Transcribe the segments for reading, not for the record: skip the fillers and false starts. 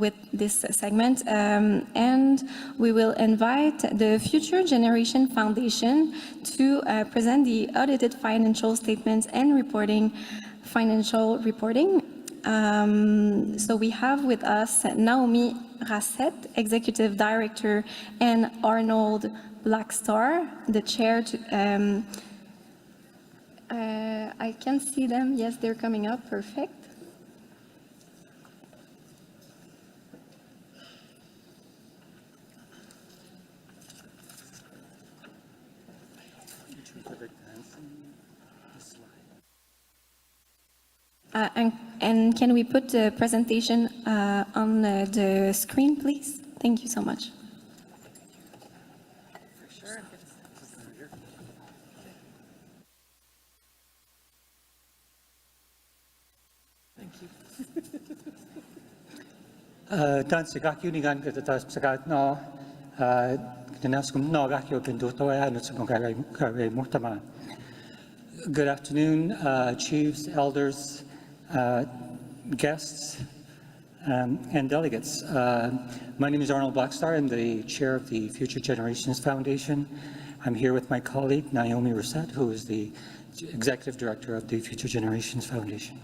with this segment, and we will invite the Future Generation Foundation to present the audited financial statements and financial reporting. So we have with us Naomi Rasset, Executive Director, and Arnold Blackstar, the Chair. I can see them. Yes, they're coming up. Perfect. And can we put the presentation on the screen, please? Thank you so much. Dan sigaki unigan kita sagat no dinaskum no gaki opendu toya nutsukum kare murtama. Good afternoon, chiefs, elders, guests, and delegates. My name is Arnold Blackstar. I'm the chair of the Future Generations Foundation. I'm here with my colleague Naomi Rasset, who is the executive director of the Future Generations Foundation.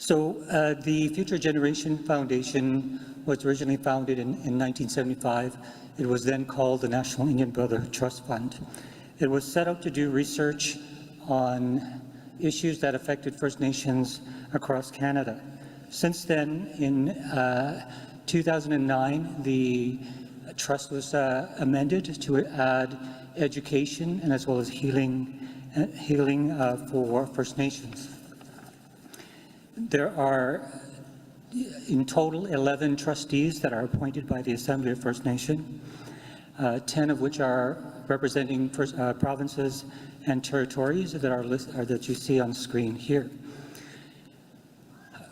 So the Future Generation Foundation was originally founded in 1975. It was then called the National Indian Brotherhood Trust Fund. It was set out to do research on issues that affected First Nations across Canada. Since then, in 2009, the trust was amended to add education and as well as healing for First Nations. There are in total 11 trustees that are appointed by the Assembly of First Nation, 10 of which are representing provinces and territories that you see on screen here.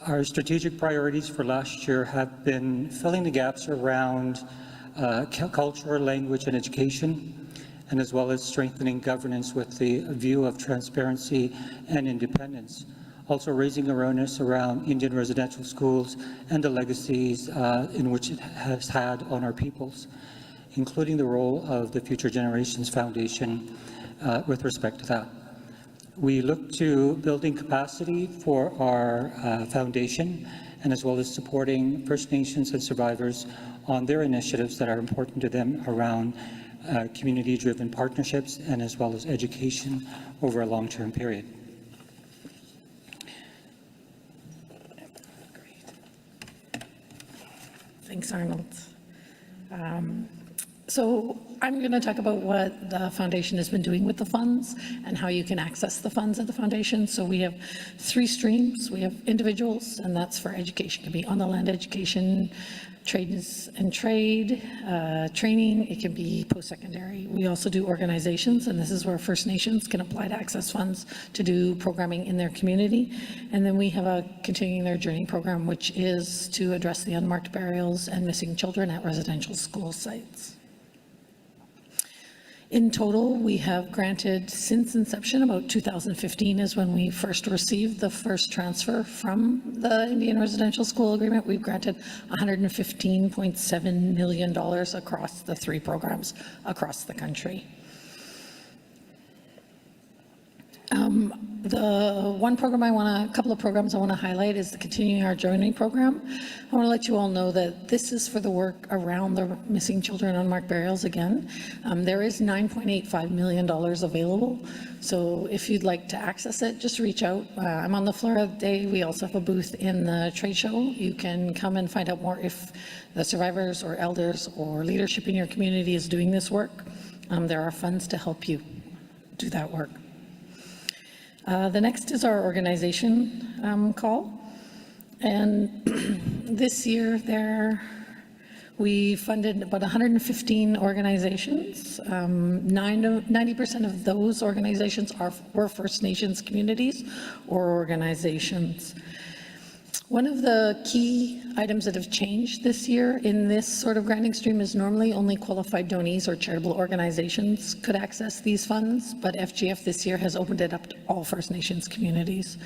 Our strategic priorities for last year have been filling the gaps around culture, language, and education, and as well as strengthening governance with the view of transparency and independence. Also raising awareness around Indian residential schools and the legacies in which it has had on our peoples, including the role of the Future Generations Foundation with respect to that. We look to building capacity for our foundation and as well as supporting First Nations and survivors on their initiatives that are important to them around community-driven partnerships and as well as education over a long-term period. Thanks, Arnold. So I'm going to talk about what the foundation has been doing with the funds and how you can access the funds at the foundation. So we have 3 streams. We have individuals, and that's for education. It can be on-the-land education, trades and trade, training. It can be post-secondary. We also do organizations, and this is where First Nations can apply to access funds to do programming in their community. And then we have a Continuing Their Journey program, which is to address the unmarked burials and missing children at residential school sites. In total, we have granted, since inception, about 2015 is when we first received the first transfer from the Indian Residential School Agreement. We've granted $115.7 million across the 3 programs across the country. The one program a couple of programs I want to highlight is the Continuing Our Journey program. I want to let you all know that this is for the work around the missing children unmarked burials again. There is $9.85 million available. So if you'd like to access it, just reach out. I'm on the floor of the day. We also have a booth in the trade show. You can come and find out more if the survivors or elders or leadership in your community is doing this work. There are funds to help you do that work. The next is our organization call, and this year we funded about 115 organizations. 90% of those organizations were First Nations communities or organizations. One of the key items that have changed this year in this sort of granting stream is normally only qualified donees or charitable organizations could access these funds, but FGF this year has opened it up to all First Nations communities.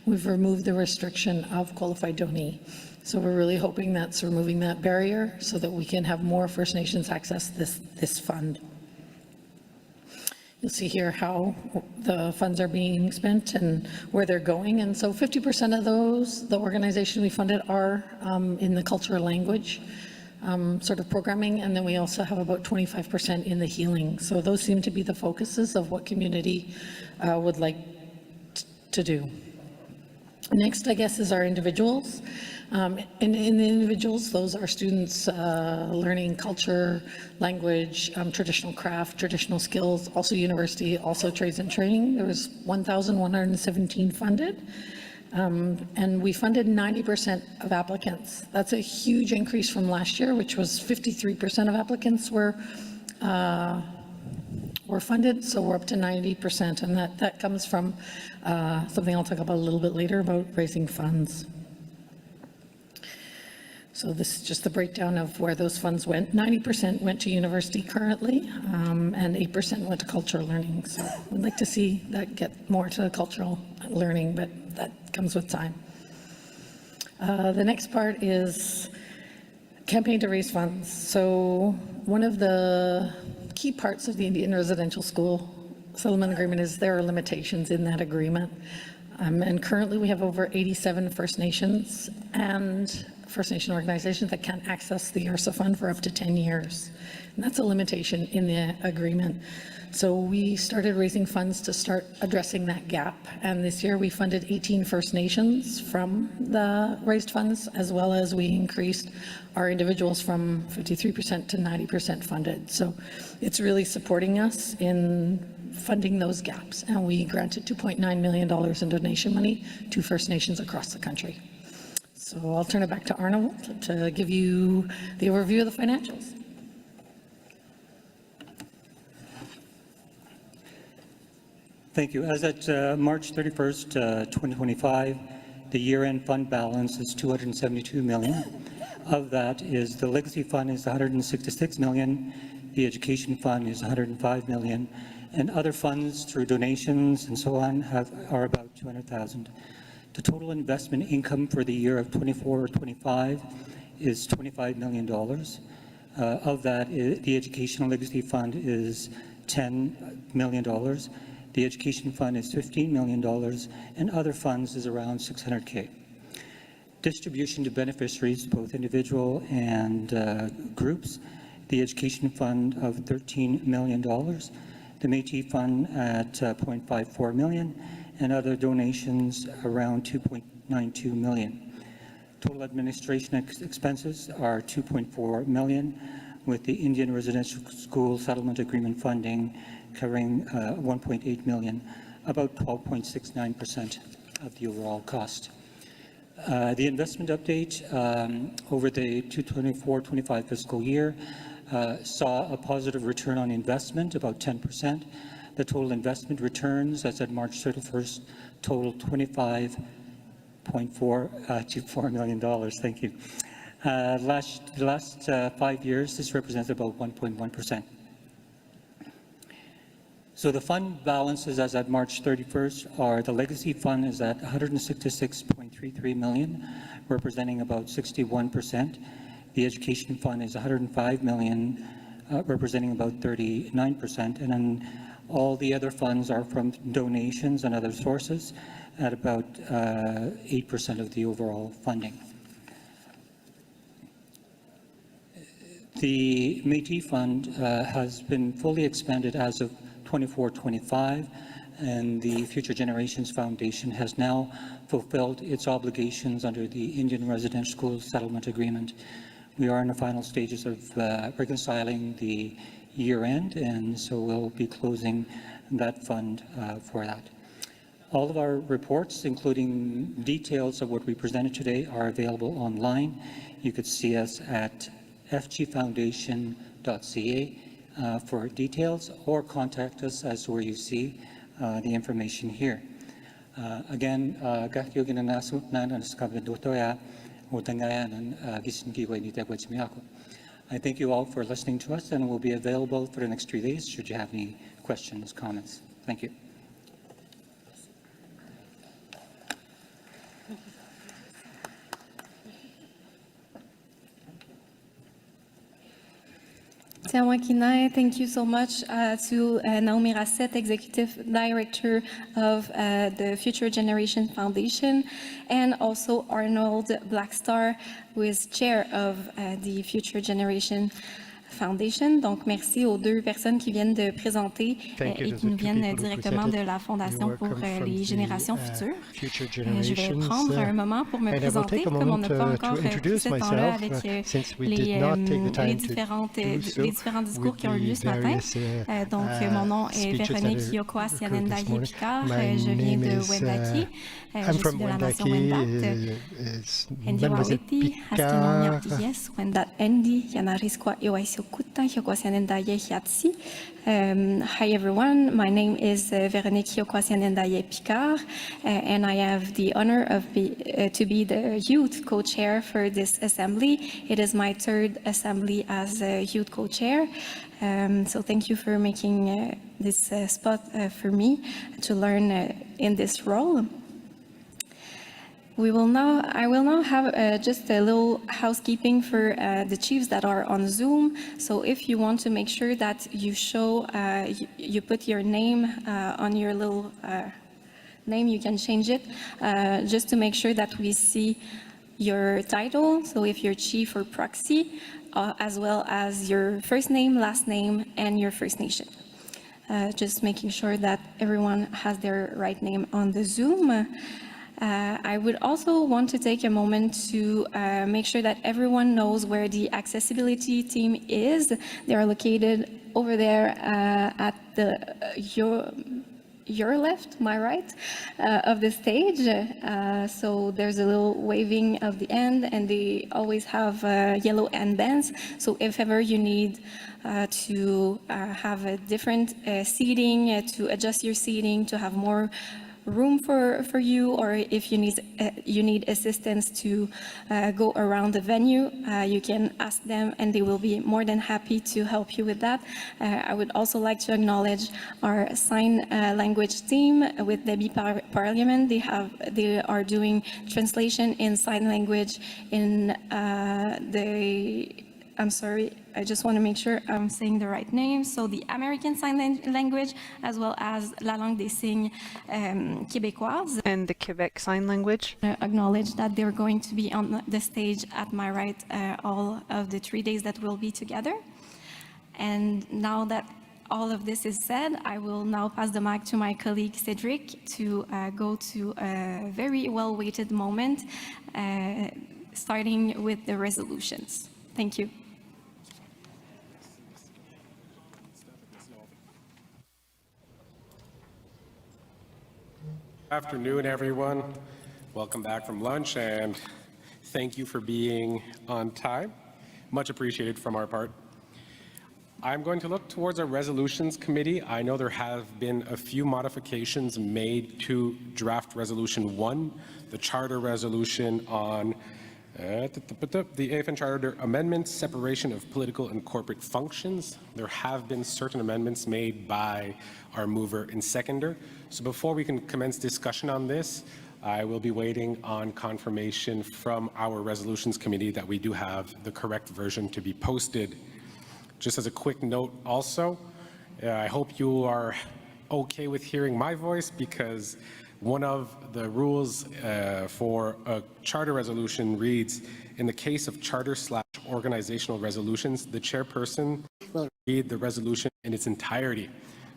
We've removed the restriction of qualified donee. So we're really hoping that's removing that barrier so that we can have more First Nations access this fund. You'll see here how the funds are being spent and where they're going. And so 50% of those, the organization we funded, are in the cultural language sort of programming. And then we also have about 25% in the healing. So those seem to be the focuses of what community would like to do. Next, I guess, is our individuals. In the individuals, those are students learning culture, language, traditional craft, traditional skills, also university, also trades and training. There was 1,117 funded, and we funded 90% of applicants. That's a huge increase from last year, which was 53% of applicants were funded, so we're up to 90%, and that comes from something I'll talk about a little bit later about raising funds. So this is just the breakdown of where those funds went. 90% went to university currently, and 8% went to cultural learning. So we'd like to see that get more to cultural learning, but that comes with time. The next part is campaign to raise funds. So one of the key parts of the Indian Residential School Settlement Agreement is there are limitations in that agreement. And currently we have over 87 First Nations and First Nation organizations that can access the ERSA fund for up to 10 years. And that's a limitation in the agreement. So we started raising funds to start addressing that gap. And this year we funded 18 First Nations from the raised funds, as well as we increased our individuals from 53% to 90% funded. So it's really supporting us in funding those gaps. And we granted $2.9 million in donation money to First Nations across the country. So I'll turn it back to Arnold to give you the overview of the financials. Thank you. As at March 31st, 2025, the year-end fund balance is $272 million. Of that is the legacy fund is $166 million, the education fund is $105 million, and other funds through donations and so on are about $200,000. The total investment income for the year of 24-25 is $25 million. Of that, the educational legacy fund is $10 million. The education fund is $15 million, and other funds is around $600K. Distribution to beneficiaries, both individual and groups, the education fund of $13 million, the Métis fund at $0.54 million, and other donations around $2.92 million. Total administration expenses are $2.4 million, with the Indian Residential School Settlement Agreement funding covering $1.8 million, about 12.69% of the overall cost. The investment update over the 2024-25 fiscal year saw a positive return on investment, about 10%. The total investment returns, as at March 31st, total $25.4 million. Thank you. The last 5 years, this represents about 1.1%. So the fund balances as at March 31st are the legacy fund is at $166.33 million, representing about 61%. The education fund is $105 million, representing about 39%. And then all the other funds are from donations and other sources at about 8% of the overall funding. The Métis Fund has been fully expanded as of 24-25, and the Future Generations Foundation has now fulfilled its obligations under the Indian Residential School Settlement Agreement. We are in the final stages of reconciling the year-end, and so we'll be closing that fund for that. All of our reports, including details of what we presented today, are available online. You could see us at fgfoundation.ca for details, or contact us as where you see the information here. Again, kakyo ginanasu na naskabendotoya utangaya nan gisinki way ni tekwachmiako. I thank you all for listening to us, and we'll be available for the next 3 days should you have any questions, comments. Thank you. Thank you so much to Naomi Rasset, Executive Director of the Future Generation Foundation, and also Arnold Blackstar, who is Chair of the Future Generation Foundation. Donc, merci aux deux personnes qui viennent de présenter et qui nous viennent directement de la Fondation pour les générations futures. Je vais prendre un moment pour me présenter, comme on n'a pas encore pris ce temps-là avec les différents discours qui ont eu lieu ce matin. Donc, mon nom est Véronique Yokwa-Sianendaye Picard. Je viens de Wendake. Je suis de la nation Wendat. Ndiwawiti, Haskinonya Yes, Wendat Endi, Yanariskwa Iwaisio Kuta, Yokwa-Sianendaye Hiatsi. Hi everyone, my name is Véronique Yokwa-Sianendaye Picard, and I have the honor of to be the youth co-chair for this assembly. It is my third assembly as a youth co-chair. So thank you for making this spot for me to learn in this role. I will now have just a little housekeeping for the chiefs that are on Zoom. So if you want to make sure that you show, you put your name on your little name, you can change it, just to make sure that we see your title. So if you're chief or proxy, as well as your first name, last name, and your First Nation. Just making sure that everyone has their right name on the Zoom. I would also want to take a moment to make sure that everyone knows where the accessibility team is. They are located over there at your left, my right, of the stage. So there's a little waving of the end, and they always have yellow armbands. So if ever you need to have a different seating, to adjust your seating, to have more room for you, or if you need assistance to go around the venue, you can ask them and they will be more than happy to help you with that. I would also like to acknowledge our sign language team with Debbie Parliament. They are doing translation in sign language in I'm sorry, I just want to make sure I'm saying the right name. So the American Sign Language, as well as La Langue des Signes Québécoise. And the Quebec Sign Language. Acknowledge that they're going to be on the stage at my right all of the 3 days that we'll be together. And now that all of this is said, I will now pass the mic to my colleague Cedric to go to a very well-weighted moment, starting with the resolutions. Thank you. Afternoon, everyone. Welcome back from lunch, and thank you for being on time. Much appreciated from our part. I'm going to look towards our resolutions committee. I know there have been a few modifications made to draft resolution 1, the charter resolution on the AFN charter amendments, separation of political and corporate functions. There have been certain amendments made by our mover and seconder. So before we can commence discussion on this, I will be waiting on confirmation from our resolutions committee that we do have the correct version to be posted. Just as a quick note also, I hope you are okay with hearing my voice, because one of the rules for a charter resolution reads, in the case of charter/organizational resolutions, the chairperson will read the resolution in its entirety.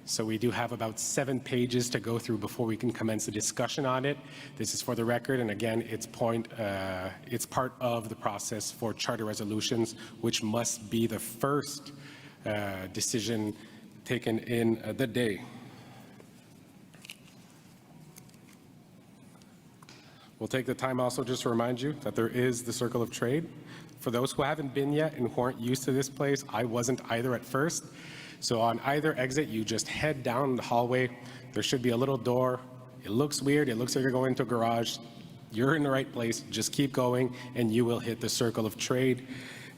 So we do have about 7 pages to go through before we can commence a discussion on it. This is for the record, and again, it's part of the process for charter resolutions, which must be the first decision taken in the day. We'll take the time also just to remind you that there is the Circle of Trade. For those who haven't been yet and who aren't used to this place, I wasn't either at first. So on either exit, you just head down the hallway. There should be a little door It looks weird. It looks like you're going to a garage. You're in the right place. Just keep going, and you will hit the circle of trade.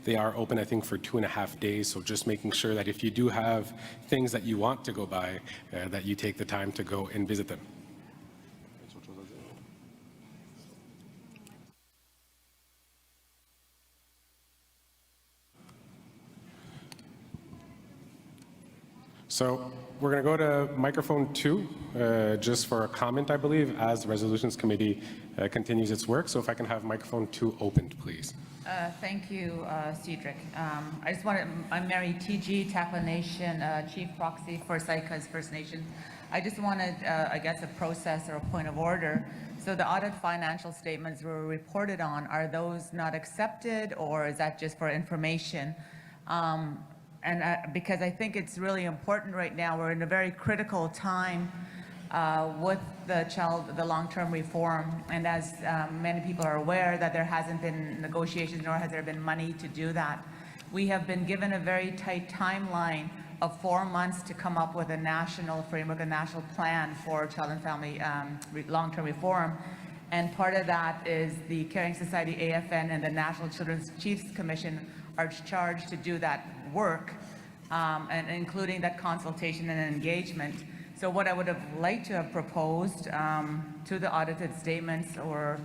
They are open, I think, for 2.5 days, so just making sure that if you do have things that you want to go by, that you take the time to go and visit them. So we're going to go to microphone 2, just for a comment, I believe, as the Resolutions Committee continues its work. So if I can have microphone 2 opened, please. Thank you, Cedric. I just wanted, I'm Mary TG, Takla Nation Chief Proxy for Saikas First Nation. I just wanted, I guess, a process or a point of order. So the audit financial statements were reported on, are those not accepted, or is that just for information? Because I think it's really important right now, we're in a very critical time with the long-term reform, and as many people are aware that there hasn't been negotiations, nor has there been money to do that. We have been given a very tight timeline of 4 months to come up with a national framework, a national plan for child and family long-term reform. And part of that is the Caring Society, AFN, and the National Children's Chiefs Commission are charged to do that work, and including that consultation and engagement. So what I would have liked to have proposed to the audited statements, or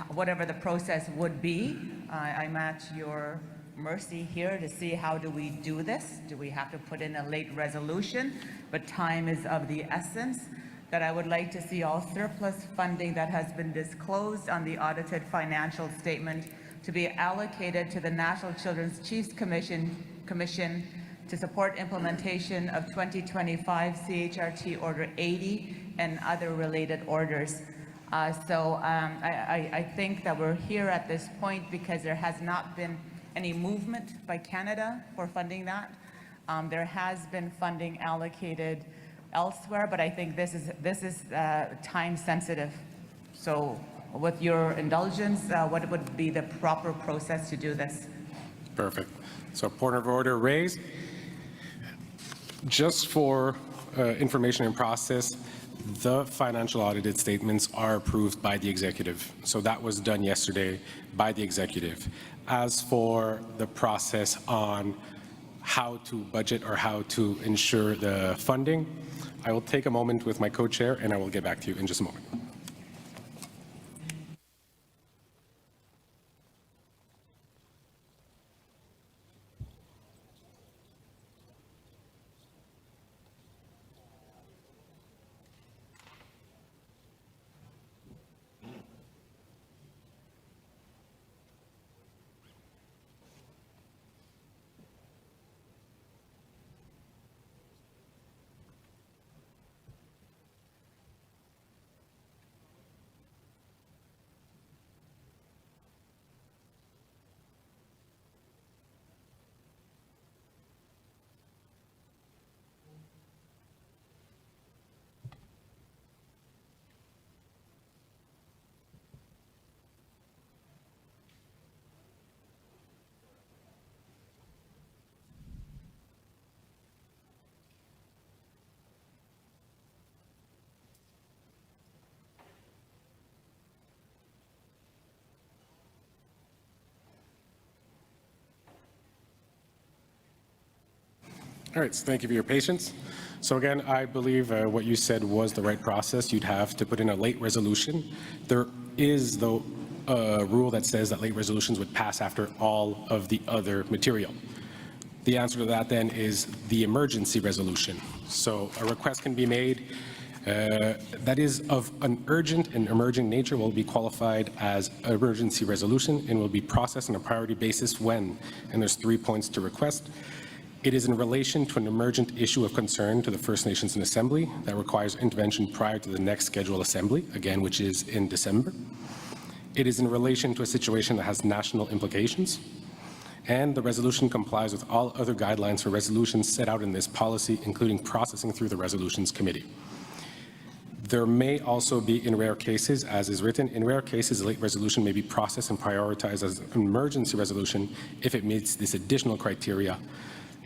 whatever the process would be, I'm at your mercy here to see how do we do this. Do we have to put in a late resolution? But time is of the essence. That I would like to see all surplus funding that has been disclosed on the audited financial statement to be allocated to the National Children's Chiefs Commission to support implementation of 2025 CHRT Order 80 and other related orders. I think that we're here at this point because there has not been any movement by Canada for funding that. There has been funding allocated elsewhere, but I think this is time sensitive. So with your indulgence, what would be the proper process to do this? Perfect. So point of order raised. Just for information and process, the financial audited statements are approved by the executive. So that was done yesterday by the executive. As for the process on how to budget or how to ensure the funding, I will take a moment with my co-chair and I will get back to you in just a moment. All right, so thank you for your patience. So again, I believe what you said was the right process. You'd have to put in a late resolution. There is the rule that says that late resolutions would pass after all of the other material. The answer to that then is the emergency resolution. So a request can be made that is of an urgent and emerging nature will be qualified as emergency resolution and will be processed on a priority basis when, and there's 3 points to request. It is in relation to an emergent issue of concern to the First Nations in Assembly that requires intervention prior to the next scheduled Assembly, again, which is in December. It is in relation to a situation that has national implications. And the resolution complies with all other guidelines for resolutions set out in this policy, including processing through the Resolutions Committee. There may also be, in rare cases, as is written, in rare cases, a late resolution may be processed and prioritized as an emergency resolution if it meets this additional criteria.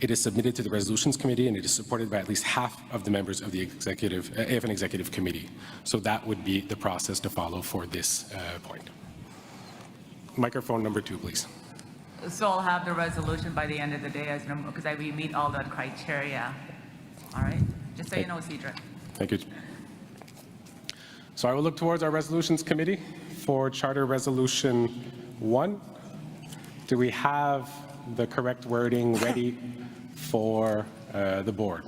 It is submitted to the Resolutions Committee, and it is supported by at least half of the members of the AFN Executive Committee. So that would be the process to follow for this point. Microphone number 2, please. So I'll have the resolution by the end of the day as because we meet all the criteria. All right? Just so you know, Cedric. Thank you. So I will look towards our Resolutions Committee for Charter Resolution 1. Do we have the correct wording ready for the board?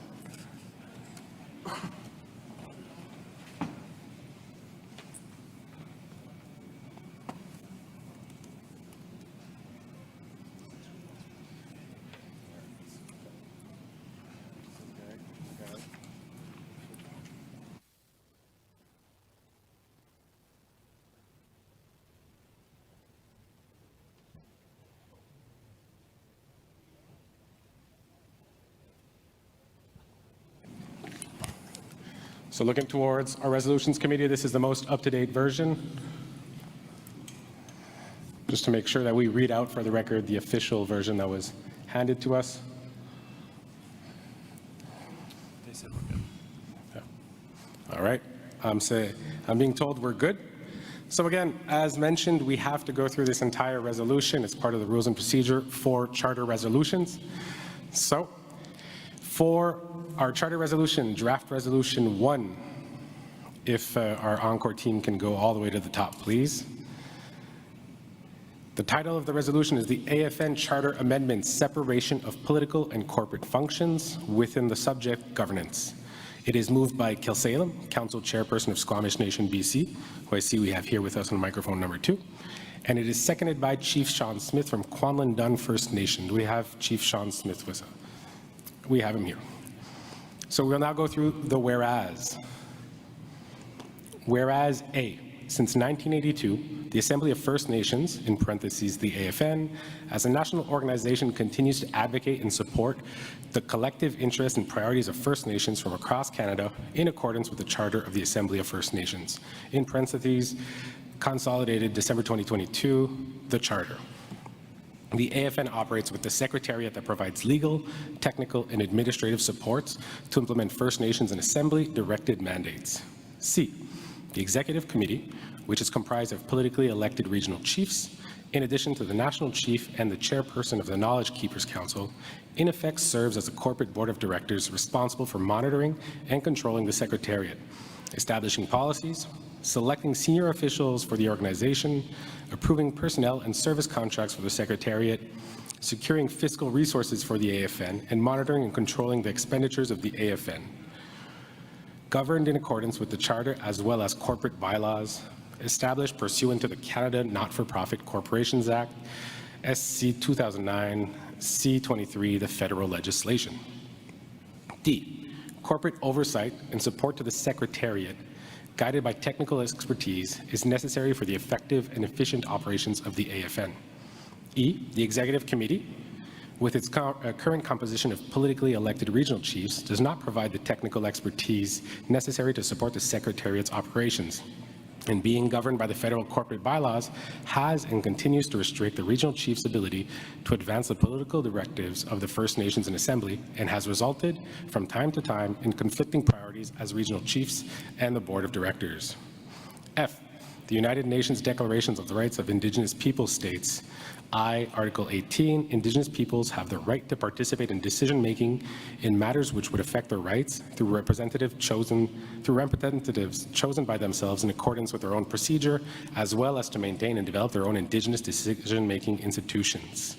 So looking towards our Resolutions Committee, this is the most up-to-date version. Just to make sure that we read out for the record the official version that was handed to us. They said we're good. Yeah. All right. I'm being told we're good. So again, as mentioned, we have to go through this entire resolution. It's part of the rules and procedure for charter resolutions. So for our charter resolution, draft resolution 1, if our Encore team can go all the way to the top, please. The title of the resolution is the AFN Charter Amendment, Separation of Political and Corporate Functions within the subject governance. It is moved by Kilsalem, Council Chairperson of Squamish Nation, BC, who I see we have here with us on microphone number 2. And it is seconded by Chief Sean Smith from Kwanlin Dun First Nation. Do we have Chief Sean Smith with us? We have him here. So we'll now go through the whereas. Whereas A, since 1982, the Assembly of First Nations, in parentheses the AFN, as a national organization continues to advocate and support the collective interests and priorities of First Nations from across Canada in accordance with the Charter of the Assembly of First Nations, in parentheses, consolidated December 2022, the Charter. The AFN operates with the Secretariat that provides legal, technical, and administrative supports to implement First Nations and Assembly-directed mandates. C, the Executive Committee, which is comprised of politically elected regional chiefs, in addition to the National Chief and the Chairperson of the Knowledge Keepers Council, in effect serves as a corporate board of directors responsible for monitoring and controlling the Secretariat, establishing policies, selecting senior officials for the organization, approving personnel and service contracts for the Secretariat, securing fiscal resources for the AFN, and monitoring and controlling the expenditures of the AFN. Governed in accordance with the Charter as well as corporate bylaws, established pursuant to the Canada Not-for-Profit Corporations Act, SC 2009, C23, the federal legislation. D, corporate oversight and support to the Secretariat, guided by technical expertise, is necessary for the effective and efficient operations of the AFN. E, the Executive Committee, with its current composition of politically elected regional chiefs, does not provide the technical expertise necessary to support the Secretariat's operations, and being governed by the federal corporate bylaws, has and continues to restrict the regional chief's ability to advance the political directives of the First Nations and Assembly, and has resulted from time to time in conflicting priorities as regional chiefs and the Board of Directors. F, the United Nations Declarations of the Rights of Indigenous Peoples states, I, Article 18, Indigenous peoples have the right to participate in decision-making in matters which would affect their rights through representatives chosen by themselves in accordance with their own procedure, as well as to maintain and develop their own Indigenous decision-making institutions.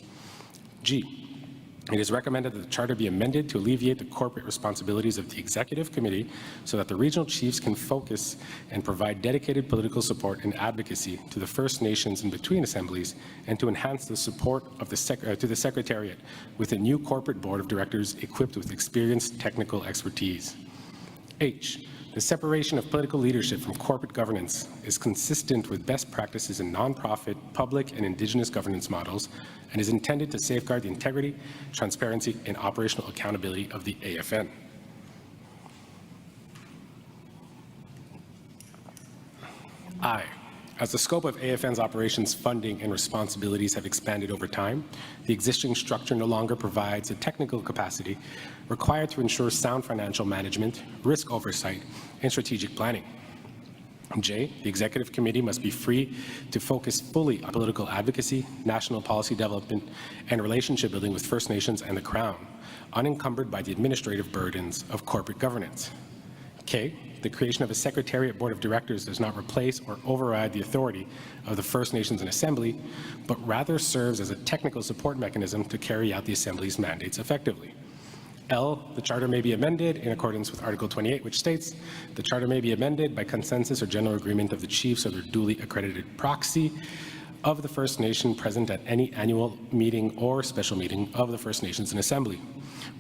G, it is recommended that the Charter be amended to alleviate the corporate responsibilities of the Executive Committee so that the regional chiefs can focus and provide dedicated political support and advocacy to the First Nations in between assemblies, and to enhance the support of the Secretariat with a new corporate board of directors equipped with experienced technical expertise. H, the separation of political leadership from corporate governance is consistent with best practices in nonprofit, public, and Indigenous governance models, and is intended to safeguard the integrity, transparency, and operational accountability of the AFN. I, As the scope of AFN's operations, funding, and responsibilities have expanded over time, the existing structure no longer provides the technical capacity required to ensure sound financial management, risk oversight, and strategic planning. J, the Executive Committee must be free to focus fully on political advocacy, national policy development, and relationship building with First Nations and the Crown, unencumbered by the administrative burdens of corporate governance. K, the creation of a Secretariat Board of Directors does not replace or override the authority of the First Nations and Assembly, but rather serves as a technical support mechanism to carry out the Assembly's mandates effectively. L, the Charter may be amended in accordance with Article 28, which states, the Charter may be amended by consensus or general agreement of the chiefs or their duly accredited proxy of the First Nation present at any annual meeting or special meeting of the First Nations and Assembly,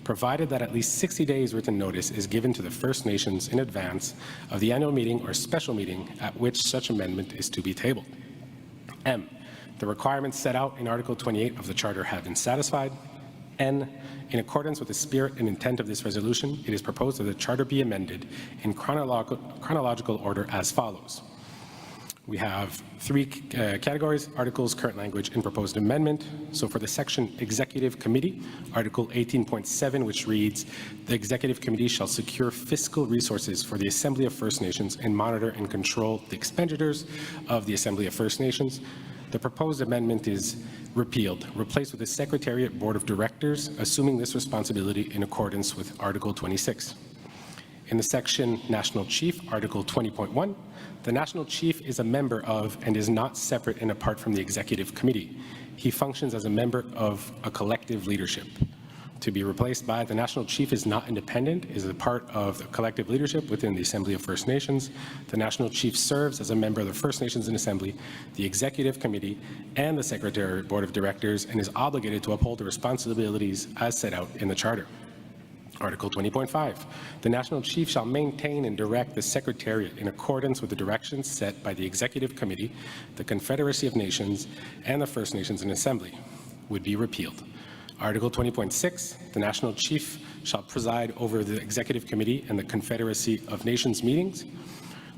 provided that at least 60 days written notice is given to the First Nations in advance of the annual meeting or special meeting at which such amendment is to be tabled. M, the requirements set out in Article 28 of the Charter have been satisfied. N, in accordance with the spirit and intent of this resolution, it is proposed that the Charter be amended in chronological order as follows. We have three categories: articles, current language, and proposed amendment. So for the section Executive Committee, Article 18.7, which reads, the Executive Committee shall secure fiscal resources for the Assembly of First Nations and monitor and control the expenditures of the Assembly of First Nations. The proposed amendment is repealed, replaced with the Secretariat Board of Directors, assuming this responsibility in accordance with Article 26. In the section National Chief, Article 20.1, the National Chief is a member of and is not separate and apart from the Executive Committee. He functions as a member of a collective leadership. To be replaced by, the National Chief is not independent, is a part of the collective leadership within the Assembly of First Nations. The National Chief serves as a member of the First Nations and Assembly, the Executive Committee, and the Secretariat Board of Directors, and is obligated to uphold the responsibilities as set out in the Charter. Article 20.5, the National Chief shall maintain and direct the Secretariat in accordance with the directions set by the Executive Committee, the Confederacy of Nations, and the First Nations and Assembly. Would be repealed. Article 20.6, the National Chief shall preside over the Executive Committee and the Confederacy of Nations meetings.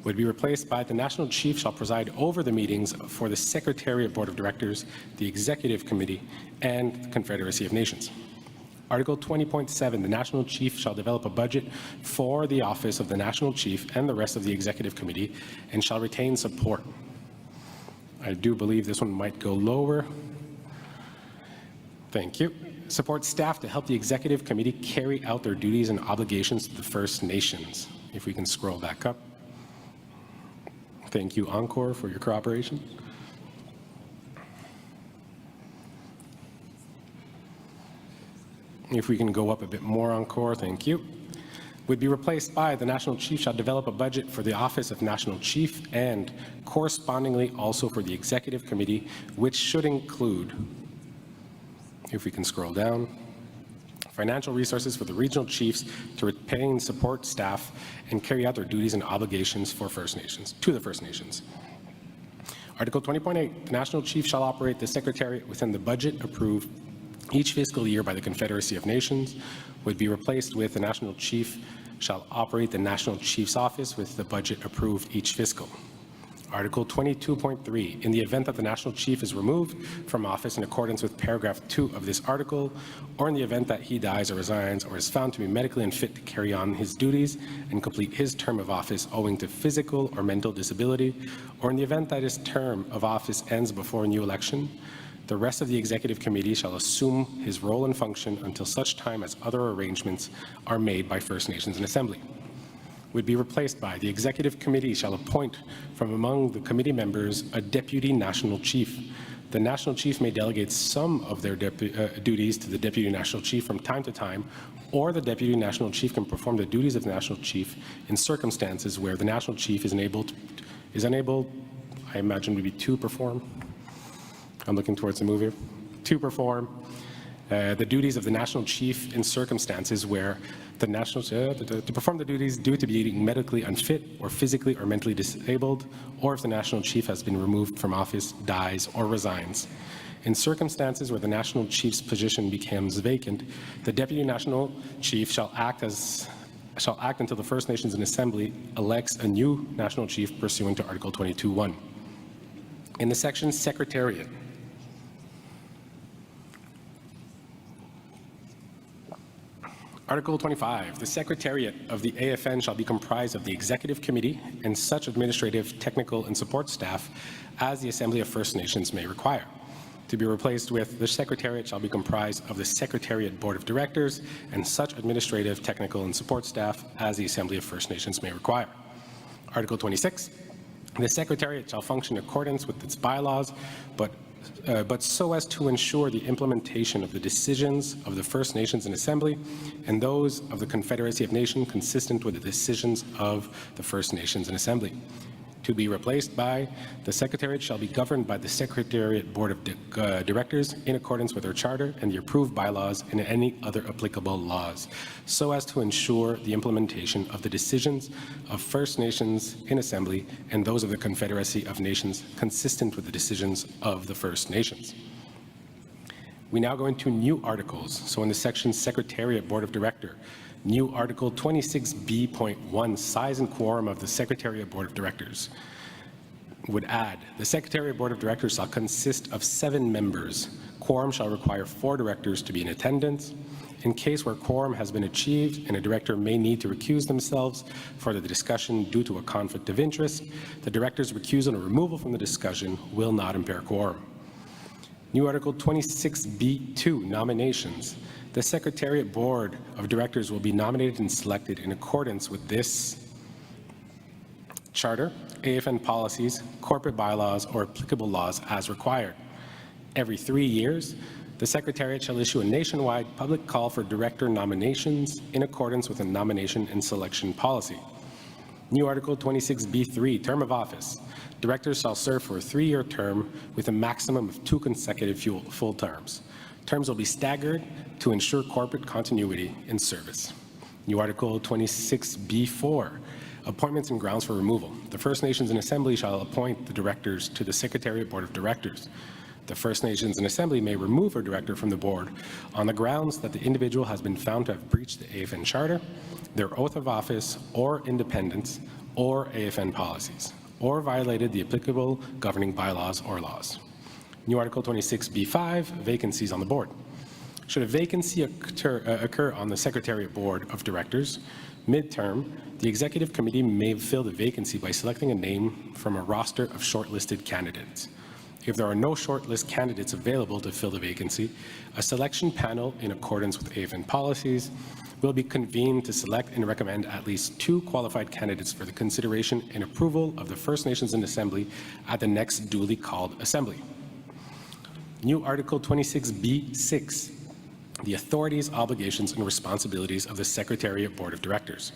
Would be replaced by, the National Chief shall preside over the meetings for the Secretariat Board of Directors, the Executive Committee, and the Confederacy of Nations. Article 20.7, the National Chief shall develop a budget for the office of the National Chief and the rest of the Executive Committee and shall retain support. I do believe this one might go lower. Thank you. Support staff to help the Executive Committee carry out their duties and obligations to the First Nations. If we can scroll back up. Thank you, Encore, for your cooperation. If we can go up a bit more, Encore, thank you. Would be replaced by, the National Chief shall develop a budget for the Office of National Chief and correspondingly also for the Executive Committee, which should include, if we can scroll down, financial resources for the regional chiefs to retain support staff and carry out their duties and obligations for First Nations, to the First Nations. Article 20.8, the National Chief shall operate the Secretariat within the budget approved each fiscal year by the Confederacy of Nations. Would be replaced with, the National Chief shall operate the National Chief's Office with the budget approved each fiscal. Article 22.3, in the event that the National Chief is removed from office in accordance with paragraph 2 of this article, or in the event that he dies or resigns or is found to be medically unfit to carry on his duties and complete his term of office owing to physical or mental disability, or in the event that his term of office ends before a new election, the rest of the Executive Committee shall assume his role and function until such time as other arrangements are made by First Nations and Assembly. Would be replaced by, the Executive Committee shall appoint from among the committee members a Deputy National Chief. The National Chief may delegate some of their duties to the Deputy National Chief from time to time, or the Deputy National Chief can perform the duties of the National Chief in circumstances where the National Chief is unable, I imagine, to be to perform. I'm looking towards the move here. To perform the duties of the National Chief in circumstances where the National to perform the duties due to being medically unfit or physically or mentally disabled, or if the National Chief has been removed from office, dies, or resigns. In circumstances where the National Chief's position becomes vacant, the Deputy National Chief shall act until the First Nations and Assembly elects a new National Chief pursuant to Article 22.1. In the section Secretariat, Article 25, the Secretariat of the AFN shall be comprised of the Executive Committee and such administrative, technical, and support staff as the Assembly of First Nations may require. To be replaced with, the Secretariat shall be comprised of the Secretariat Board of Directors and such administrative, technical, and support staff as the Assembly of First Nations may require. Article 26, the Secretariat shall function in accordance with its bylaws, but so as to ensure the implementation of the decisions of the First Nations in Assembly and those of the Confederacy of Nations consistent with the decisions of the First Nations in Assembly. To be replaced by, the Secretariat shall be governed by the Secretariat Board of Directors in accordance with their charter and the approved bylaws and any other applicable laws, so as to ensure the implementation of the decisions of First Nations in Assembly and those of the Confederacy of Nations consistent with the decisions of the First Nations. We now go into new articles. So in the section Secretariat Board of Director, new Article 26B.1, size and quorum of the Secretariat Board of Directors, would add, the Secretariat Board of Directors shall consist of 7 members. Quorum shall require 4 directors to be in attendance. In case where quorum has been achieved and a director may need to recuse themselves for the discussion due to a conflict of interest, the director's recusal or removal from the discussion will not impair quorum. New Article 26B.2, nominations. The Secretariat Board of Directors will be nominated and selected in accordance with this charter, AFN policies, corporate bylaws, or applicable laws as required. Every 3 years, the Secretariat shall issue a nationwide public call for director nominations in accordance with a nomination and selection policy. New Article 26B.3, term of office. Directors shall serve for a 3-year term with a maximum of 2 consecutive full terms. Terms will be staggered to ensure corporate continuity in service. New Article 26B.4, appointments and grounds for removal. The First Nations in Assembly shall appoint the directors to the Secretariat Board of Directors. The First Nations in Assembly may remove a director from the board on the grounds that the individual has been found to have breached the AFN Charter, their oath of office or independence, or AFN policies, or violated the applicable governing bylaws or laws. New Article 26B.5, vacancies on the board. Should a vacancy occur on the Secretariat Board of Directors, midterm, the Executive Committee may fill the vacancy by selecting a name from a roster of shortlisted candidates. If there are no shortlist candidates available to fill the vacancy, a selection panel in accordance with AFN policies will be convened to select and recommend at least 2 qualified candidates for the consideration and approval of the First Nations in Assembly at the next duly called Assembly. New Article 26B.6, the authorities, obligations, and responsibilities of the Secretariat Board of Directors.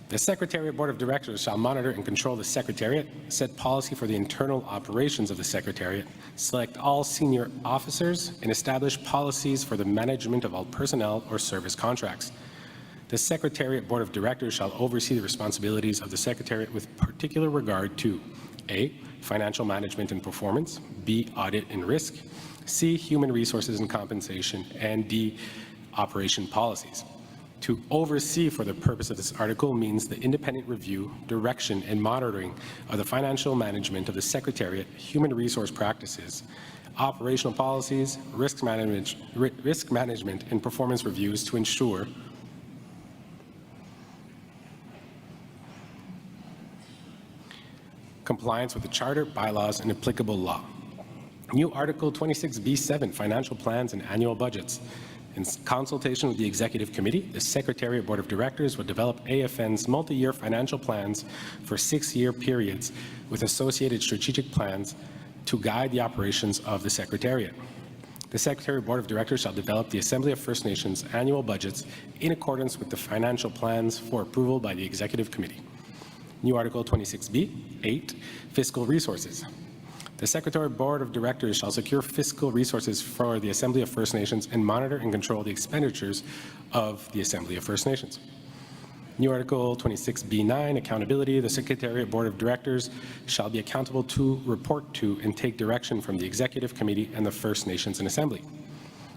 The Secretariat Board of Directors shall monitor and control the Secretariat, set policy for the internal operations of the Secretariat, select all senior officers, and establish policies for the management of all personnel or service contracts. The Secretariat Board of Directors shall oversee the responsibilities of the Secretariat with particular regard to A, financial management and performance, B, audit and risk, C, human resources and compensation, and D, operation policies. To oversee for the purpose of this article means the independent review, direction, and monitoring of the financial management of the Secretariat, human resource practices, operational policies, risk management, and performance reviews to ensure compliance with the Charter, bylaws, and applicable law. New Article 26B.7, financial plans and annual budgets. In consultation with the Executive Committee, the Secretariat Board of Directors will develop AFN's multi-year financial plans for 6-year periods with associated strategic plans to guide the operations of the Secretariat. The Secretariat Board of Directors shall develop the Assembly of First Nations annual budgets in accordance with the financial plans for approval by the Executive Committee. New Article 26B.8, fiscal resources. The Secretariat Board of Directors shall secure fiscal resources for the Assembly of First Nations and monitor and control the expenditures of the Assembly of First Nations. New Article 26B.9, accountability. The Secretariat Board of Directors shall be accountable to, report to, and take direction from the Executive Committee and the First Nations in Assembly.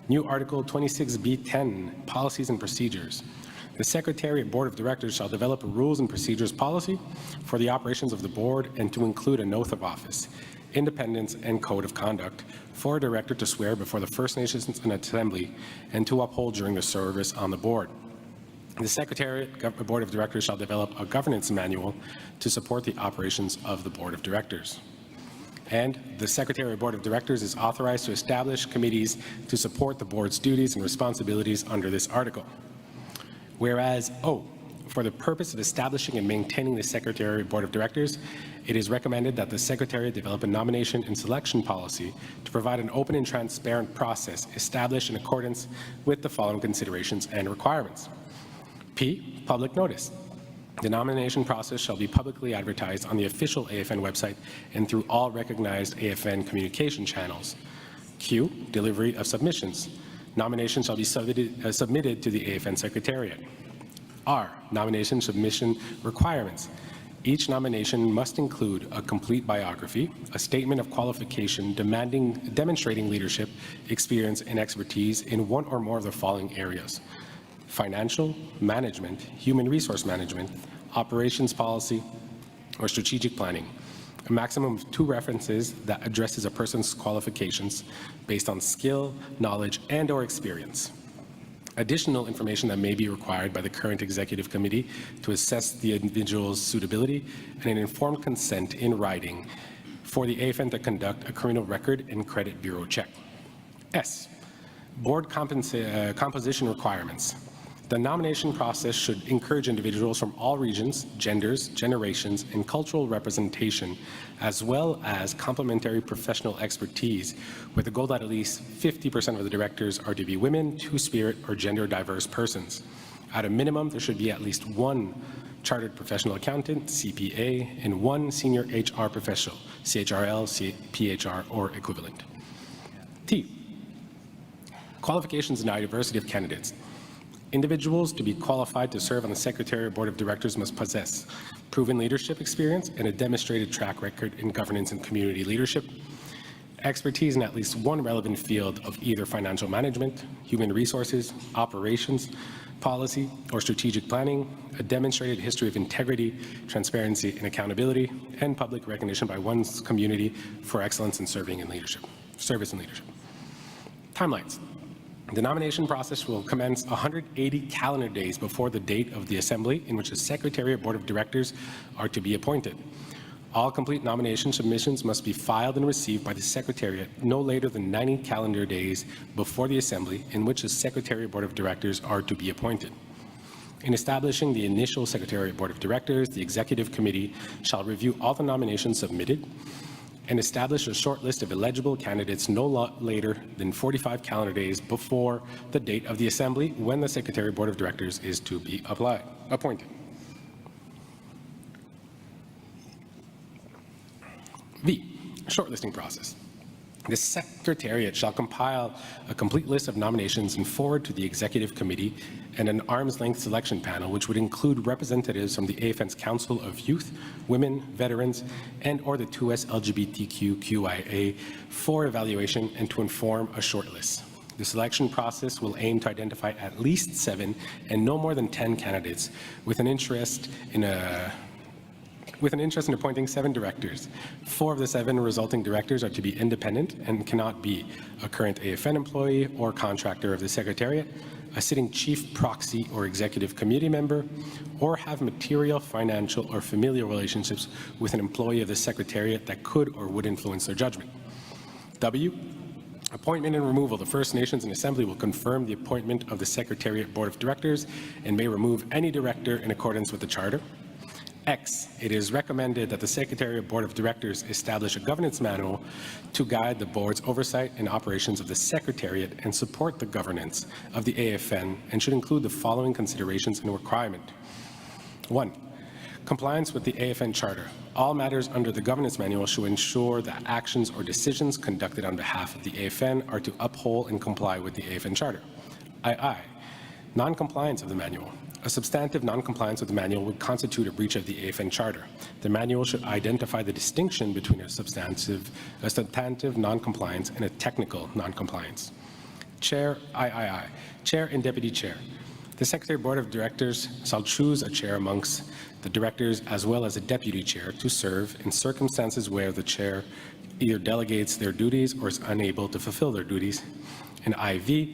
New Article 26B.10, policies and procedures. The Secretariat Board of Directors shall develop a rules and procedures policy for the operations of the board and to include an oath of office. independence, and code of conduct for a director to swear before the First Nations and Assembly and to uphold during the service on the board. The Secretariat Board of Directors shall develop a governance manual to support the operations of the Board of Directors. And the Secretariat Board of Directors is authorized to establish committees to support the board's duties and responsibilities under this article. Whereas, for the purpose of establishing and maintaining the Secretariat Board of Directors, it is recommended that the Secretariat develop a nomination and selection policy to provide an open and transparent process established in accordance with the following considerations and requirements. P, public notice. The nomination process shall be publicly advertised on the official AFN website and through all recognized AFN communication channels. Q, delivery of submissions. Nominations shall be submitted to the AFN Secretariat. R, nomination submission requirements. Each nomination must include a complete biography, a statement of qualification demonstrating leadership, experience, and expertise in one or more of the following areas: financial, management, human resource management, operations policy, or strategic planning. A maximum of 2 references that addresses a person's qualifications based on skill, knowledge, and/or experience. Additional information that may be required by the current executive committee to assess the individual's suitability, and an informed consent in writing for the AFN to conduct a criminal record and credit bureau check. S, board composition requirements. The nomination process should encourage individuals from all regions, genders, generations, and cultural representation, as well as complementary professional expertise, with the goal that at least 50% of the directors are to be women, Two-Spirit, or gender-diverse persons. At a minimum, there should be at least 1 chartered professional accountant, CPA, and 1 senior HR professional, CHRL, PHR, or equivalent. T, qualifications and diversity of candidates. Individuals to be qualified to serve on the Secretariat Board of Directors must possess proven leadership experience and a demonstrated track record in governance and community leadership, expertise in at least 1 relevant field of either financial management, human resources, operations, policy, or strategic planning, a demonstrated history of integrity, transparency, and accountability, and public recognition by one's community for excellence in service and leadership. Timelines. The nomination process will commence 180 calendar days before the date of the assembly in which the Secretariat Board of Directors are to be appointed. All complete nomination submissions must be filed and received by the Secretariat no later than 90 calendar days before the assembly in which the Secretariat Board of Directors are to be appointed. In establishing the initial Secretariat Board of Directors, the Executive Committee shall review all the nominations submitted and establish a short list of eligible candidates no later than 45 calendar days before the date of the assembly when the Secretariat Board of Directors is to be appointed. V, shortlisting process. The Secretariat shall compile a complete list of nominations and forward to the Executive Committee and an arm's-length selection panel, which would include representatives from the AFN's Council of Youth, Women, Veterans, and/or the 2S LGBTQIA for evaluation and to inform a shortlist. The selection process will aim to identify at least 7 and no more than 10 candidates with an interest in appointing 7 directors. 4 of the 7 resulting directors are to be independent and cannot be a current AFN employee or contractor of the Secretariat, a sitting chief proxy or executive committee member, or have material, financial, or familial relationships with an employee of the Secretariat that could or would influence their judgment. W, appointment and removal. The First Nations and Assembly will confirm the appointment of the Secretariat Board of Directors and may remove any director in accordance with the Charter. X, it is recommended that the Secretariat Board of Directors establish a governance manual to guide the board's oversight and operations of the Secretariat and support the governance of the AFN, and should include the following considerations and requirement. 1, compliance with the AFN Charter. All matters under the governance manual should ensure that actions or decisions conducted on behalf of the AFN are to uphold and comply with the AFN Charter. II, non-compliance of the manual. A substantive non-compliance with the manual would constitute a breach of the AFN Charter. The manual should identify the distinction between a substantive non-compliance and a technical non-compliance. Chair, III, Chair and Deputy Chair. The Secretary Board of Directors shall choose a chair amongst the directors as well as a deputy chair to serve in circumstances where the chair either delegates their duties or is unable to fulfill their duties. And IV,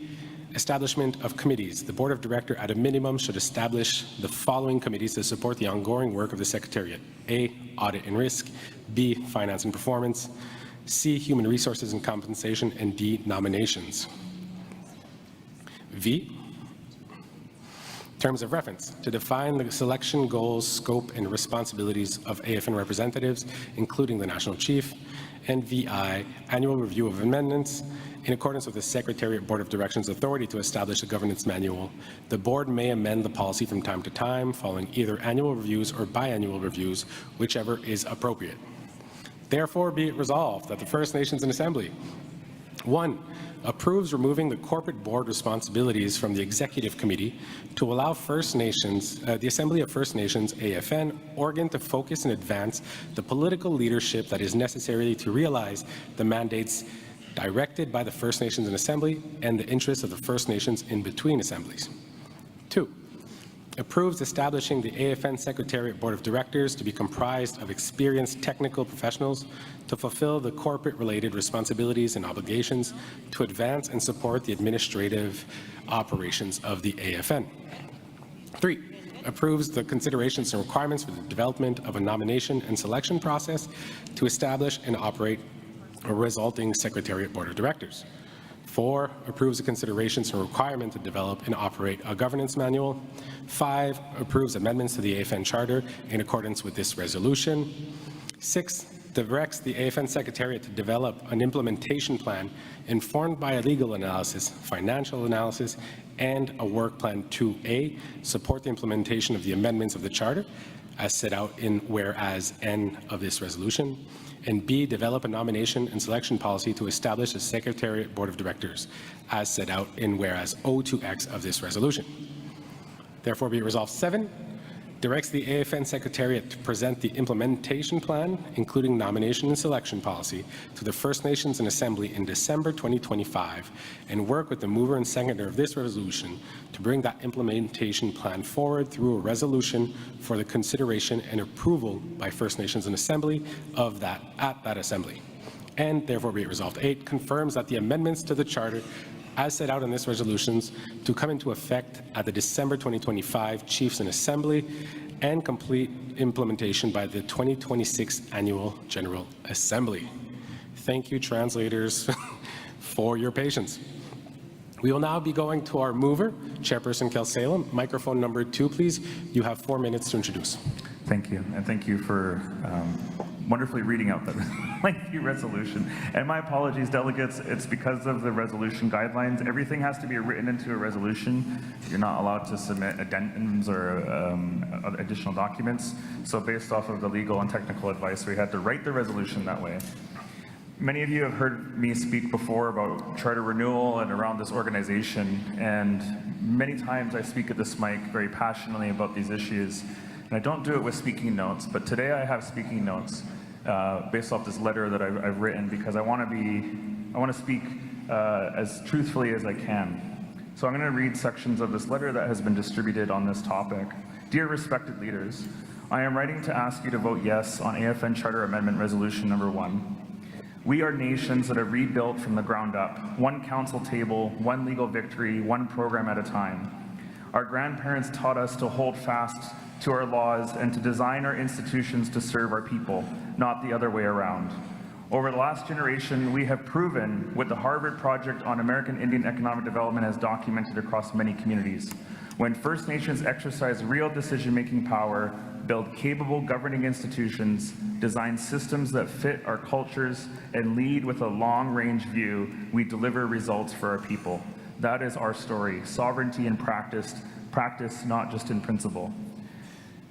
establishment of committees. The Board of Directors at a minimum should establish the following committees to support the ongoing work of the Secretariat. A, audit and risk. B, finance and performance. C, human resources and compensation. And D, nominations. V, terms of reference, to define the selection, goals, scope, and responsibilities of AFN representatives, including the National Chief. And VI, annual review of amendments. In accordance with the Secretariat Board of Directions authority to establish a governance manual, the board may amend the policy from time to time following either annual reviews or biannual reviews, whichever is appropriate. Therefore, be it resolved that the First Nations and Assembly 1. Approves removing the corporate board responsibilities from the Executive Committee to allow First Nations, the Assembly of First Nations, AFN, organ to focus and advance the political leadership that is necessary to realize the mandates directed by the First Nations and Assembly and the interests of the First Nations in between assemblies. 2. Approves establishing the AFN Secretariat Board of Directors to be comprised of experienced technical professionals to fulfill the corporate-related responsibilities and obligations to advance and support the administrative operations of the AFN. 3. Approves the considerations and requirements for the development of a nomination and selection process to establish and operate a resulting Secretariat Board of Directors. 4. Approves the considerations and requirement to develop and operate a governance manual. 5. Approves amendments to the AFN Charter in accordance with this resolution. 6. Directs the AFN Secretariat to develop an implementation plan informed by a legal analysis, financial analysis, and a work plan to A, support the implementation of the amendments of the Charter as set out in whereas N of this resolution, and B, develop a nomination and selection policy to establish a Secretariat Board of Directors as set out in whereas O2X of this resolution. Therefore, be it resolved 7, directs the AFN Secretariat to present the implementation plan, including nomination and selection policy, to the First Nations and Assembly in December 2025, and work with the mover and seconder of this resolution to bring that implementation plan forward through a resolution for the consideration and approval by First Nations and Assembly of that at that Assembly. And therefore be it resolved 8, confirms that the amendments to the Charter as set out in this resolutions to come into effect at the December 2025 Chiefs and Assembly and complete implementation by the 2026 Annual General Assembly. Thank you, translators, for your patience. We will now be going to our mover, Chairperson Kelsalem. Microphone number 2, please. You have 4 minutes to introduce. Thank you, and thank you for wonderfully reading out that lengthy resolution. And my apologies, delegates, it's because of the resolution guidelines. Everything has to be written into a resolution. You're not allowed to submit addendums or additional documents. So based off of the legal and technical advice, we had to write the resolution that way. Many of you have heard me speak before about charter renewal and around this organization, and many times I speak at this mic very passionately about these issues. And I don't do it with speaking notes, but today I have speaking notes based off this letter that I've written, because I want to speak as truthfully as I can. So I'm going to read sections of this letter that has been distributed on this topic. Dear respected leaders, I am writing to ask you to vote yes on AFN Charter Amendment Resolution number 1. We are nations that have rebuilt from the ground up, one council table, one legal victory, one program at a time. Our grandparents taught us to hold fast to our laws and to design our institutions to serve our people, not the other way around. Over the last generation, we have proven what the Harvard Project on American Indian Economic Development has documented across many communities. When First Nations exercise real decision-making power, build capable governing institutions, design systems that fit our cultures, and lead with a long-range view, we deliver results for our people. That is our story, sovereignty in practice, not just in principle.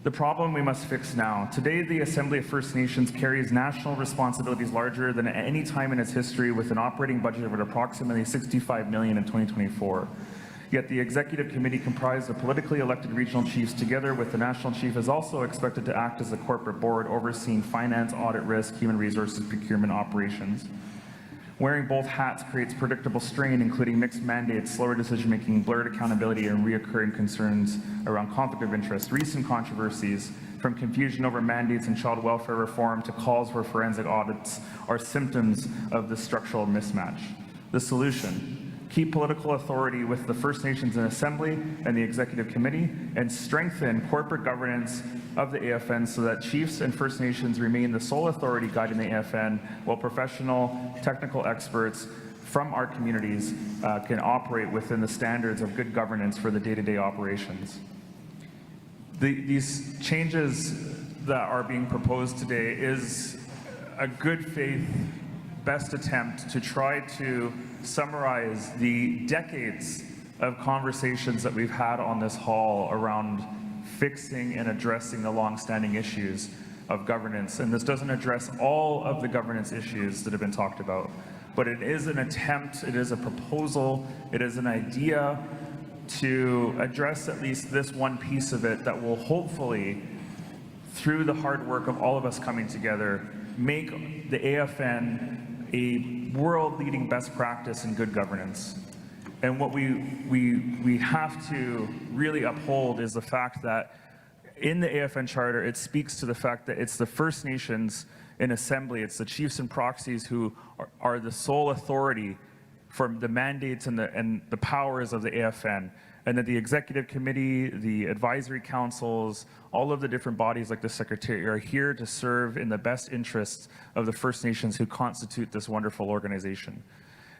The problem we must fix now. Today, the Assembly of First Nations carries national responsibilities larger than at any time in its history, with an operating budget of approximately $65 million in 2024. Yet the Executive Committee, comprised of politically elected regional chiefs together with the National Chief, is also expected to act as a corporate board overseeing finance, audit, risk, human resources, procurement, operations. Wearing both hats creates predictable strain, including mixed mandates, slower decision-making, blurred accountability, and reoccurring concerns around conflict of interest. Recent controversies from confusion over mandates and child welfare reform to calls for forensic audits, are symptoms of this structural mismatch. The solution: keep political authority with the First Nations in Assembly and the Executive Committee, and strengthen corporate governance of the AFN so that chiefs and First Nations remain the sole authority guiding the AFN, while professional, technical experts from our communities can operate within the standards of good governance for the day-to-day operations. These changes that are being proposed today is a good faith, best attempt to try to summarize the decades of conversations that we've had on this hall around fixing and addressing the long-standing issues of governance. And this doesn't address all of the governance issues that have been talked about, but it is an attempt, it is a proposal, it is an idea to address at least this one piece of it that will hopefully, through the hard work of all of us coming together, make the AFN a world-leading best practice in good governance. And what we have to really uphold is the fact that in the AFN Charter, it speaks to the fact that it's the First Nations in Assembly, it's the chiefs and proxies who are the sole authority for the mandates and the powers of the AFN, and that the Executive Committee, the advisory councils, all of the different bodies like the Secretary are here to serve in the best interests of the First Nations who constitute this wonderful organization.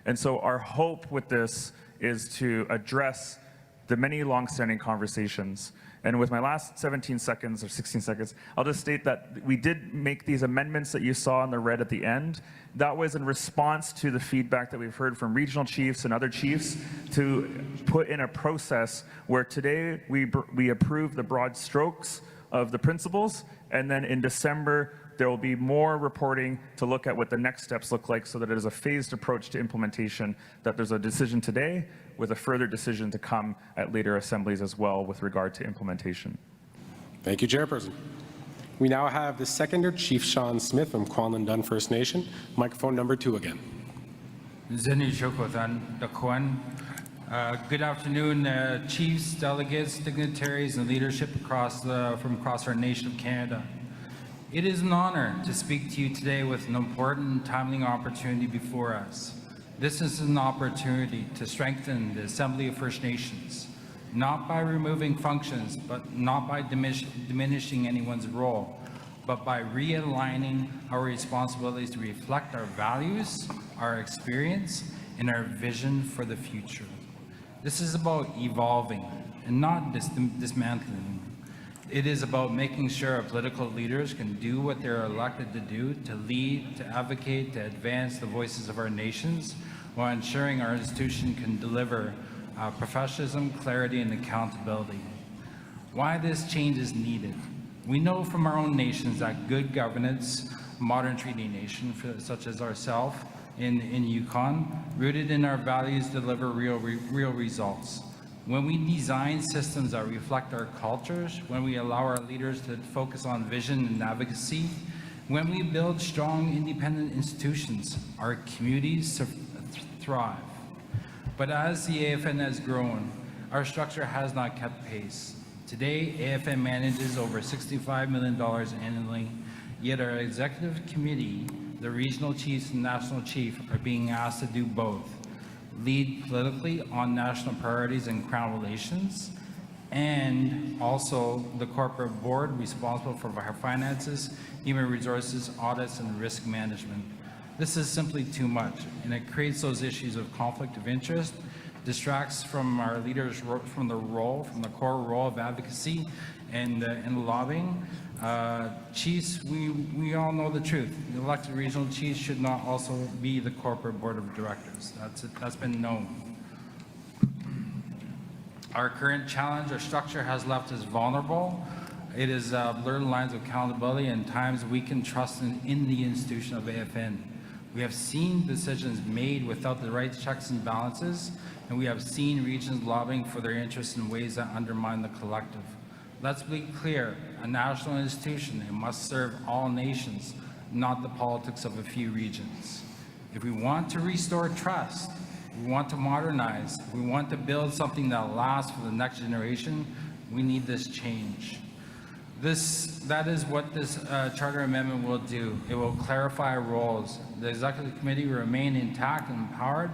And so our hope with this is to address the many long-standing conversations. And with my last 17 seconds or 16 seconds, I'll just state that we did make these amendments that you saw in the red at the end. That was in response to the feedback that we've heard from regional chiefs and other chiefs to put in a process where today we approve the broad strokes of the principles, and then in December there will be more reporting to look at what the next steps look like so that it is a phased approach to implementation, that there's a decision today with a further decision to come at later assemblies as well with regard to implementation. Thank you, Chairperson. We now have the seconder, Chief Sean Smith from Kwanlin Dun First Nation. Microphone number 2 again. Good afternoon, chiefs, delegates, dignitaries, and leadership from across our nation of Canada. It is an honor to speak to you today with an important and timely opportunity before us. This is an opportunity to strengthen the Assembly of First Nations, not by removing functions, but not by diminishing anyone's role, but by realigning our responsibilities to reflect our values, our experience, and our vision for the future. This is about evolving and not dismantling. It is about making sure our political leaders can do what they're elected to do, to lead, to advocate, to advance the voices of our nations, while ensuring our institution can deliver professionalism, clarity, and accountability. Why this change is needed. We know from our own nations that good governance, modern treaty nation such as ourselves in Yukon, rooted in our values, deliver real results. When we design systems that reflect our cultures, when we allow our leaders to focus on vision and advocacy, when we build strong, independent institutions, our communities thrive. But as the AFN has grown, our structure has not kept pace. Today, AFN manages over $65 million annually, yet our executive committee, the regional chiefs and national chief, are being asked to do both. Lead politically on national priorities and Crown relations, and also the corporate board responsible for our finances, human resources, audits, and risk management. This is simply too much, and it creates those issues of conflict of interest, distracts from our leaders from the core role of advocacy and lobbying. Chiefs, we all know the truth. The elected regional chiefs should not also be the corporate board of directors. That's been known. Our current challenge, our structure has left us vulnerable. It has blurred lines of accountability and times weaken trust in the institution of AFN. We have seen decisions made without the right checks and balances, and we have seen regions lobbying for their interests in ways that undermine the collective. Let's be clear, a national institution, it must serve all nations, not the politics of a few regions. If we want to restore trust, we want to modernize, we want to build something that lasts for the next generation, we need this change. That is what this charter amendment will do. It will clarify roles. The executive committee will remain intact and empowered.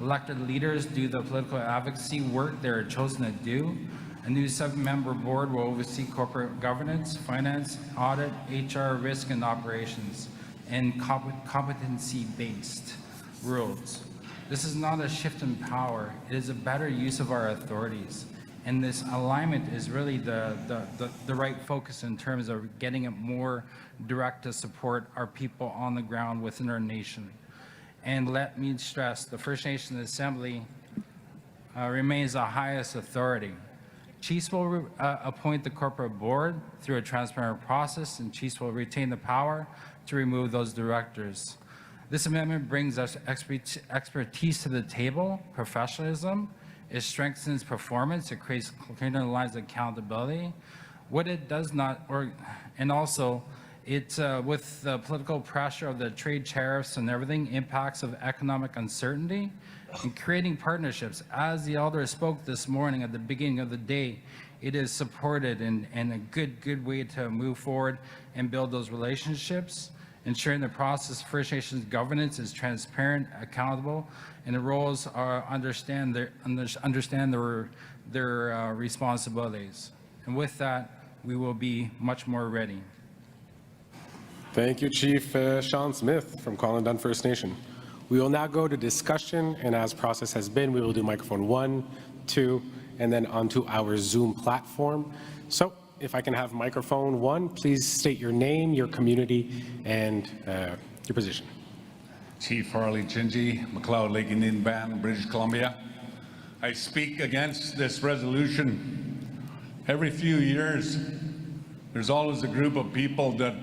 Elected leaders do the political advocacy work they're chosen to do. A new 7-member board will oversee corporate governance, finance, audit, HR, risk, and operations, and competency-based rules. This is not a shift in power. It is a better use of our authorities. And this alignment is really the right focus in terms of getting it more direct to support our people on the ground within our nation. And let me stress, the First Nations Assembly remains the highest authority. Chiefs will appoint the corporate board through a transparent process, and chiefs will retain the power to remove those directors. This amendment brings us expertise to the table, professionalism. It strengthens performance. It creates clearer lines of accountability. What it does not, and also, it's with the political pressure of the trade tariffs and everything, impacts of economic uncertainty, and creating partnerships. As the elder spoke this morning at the beginning of the day, it is supported and a good way to move forward and build those relationships, ensuring the process of First Nations governance is transparent, accountable, and the roles are understand their responsibilities. And with that, we will be much more ready. Thank you, Chief Sean Smith from Colin Dunn First Nation. We will now go to discussion, and as process has been, we will do microphone 1, 2, and then onto our Zoom platform. So if I can have microphone 1, please state your name, your community, and your position. Chief Harley Chingy, McLeod Lake Indian Band, British Columbia. I speak against this resolution. Every few years, there's always a group of people that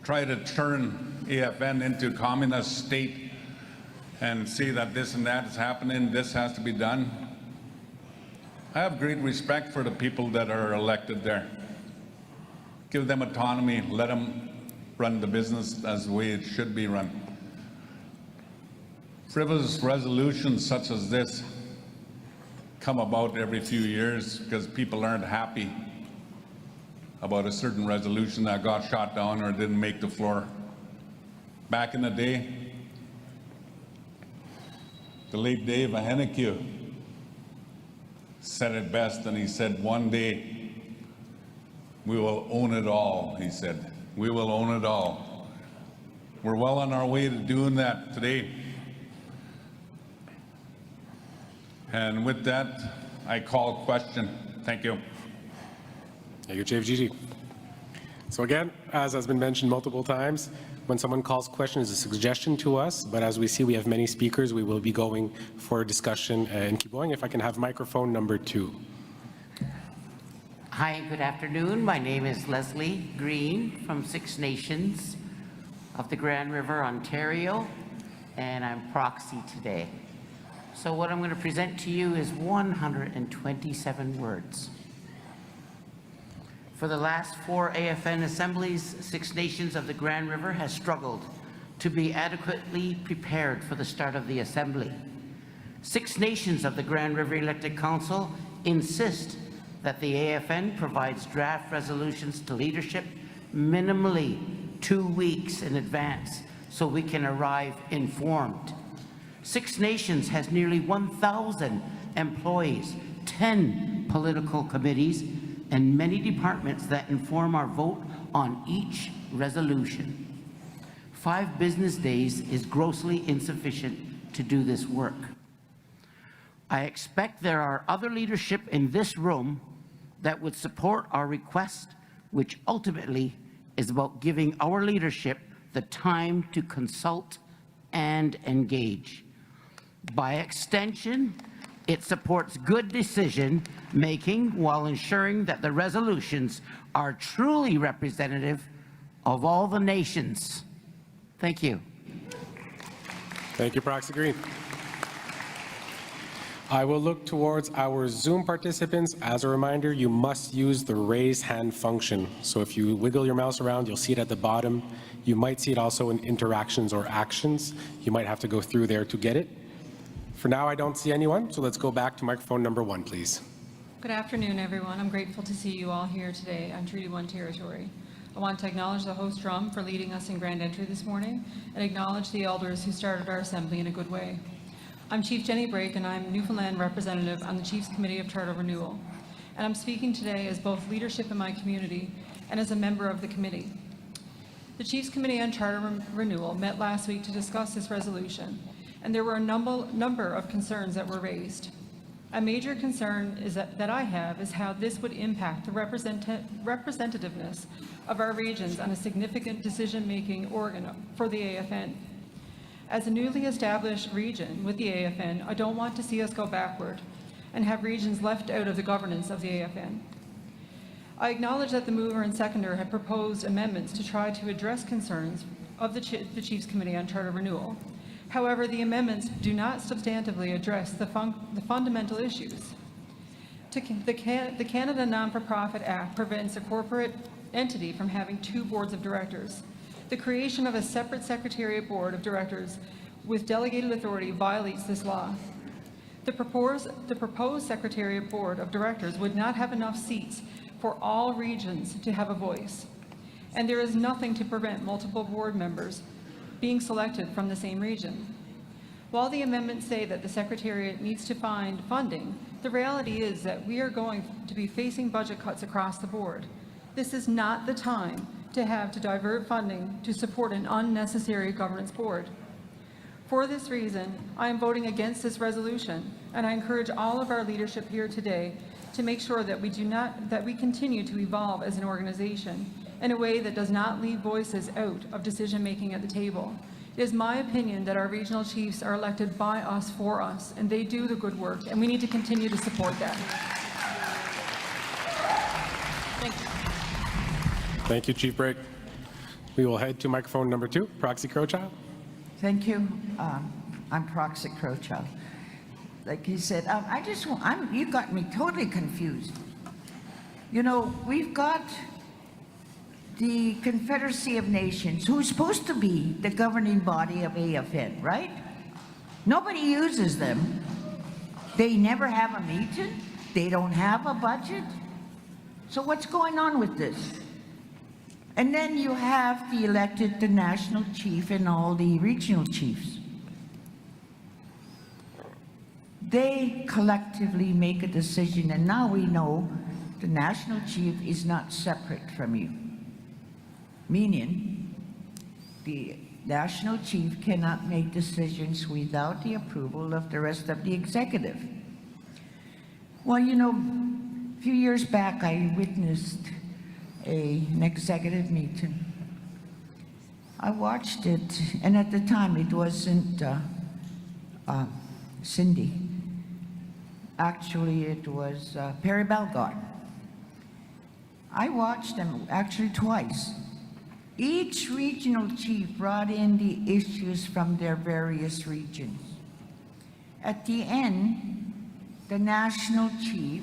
try to turn AFN into a communist state and see that this and that is happening, this has to be done. I have great respect for the people that are elected there. Give them autonomy, let them run the business as the way it should be run. Frivolous resolutions such as this come about every few years because people aren't happy about a certain resolution that got shot down or didn't make the floor. Back in the day, the late Dave Ahenekew said it best, and he said, one day we will own it all, he said. We will own it all. We're well on our way to doing that today. And with that, I call question. Thank you. Thank you, Chief Gigi. So again, as has been mentioned multiple times, when someone calls question, is a suggestion to us, but as we see, we have many speakers. We will be going for discussion and keep going. If I can have microphone number 2. Hi, good afternoon. My name is Leslie Green from Six Nations of the Grand River, Ontario, and I'm proxy today. So what I'm going to present to you is 127 words. For the last 4 AFN assemblies, Six Nations of the Grand River has struggled to be adequately prepared for the start of the assembly. Six Nations of the Grand River Elected Council insist that the AFN provides draft resolutions to leadership minimally 2 weeks in advance so we can arrive informed. Six Nations has nearly 1,000 employees, 10 political committees, and many departments that inform our vote on each resolution. 5 business days is grossly insufficient to do this work. I expect there are other leadership in this room that would support our request, which ultimately is about giving our leadership the time to consult and engage. By extension, it supports good decision-making while ensuring that the resolutions are truly representative of all the nations. Thank you. Thank you, Proxy Green. I will look towards our Zoom participants. As a reminder, you must use the raise hand function. So if you wiggle your mouse around, you'll see it at the bottom. You might see it also in interactions or actions. You might have to go through there to get it. For now, I don't see anyone, so let's go back to microphone number 1, please. Good afternoon, everyone. I'm grateful to see you all here today on Treaty 1 territory. I want to acknowledge the host drum for leading us in grand entry this morning and acknowledge the elders who started our assembly in a good way. I'm Chief Jenny Brake, and I'm Newfoundland representative on the Chiefs Committee of Charter Renewal. And I'm speaking today as both leadership in my community and as a member of the committee. The Chiefs Committee on Charter Renewal met last week to discuss this resolution, and there were a number of concerns that were raised. A major concern is that I have is how this would impact the representativeness of our regions on a significant decision-making organ for the AFN. As a newly established region with the AFN, I don't want to see us go backward and have regions left out of the governance of the AFN. I acknowledge that the mover and seconder have proposed amendments to try to address concerns of the Chiefs Committee on Charter Renewal. However, the amendments do not substantively address the fundamental issues. The Canada Non-for-Profit Act prevents a corporate entity from having two boards of directors. The creation of a separate Secretariat Board of Directors with delegated authority violates this law. The proposed Secretariat Board of Directors would not have enough seats for all regions to have a voice, and there is nothing to prevent multiple board members being selected from the same region. While the amendments say that the Secretariat needs to find funding, the reality is that we are going to be facing budget cuts across the board. This is not the time to have to divert funding to support an unnecessary governance board. For this reason, I am voting against this resolution, and I encourage all of our leadership here today to make sure that we continue to evolve as an organization in a way that does not leave voices out of decision-making at the table. It is my opinion that our regional chiefs are elected by us for us, and they do the good work, and we need to continue to support that. Thank you. Thank you, Chief Brake. We will head to microphone number 2, Proxy Crowchild. Thank you. I'm Proxy Crowchild. Like he said, you got me totally confused. You know, we've got the Confederacy of Nations, who's supposed to be the governing body of AFN, right? Nobody uses them. They never have a meeting. They don't have a budget. So what's going on with this? And then you have the national chief and all the regional chiefs. They collectively make a decision, and now we know the national chief is not separate from you. Meaning, the national chief cannot make decisions without the approval of the rest of the executive. Well, you know, a few years back, I witnessed an executive meeting. I watched it, and at the time, it wasn't Cindy. Actually, it was Perry Bellegarde. I watched them actually twice. Each regional chief brought in the issues from their various regions. At the end, the national chief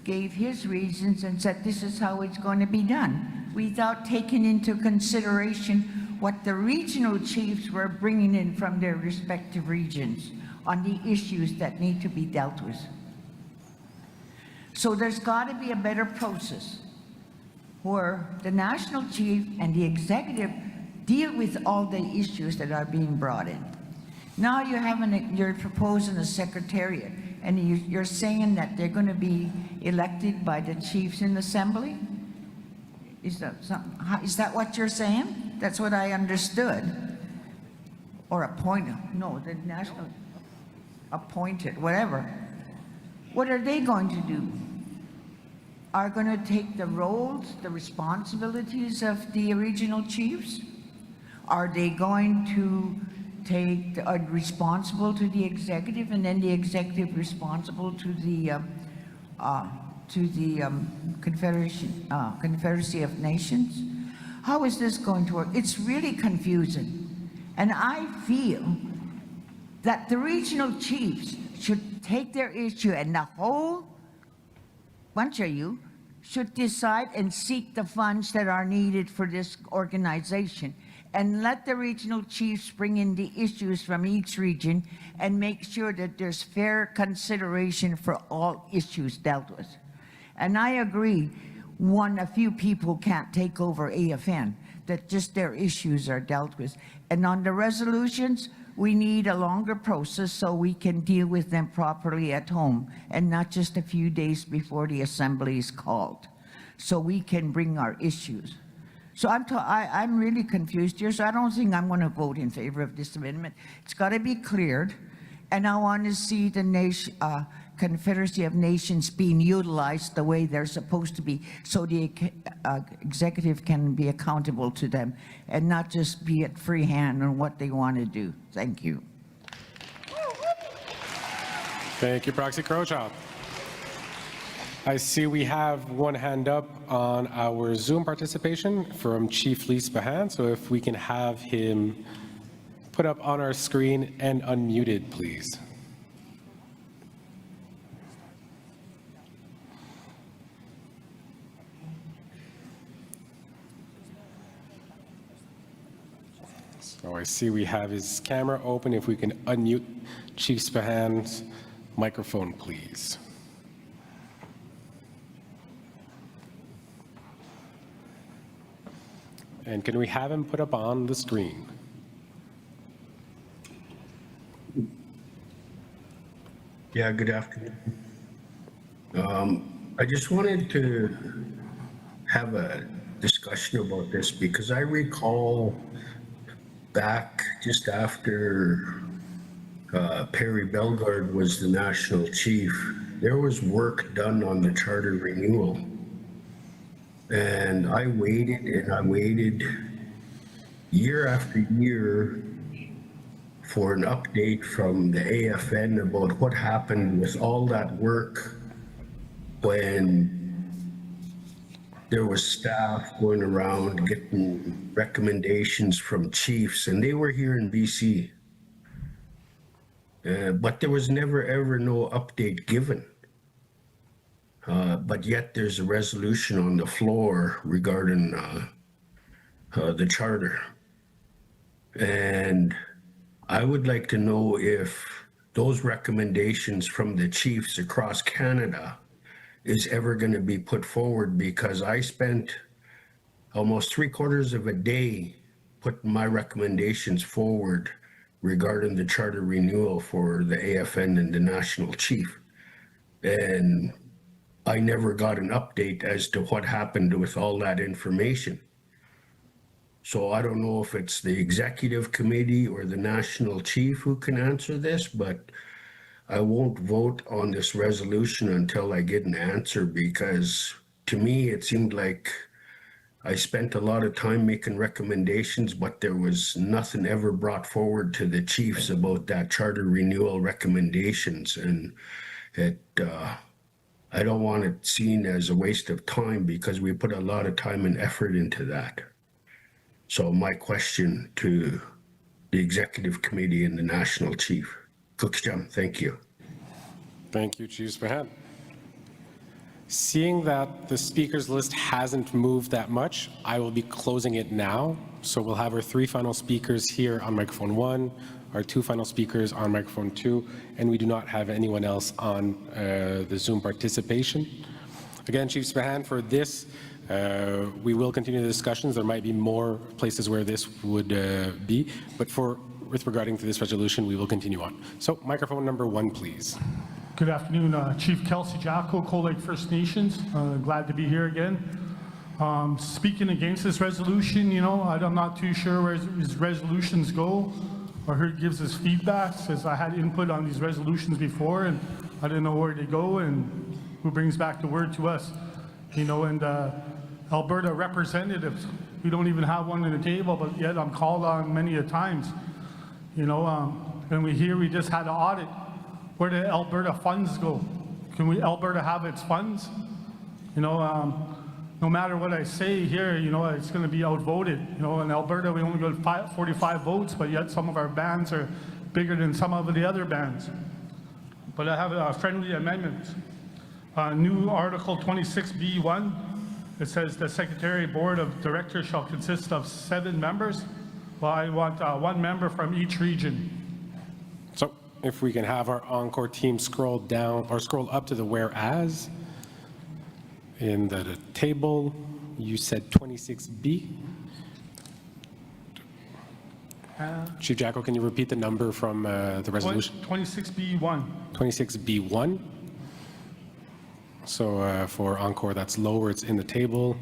gave his reasons and said this is how it's going to be done, without taking into consideration what the regional chiefs were bringing in from their respective regions on the issues that need to be dealt with. So there's got to be a better process where the national chief and the executive deal with all the issues that are being brought in. Now you're proposing a secretariat, and you're saying that they're going to be elected by the chiefs in assembly? Is that what you're saying? That's what I understood. Or appointed, no, the national appointed, whatever. What are they going to do? Are going to take the roles, the responsibilities of the regional chiefs? Are they going to take responsible to the executive, and then the executive responsible to the Confederacy of Nations? How is this going to work? It's really confusing, and I feel that the regional chiefs should take their issue, and the whole bunch of you should decide and seek the funds that are needed for this organization, and let the regional chiefs bring in the issues from each region and make sure that there's fair consideration for all issues dealt with. And I agree, a few people can't take over AFN, that just their issues are dealt with. And on the resolutions, we need a longer process so we can deal with them properly at home and not just a few days before the assembly is called, so we can bring our issues. So I'm really confused here, so I don't think I'm going to vote in favor of this amendment. It's got to be cleared, and I want to see the Confederacy of Nations being utilized the way they're supposed to be, so the executive can be accountable to them and not just be at free hand on what they want to do. Thank you. Thank you, Proxy Crowshaw. I see we have one hand up on our Zoom participation from Chief Lee Spahan, so if we can have him put up on our screen and unmuted, please. So I see we have his camera open. If we can unmute Chief Spahan's microphone, please. And can we have him put up on the screen? Yeah, good afternoon. I just wanted to have a discussion about this because I recall back just after Perry Bellegarde was the national chief, there was work done on the charter renewal. And I waited year after year for an update from the AFN about what happened with all that work when there was staff going around getting recommendations from chiefs, and they were here in BC. But there was never ever no update given. But yet there's a resolution on the floor regarding the charter. And I would like to know if those recommendations from the chiefs across Canada is ever going to be put forward, because I spent almost 3/4 of a day putting my recommendations forward regarding the charter renewal for the AFN and the national chief. And I never got an update as to what happened with all that information. So I don't know if it's the executive committee or the national chief who can answer this, but I won't vote on this resolution until I get an answer, because to me, it seemed like I spent a lot of time making recommendations, but there was nothing ever brought forward to the chiefs about that charter renewal recommendations. And I don't want it seen as a waste of time, because we put a lot of time and effort into that. So my question to the executive committee and the national chief. Cooksham, thank you. Thank you, Chief Spahan. Seeing that the speakers list hasn't moved that much, I will be closing it now. So we'll have our 3 final speakers here on microphone 1, our 2 final speakers on microphone 2, and we do not have anyone else on the Zoom participation. Again, Chief Spahan, for this, we will continue the discussions. There might be more places where this would be, but with regarding to this resolution, we will continue on. So microphone number 1, please. Good afternoon, Chief Kelsey Jacko, Cold Lake First Nations. Glad to be here again. Speaking against this resolution, I'm not too sure where his resolutions go or who gives his feedback, as I had input on these resolutions before and I didn't know where they go and who brings back the word to us. And Alberta representatives, we don't even have one on the table, but yet I'm called on many a times. And we just had an audit. Where did Alberta funds go? Can Alberta have its funds? No matter what I say here, it's going to be outvoted. In Alberta, we only got 45 votes, but yet some of our bands are bigger than some of the other bands. But I have a friendly amendment. New Article 26B1. It says the Secretary Board of Directors shall consist of 7 members. Well, I want 1 member from each region. So if we can have our Encore team scroll down or scroll up to the whereas. in the table. You said 26B. Chief Jacko, can you repeat the number from the resolution? 26B1. 26B1. So for Encore, that's lower, it's in the table.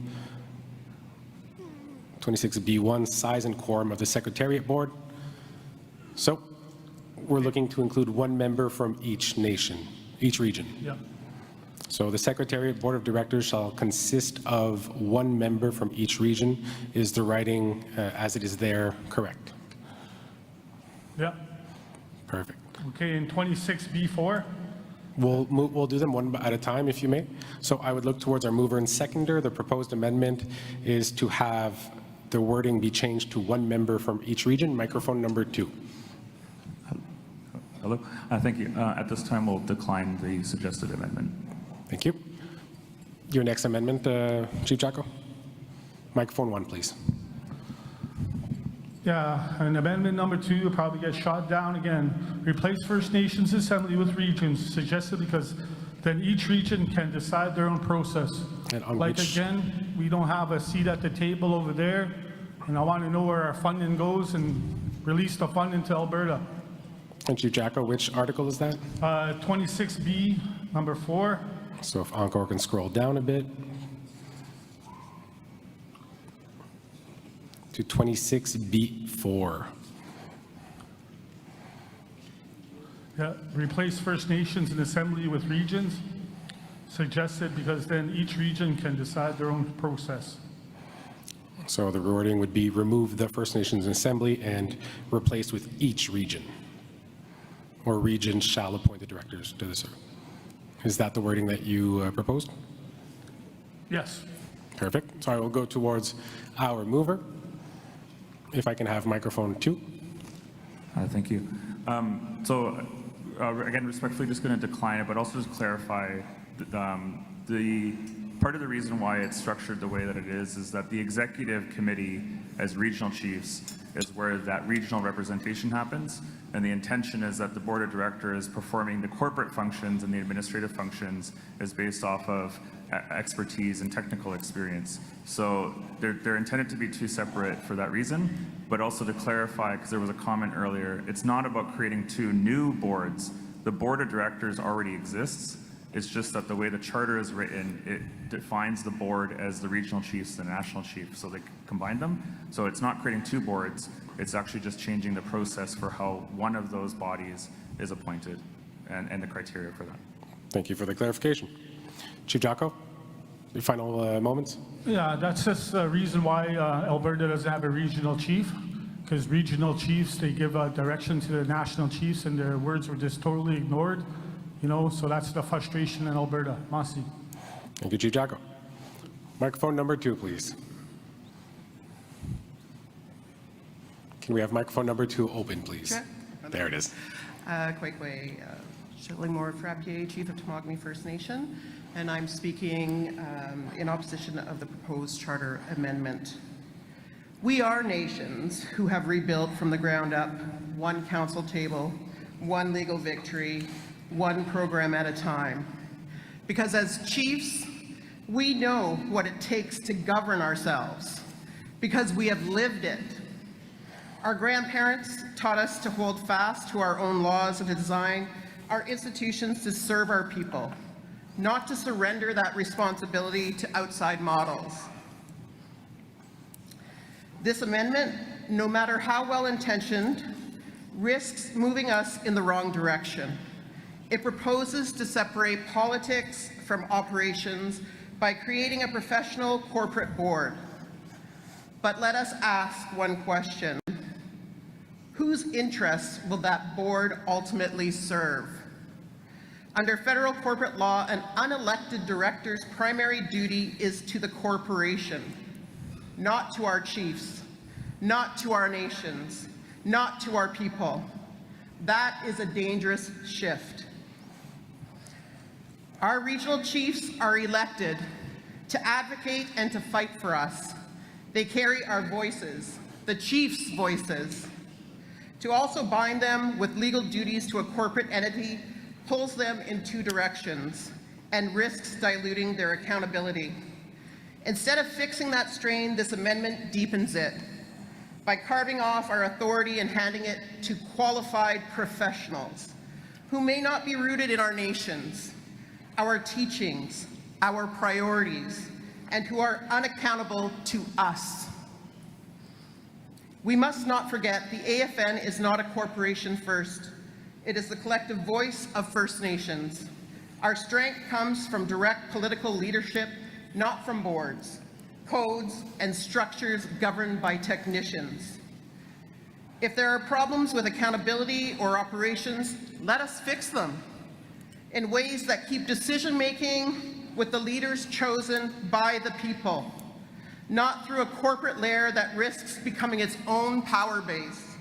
26B1, size and quorum of the Secretariat Board. So we're looking to include one member from each nation, each region. Yeah. So the Secretariat Board of Directors shall consist of one member from each region. Is the writing as it is there correct? Yeah. Perfect. Okay, and 26B4? We'll do them one at a time, if you may. So I would look towards our mover and seconder. The proposed amendment is to have the wording be changed to one member from each region. Microphone number 2. Hello. Thank you. At this time, we'll decline the suggested amendment. Thank you. Your next amendment, Chief Jacko? Microphone 1, please. Yeah, and amendment number 2 will probably get shot down again. Replace First Nations Assembly with regions, suggested because then each region can decide their own process. Like again, we don't have a seat at the table over there, and I want to know where our funding goes and release the funding to Alberta. And Chief Jacko, which article is that? 26B, number 4. So if Encore can scroll down a bit. To 26B4. Yeah, replace First Nations and Assembly with regions, suggested because then each region can decide their own process. So the wording would be remove the First Nations Assembly and replace with each region. Or regions shall appoint the directors to the service. Is that the wording that you proposed? Yes. Perfect. So I will go towards our mover. If I can have microphone 2. Thank you. Again, respectfully, just going to decline it, but also just clarify the part of the reason why it's structured the way that it is that the executive committee as regional chiefs is where that regional representation happens, and the intention is that the board of directors performing the corporate functions and the administrative functions is based off of expertise and technical experience. So they're intended to be two separate for that reason, but also to clarify, because there was a comment earlier, it's not about creating two new boards. The board of directors already exists. It's just that the way the charter is written, it defines the board as the regional chiefs and the national chief, so they combine them. So it's not creating two boards, it's actually just changing the process for how one of those bodies is appointed and the criteria for that. Thank you for the clarification. Chief Jacko, your final moments? Yeah, that's just the reason why Alberta doesn't have a regional chief, because regional chiefs, they give direction to the national chiefs and their words were just totally ignored. You know, so that's the frustration in Alberta. Masi. Thank you, Chief Jacko. Microphone number 2, please. Can we have microphone number 2 open, please? Sure. There it is. Kwekwe Shillingmore Frappier, Chief of Tamagami First Nation, and I'm speaking in opposition of the proposed charter amendment. We are nations who have rebuilt from the ground up, one council table, one legal victory, one program at a time. Because as chiefs, we know what it takes to govern ourselves, because we have lived it. Our grandparents taught us to hold fast to our own laws and to design our institutions to serve our people, not to surrender that responsibility to outside models. This amendment, no matter how well-intentioned, risks moving us in the wrong direction. It proposes to separate politics from operations by creating a professional corporate board. But let us ask one question. Whose interests will that board ultimately serve? Under federal corporate law, an unelected director's primary duty is to the corporation, not to our chiefs, not to our nations, not to our people. That is a dangerous shift. Our regional chiefs are elected to advocate and to fight for us. They carry our voices, the chiefs' voices. To also bind them with legal duties to a corporate entity pulls them in two directions and risks diluting their accountability. Instead of fixing that strain, this amendment deepens it by carving off our authority and handing it to qualified professionals who may not be rooted in our nations, our teachings, our priorities, and who are unaccountable to us. We must not forget the AFN is not a corporation first. It is the collective voice of First Nations. Our strength comes from direct political leadership, not from boards, codes, and structures governed by technicians. If there are problems with accountability or operations, let us fix them in ways that keep decision-making with the leaders chosen by the people, not through a corporate layer that risks becoming its own power base.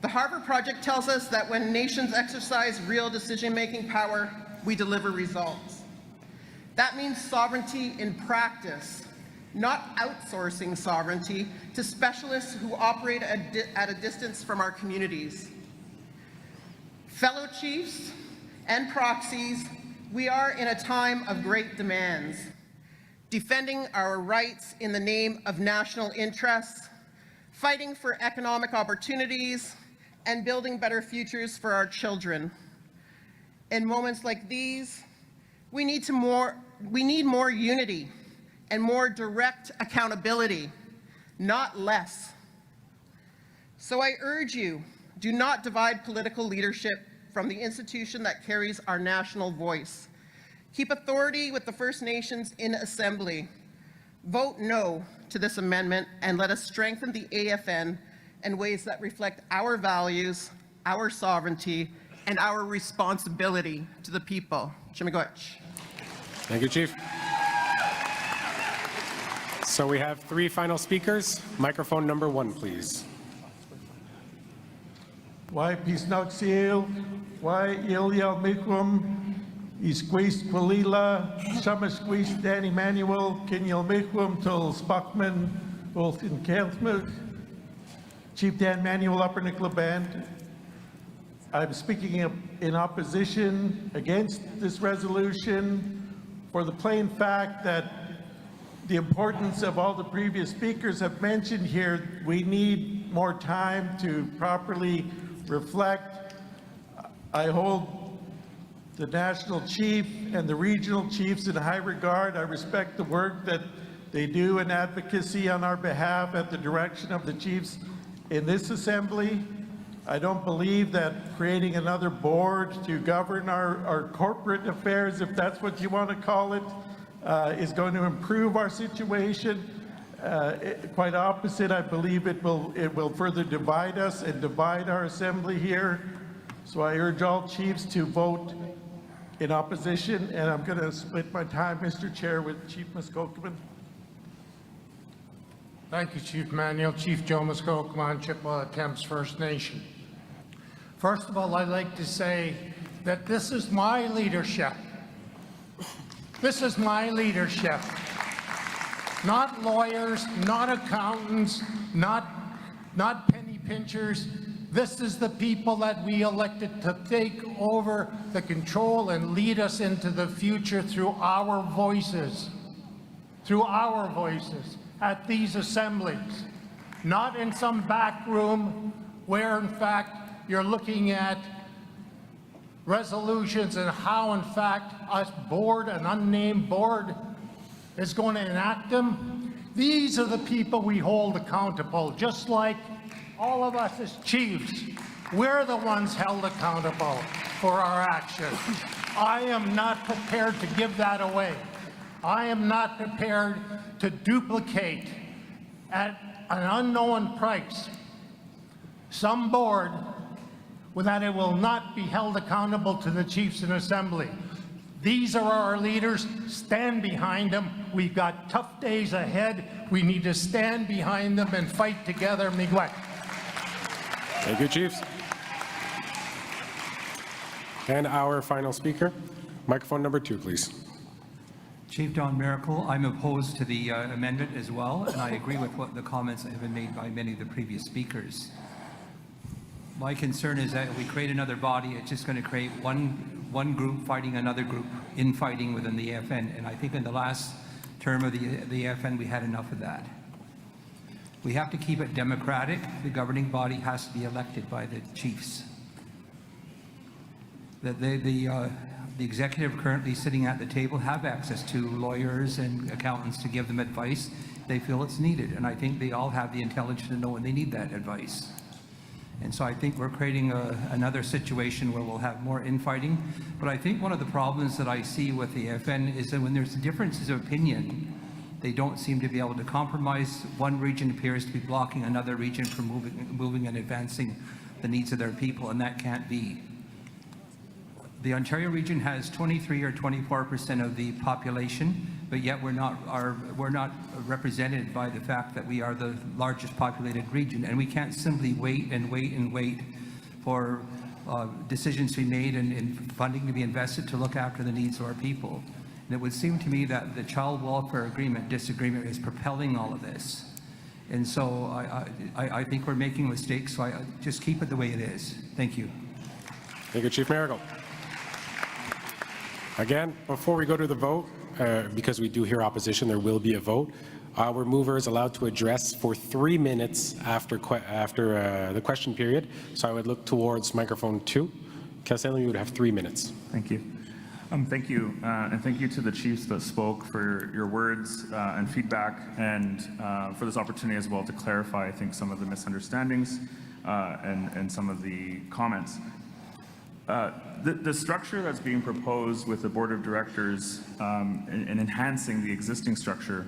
The Harvard Project tells us that when nations exercise real decision-making power, we deliver results. That means sovereignty in practice, not outsourcing sovereignty to specialists who operate at a distance from our communities. Fellow chiefs and proxies, we are in a time of great demands, defending our rights in the name of national interests, fighting for economic opportunities, and building better futures for our children. In moments like these, we need more unity and more direct accountability, not less. So I urge you, do not divide political leadership from the institution that carries our national voice. Keep authority with the First Nations in Assembly. Vote no to this amendment and let us strengthen the AFN in ways that reflect our values, our sovereignty, and our responsibility to the people. Chimigwech. Thank you, Chief. So we have 3 final speakers. Microphone number 1, please. Why Pisnauxiel, why Ilya Mikwum, Isquist Quilila, Shamasquist Dan Emmanuel, Kinyal Mikwum, Tul Spockman, both in Keltmouth, Chief Dan Manuel Upper Nicola Band. I'm speaking in opposition against this resolution for the plain fact that the importance of all the previous speakers have mentioned here. We need more time to properly reflect. I hold the national chief and the regional chiefs in high regard. I respect the work that they do in advocacy on our behalf at the direction of the chiefs in this assembly. I don't believe that creating another board to govern our corporate affairs, if that's what you want to call it, is going to improve our situation. Quite opposite, I believe it will further divide us and divide our assembly here. So I urge all chiefs to vote in opposition, and I'm going to split my time, Mr. Chair, with Chief Muskokeman. Thank you, Chief Manuel. Chief Joe Muskokeman, Chippewa Thames First Nation. First of all, I'd like to say that this is my leadership. This is my leadership. Not lawyers, not accountants, not penny pinchers. This is the people that we elected to take over the control and lead us into the future through our voices. Through our voices at these assemblies. Not in some back room where, in fact, you're looking at resolutions and how, in fact, a board, an unnamed board, is going to enact them. These are the people we hold accountable, just like all of us as chiefs. We're the ones held accountable for our actions. I am not prepared to give that away. I am not prepared to duplicate at an unknown price some board that it will not be held accountable to the chiefs in assembly. These are our leaders. Stand behind them. We've got tough days ahead. We need to stand behind them and fight together. Miigwech. Thank you, Chiefs. And our final speaker, microphone number 2, please. Chief Don Miracle, I'm opposed to the amendment as well, and I agree with what the comments that have been made by many of the previous speakers. My concern is that if we create another body, it's just going to create one one group fighting another group, infighting within the AFN. And I think in the last term of the AFN, we had enough of that. We have to keep it democratic. The governing body has to be elected by the chiefs. The executive currently sitting at the table have access to lawyers and accountants to give them advice. They feel it's needed, and I think they all have the intelligence to know when they need that advice. And so I think we're creating another situation where we'll have more infighting. But I think one of the problems that I see with the AFN is that when there's differences of opinion, they don't seem to be able to compromise. One region appears to be blocking another region from moving and advancing the needs of their people, and that can't be. The Ontario region has 23 or 24% of the population, but yet we're not represented by the fact that we are the largest populated region, and we can't simply wait and wait and wait for decisions to be made and funding to be invested to look after the needs of our people. And it would seem to me that the child welfare disagreement is propelling all of this. And so I think we're making mistakes, so I just keep it the way it is. Thank you. Thank you, Chief Marigold. Again, before we go to the vote, because we do hear opposition, there will be a vote. Our mover is allowed to address for 3 minutes after the question period. So I would look towards microphone 2. Counselor, you would have 3 minutes. Thank you. Thank you, and thank you to the chiefs that spoke for your words and feedback, and for this opportunity as well to clarify, I think, some of the misunderstandings and some of the comments. The structure that's being proposed with the board of directors and enhancing the existing structure,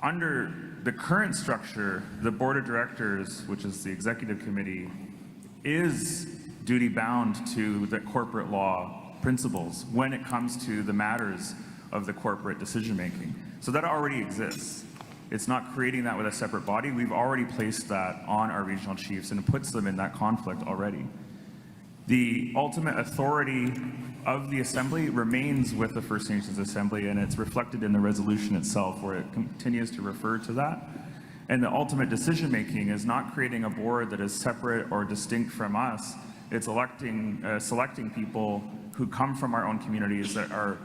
under the current structure, the board of directors, which is the executive committee, is duty bound to the corporate law principles when it comes to the matters of the corporate decision making. So that already exists. It's not creating that with a separate body. We've already placed that on our regional chiefs, and it puts them in that conflict already. The ultimate authority of the Assembly remains with the First Nations Assembly, and it's reflected in the resolution itself, where it continues to refer to that. And the ultimate decision-making is not creating a board that is separate or distinct from us. It's selecting people who come from our own communities that are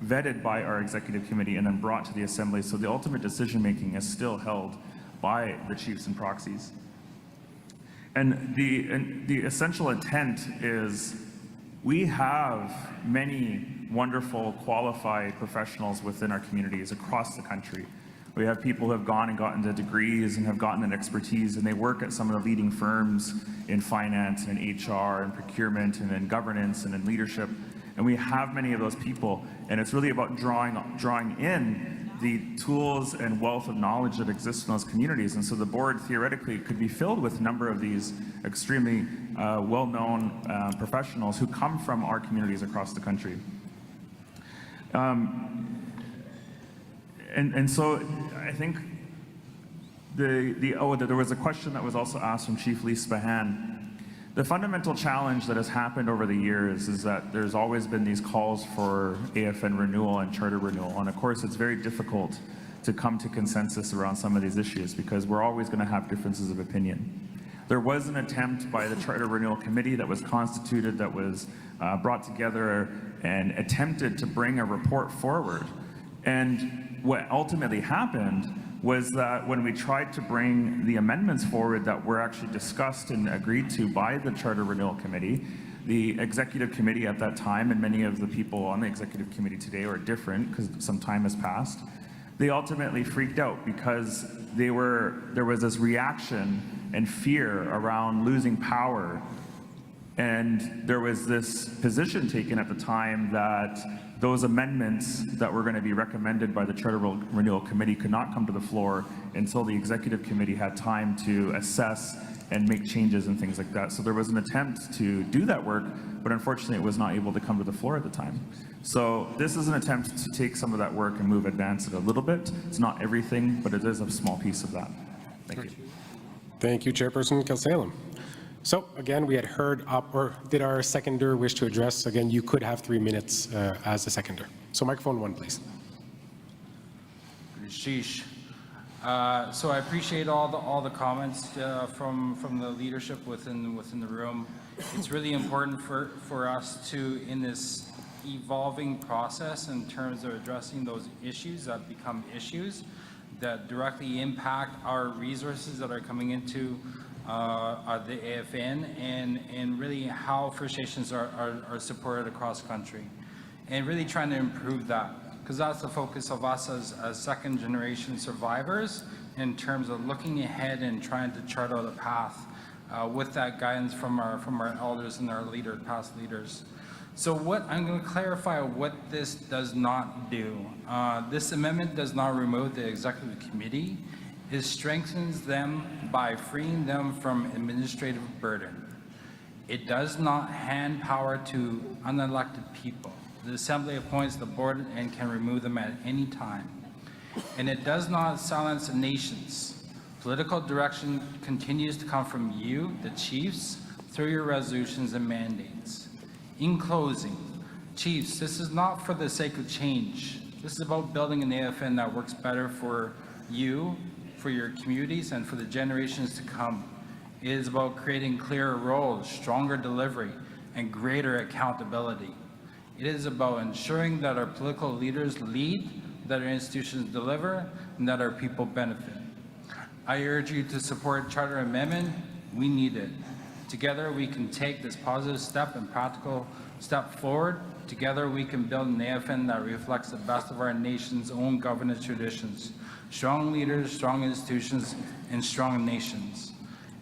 vetted by our executive committee and then brought to the Assembly. So the ultimate decision-making is still held by the chiefs and proxies. And the essential intent is we have many wonderful, qualified professionals within our communities across the country. We have people who have gone and gotten the degrees and have gotten an expertise, and they work at some of the leading firms in finance and in HR and procurement and in governance and in leadership. And we have many of those people, and it's really about drawing in the tools and wealth of knowledge that exists in those communities. And so the board theoretically could be filled with a number of these extremely well-known professionals who come from our communities across the country. And so I think there was a question that was also asked from Chief Lee Spahan. The fundamental challenge that has happened over the years is that there's always been these calls for AFN renewal and charter renewal. And of course, it's very difficult to come to consensus around some of these issues because we're always going to have differences of opinion. There was an attempt by the Charter Renewal Committee that was constituted, that was brought together and attempted to bring a report forward. And what ultimately happened was that when we tried to bring the amendments forward that were actually discussed and agreed to by the Charter Renewal Committee, the executive committee at that time, and many of the people on the executive committee today are different because some time has passed, they ultimately freaked out because there was this reaction and fear around losing power. And there was this position taken at the time that those amendments that were going to be recommended by the Charter Renewal Committee could not come to the floor until the Executive Committee had time to assess and make changes and things like that. So there was an attempt to do that work, but unfortunately it was not able to come to the floor at the time. So this is an attempt to take some of that work and advance it a little bit. It's not everything, but it is a small piece of that. Thank you. Thank you, Chairperson Kilsalem. So again, we had heard up, or did our seconder wish to address? Again, you could have 3 minutes as a seconder. So microphone 1, please. Sheesh. So I appreciate all the comments from the leadership within the room. it's really important for us to, in this evolving process in terms of addressing those issues that become issues that directly impact our resources that are coming into the AFN, and really how First Nations are supported across the country, and really trying to improve that, because that's the focus of us as second generation survivors in terms of looking ahead and trying to chart out a path with that guidance from our elders and our past leaders. So what I'm going to clarify what this does not do. This amendment does not remove the executive committee. It strengthens them by freeing them from administrative burden. It does not hand power to unelected people. The Assembly appoints the board and can remove them at any time. And it does not silence the nations. Political direction continues to come from you, the chiefs, through your resolutions and mandates. In closing, chiefs, this is not for the sake of change. This is about building an AFN that works better for you, for your communities, and for the generations to come. It is about creating clearer roles, stronger delivery, and greater accountability. It is about ensuring that our political leaders lead, that our institutions deliver, and that our people benefit. I urge you to support Charter Amendment. We need it. Together we can take this positive step and practical step forward. Together we can build an AFN that reflects the best of our nation's own governance traditions. Strong leaders, strong institutions, and strong nations.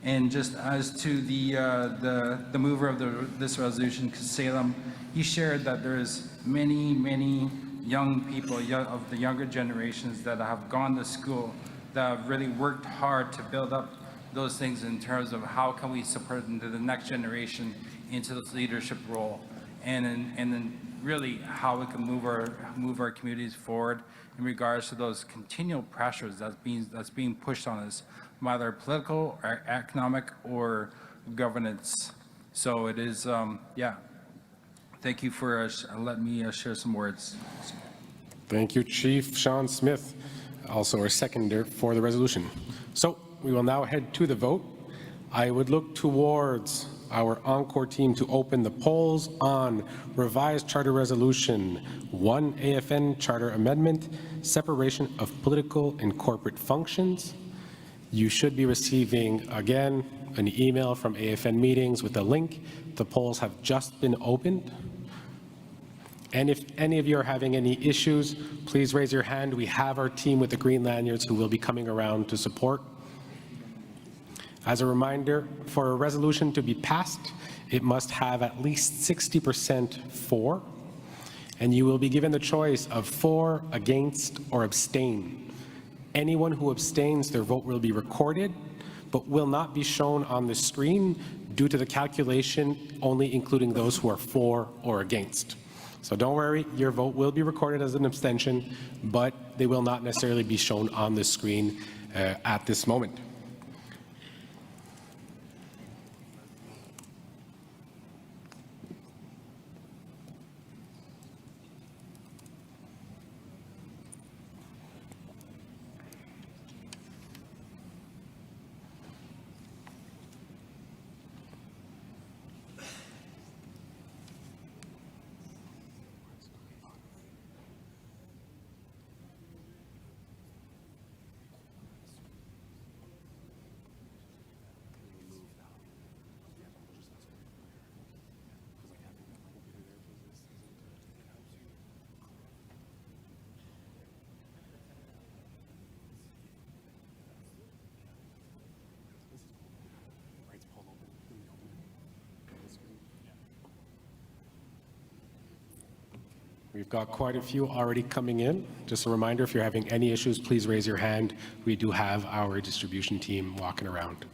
And just as to the mover of this resolution, Salem, he shared that there is many young people of the younger generations that have gone to school, that have really worked hard to build up those things in terms of how can we support into the next generation into this leadership role, and then really how we can move our communities forward in regards to those continual pressures that's being pushed on us, whether political or economic or governance. So it is, yeah. Thank you for letting me share some words. Thank you, Chief Sean Smith, also our seconder for the resolution. So we will now head to the vote. I would look towards our Encore team to open the polls on revised charter resolution 1 AFN charter amendment, separation of political and corporate functions. You should be receiving, again, an email from AFN meetings with a link. The polls have just been opened. And if any of you are having any issues, please raise your hand. We have our team with the green lanyards who will be coming around to support. As a reminder, for a resolution to be passed, it must have at least 60% for, and you will be given the choice of for, against, or abstain. Anyone who abstains, their vote will be recorded, but will not be shown on the screen due to the calculation only including those who are for or against. So don't worry, your vote will be recorded as an abstention, but they will not necessarily be shown on the screen at this moment. We've got quite a few already coming in. Just a reminder, if you're having any issues, please raise your hand. We do have our distribution team walking around.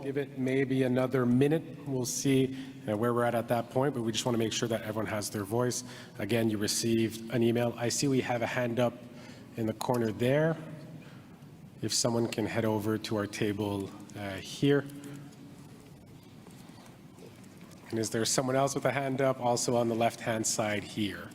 Give it maybe another minute. We'll see where we're at that point, but we just want to make sure that everyone has their voice. Again, you received an email. I see we have a hand up in the corner there. If someone can head over to our table here. And is there someone else with a hand up also on the left-hand side here?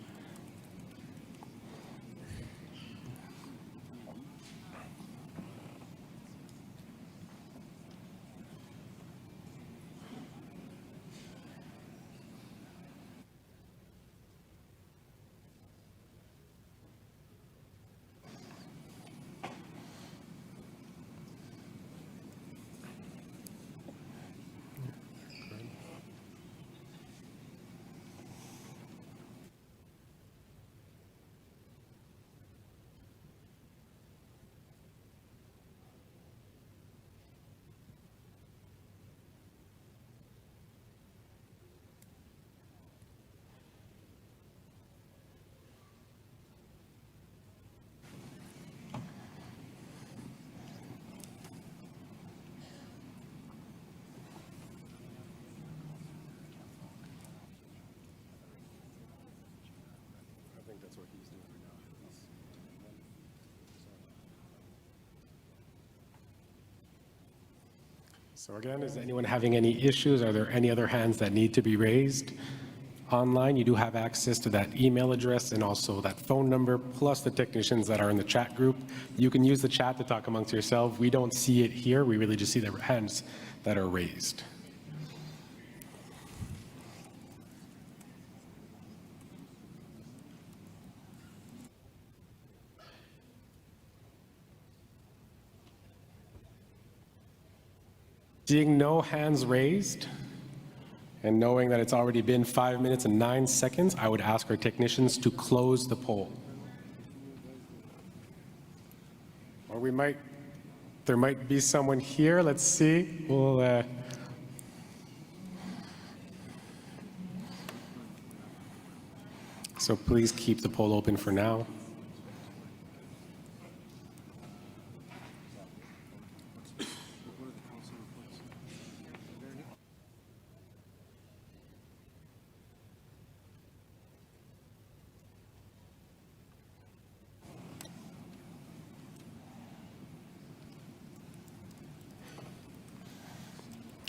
So again, is anyone having any issues? Are there any other hands that need to be raised? Online, you do have access to that email address and also that phone number, plus the technicians that are in the chat group. You can use the chat to talk amongst yourselves. We don't see it here. We really just see the hands that are raised. Seeing no hands raised, and knowing that it's already been 5 minutes and 9 seconds, I would ask our technicians to close the poll. Or there might be someone here. Let's see. So please keep the poll open for now.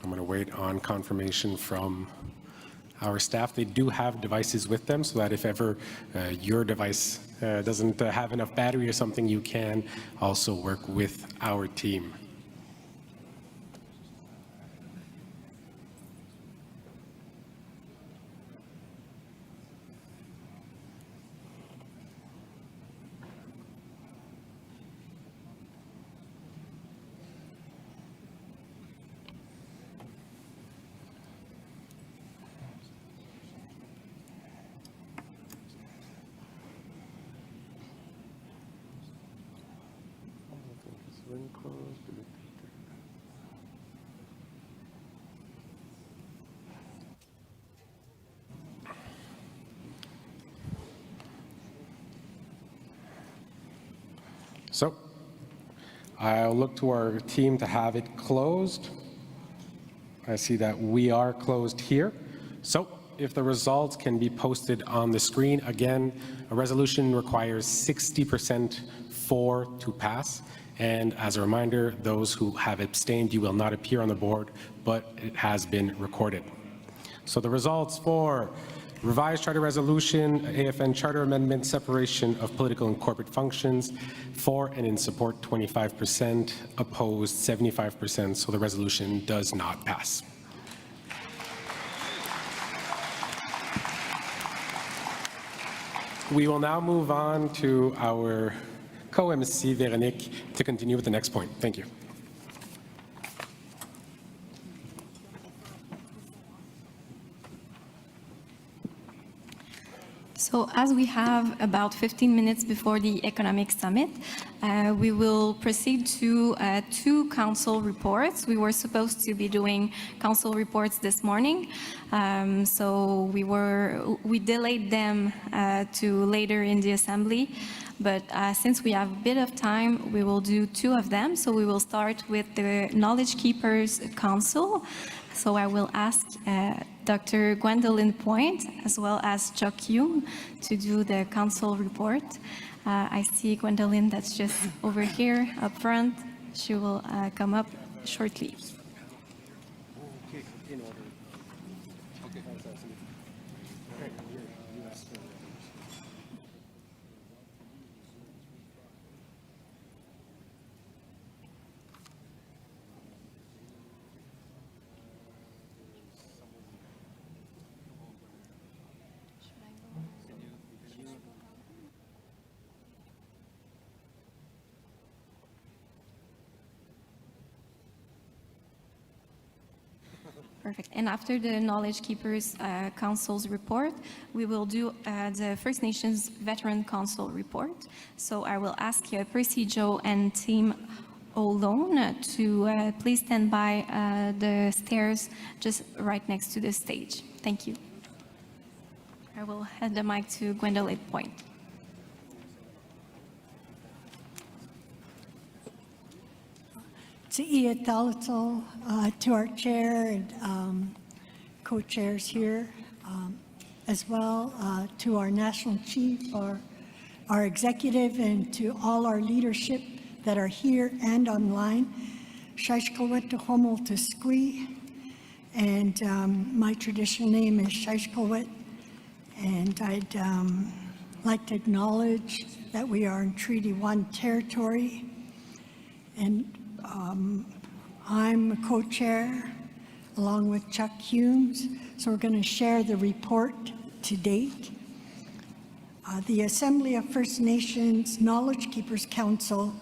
I'm going to wait on confirmation from our staff. They do have devices with them so that if ever your device doesn't have enough battery or something, you can also work with our team. So I'll look to our team to have it closed. I see that we are closed here. So if the results can be posted on the screen, again, a resolution requires 60% for to pass. And as a reminder, those who have abstained, you will not appear on the board, but it has been recorded. So the results for Revised Charter Resolution, AFN Charter Amendment, Separation of Political and Corporate Functions, for and in support 25%, opposed 75%, so the resolution does not pass. We will now move on to our co-MC, Véronique, to continue with the next point. Thank you. So as we have about 15 minutes before the Economic Summit, we will proceed to 2 council reports. We were supposed to be doing council reports this morning, so we delayed them to later in the Assembly. But since we have a bit of time, we will do 2 of them. So we will start with the Knowledge Keepers Council. So I will ask Dr. Gwendolyn Point, as well as Chuck Hume, to do the council report. I see Gwendolyn that's just over here up front. She will come up shortly. Perfect. And after the Knowledge Keepers Council's report, we will do the First Nations Veteran Council report. So I will ask Percy Joe and Team Olone to please stand by the stairs just right next to the stage. Thank you. I will hand the mic to Gwendolyn Point. To our chair and co-chairs here, as well to our national chief, our executive, and to all our leadership that are here and online. Shashkowet to Homol to Squee, and my traditional name is Shashkowet, and I'd like to acknowledge that we are in Treaty 1 territory, and I'm a co-chair along with Chuck Humes, so we're going to share the report to date. The Assembly of First Nations Knowledge Keepers Council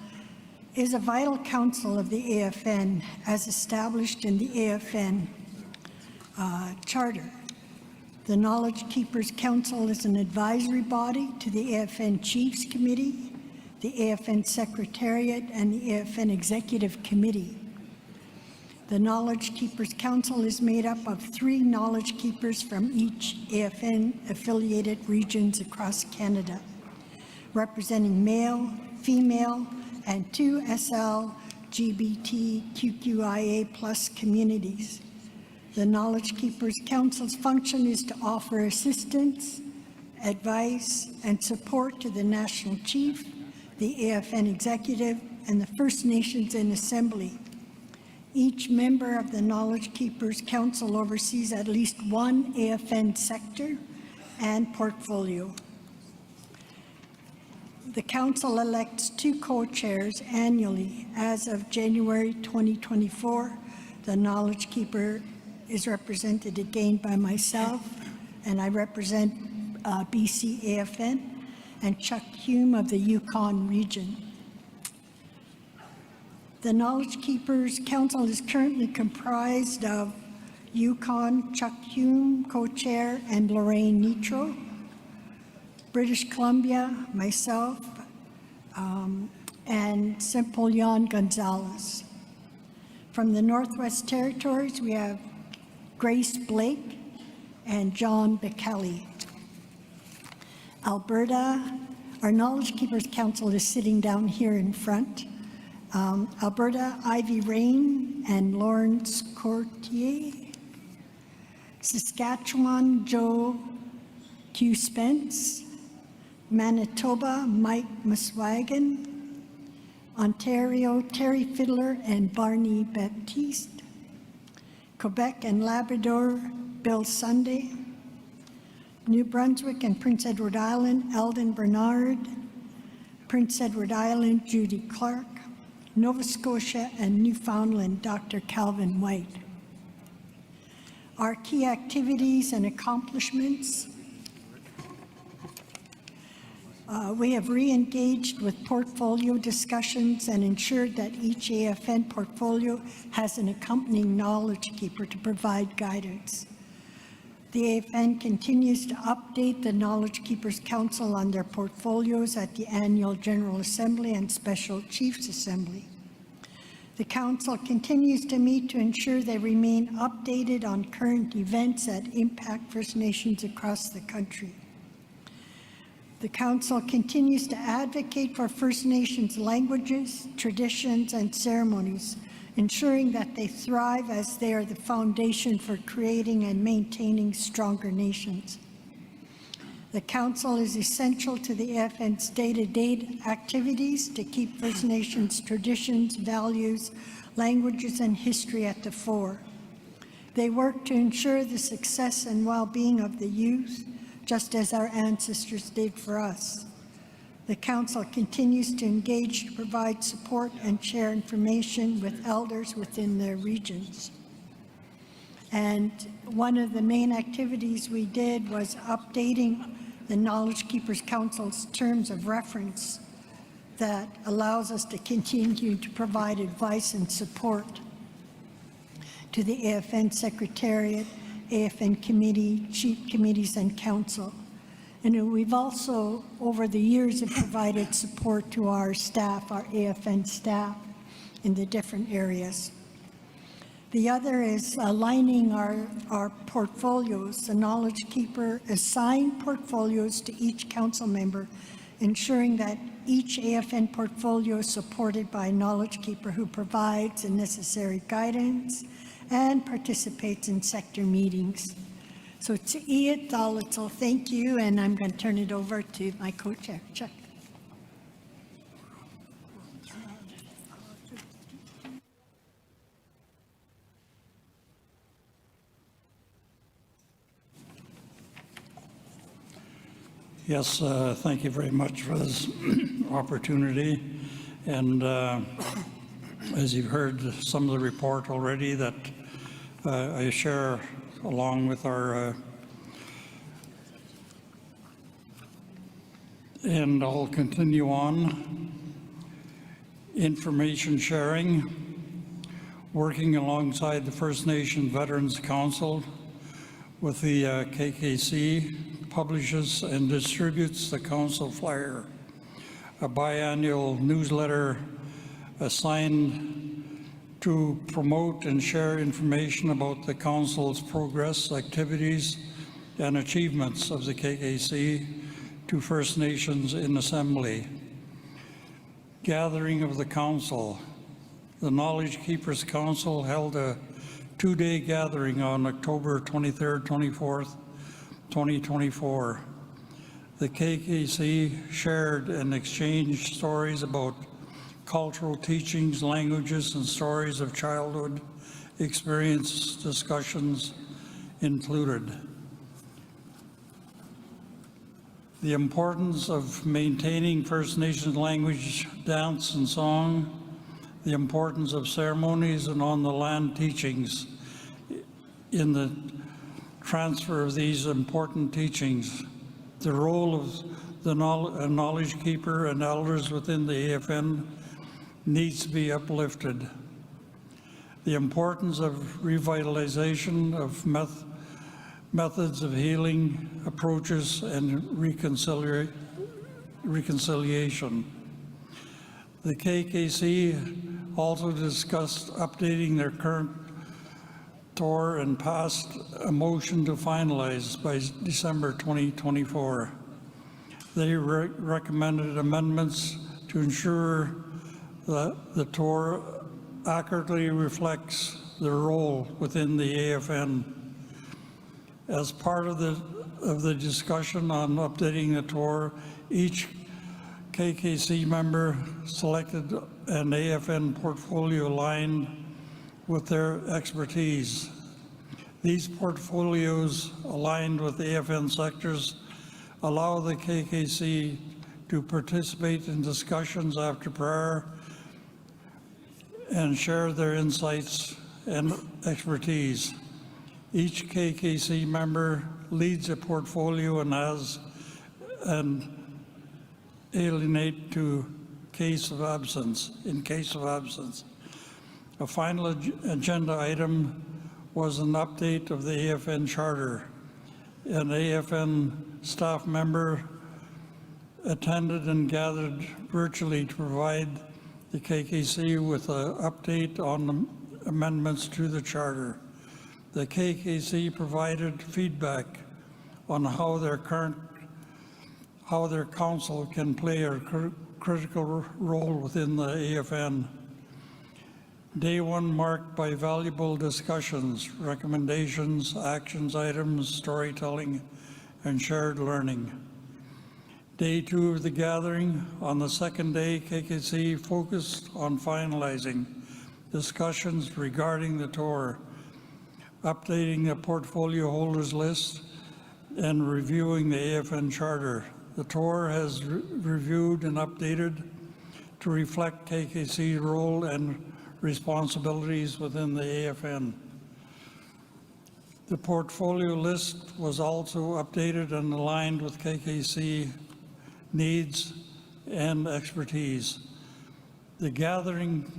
is a vital council of the AFN as established in the AFN Charter. The Knowledge Keepers Council is an advisory body to the AFN Chiefs Committee, the AFN Secretariat, and the AFN Executive Committee. The Knowledge Keepers Council is made up of 3 knowledge keepers from each AFN-affiliated regions across Canada, representing male, female, and 2 SLGBTQIA+ communities. The Knowledge Keepers Council's function is to offer assistance, advice, and support to the National Chief, the AFN Executive, and the First Nations in Assembly. Each member of the Knowledge Keepers Council oversees at least 1 AFN sector and portfolio. The Council elects 2 co-chairs annually. As of January 2024, the Knowledge Keeper is represented again by myself, and I represent BC AFN, and Chuck Hume of the Yukon region. The Knowledge Keepers Council is currently comprised of Yukon, Chuck Hume, co-chair, and Lorraine Nitro. British Columbia, myself, and Simpolion Gonzalez. From the Northwest Territories, we have Grace Blake and John Beckelly. Alberta, our Knowledge Keepers Council is sitting down here in front. Alberta, Ivy Rain and Lawrence Courtier. Saskatchewan, Joe Q. Spence. Manitoba, Mike Muswagon. Ontario, Terry Fiddler and Barney Baptiste. Quebec and Labrador, Bill Sunday. New Brunswick and Prince Edward Island, Eldon Bernard. Prince Edward Island, Judy Clark. Nova Scotia and Newfoundland, Dr. Calvin White. Our key activities and accomplishments. We have re-engaged with portfolio discussions and ensured that each AFN portfolio has an accompanying knowledge keeper to provide guidance. The AFN continues to update the Knowledge Keepers Council on their portfolios at the annual General Assembly and Special Chiefs Assembly. The Council continues to meet to ensure they remain updated on current events that impact First Nations across the country. The Council continues to advocate for First Nations languages, traditions, and ceremonies, ensuring that they thrive as they are the foundation for creating and maintaining stronger nations. The Council is essential to the AFN's day-to-day activities to keep First Nations traditions, values, languages, and history at the fore. They work to ensure the success and well-being of the youth, just as our ancestors did for us. The Council continues to engage to provide support and share information with elders within their regions. And one of the main activities we did was updating the Knowledge Keepers Council's terms of reference that allows us to continue to provide advice and support to the AFN Secretariat, AFN Committee, Chief Committees, and Council. And we've also, over the years, have provided support to our staff, our AFN staff, in the different areas. The other is aligning our portfolios. The Knowledge Keeper assigned portfolios to each council member, ensuring that each AFN portfolio is supported by a Knowledge Keeper who provides the necessary guidance and participates in sector meetings. So to Iat Dalitzel, thank you, and I'm going to turn it over to my co-chair, Chuck. Yes, thank you very much for this opportunity. And as you've heard some of the report already, that I share along with our and I'll continue on. Information sharing, working alongside the First Nation Veterans Council with the KKC, publishes and distributes the council flyer, a biannual newsletter assigned to promote and share information about the council's progress, activities, and achievements of the KKC to First Nations in Assembly. Gathering of the council. The Knowledge Keepers Council held a two-day gathering on October 23rd, 24th, 2024. The KKC shared and exchanged stories about cultural teachings, languages, and stories of childhood experience. Discussions included the importance of maintaining First Nations language, dance, and song, the importance of ceremonies and on-the-land teachings in the transfer of these important teachings, the role of the knowledge keeper and elders within the AFN needs to be uplifted, the importance of revitalization of methods of healing, approaches, and reconciliation. The KKC also discussed updating their current tour and passed a motion to finalize by December 2024. They recommended amendments to ensure that the tour accurately reflects their role within the AFN. As part of the discussion on updating the tour, each KKC member selected an AFN portfolio aligned with their expertise. These portfolios aligned with AFN sectors allow the KKC to participate in discussions after prayer and share their insights and expertise. Each KKC member leads a portfolio and has an alienate to case of absence, in case of absence. A final agenda item was an update of the AFN Charter. an AFN staff member attended and gathered virtually to provide the KKC with an update on the amendments to the charter. The KKC provided feedback on how their council can play a critical role within the AFN. Day one marked by valuable discussions, recommendations, actions items, storytelling, and shared learning. Day two of the gathering, on the second day, KKC focused on finalizing discussions regarding the tour, updating the portfolio holders list, and reviewing the AFN charter. The tour has reviewed and updated to reflect KKC's role and responsibilities within the AFN. The portfolio list was also updated and aligned with KKC needs and expertise. The gathering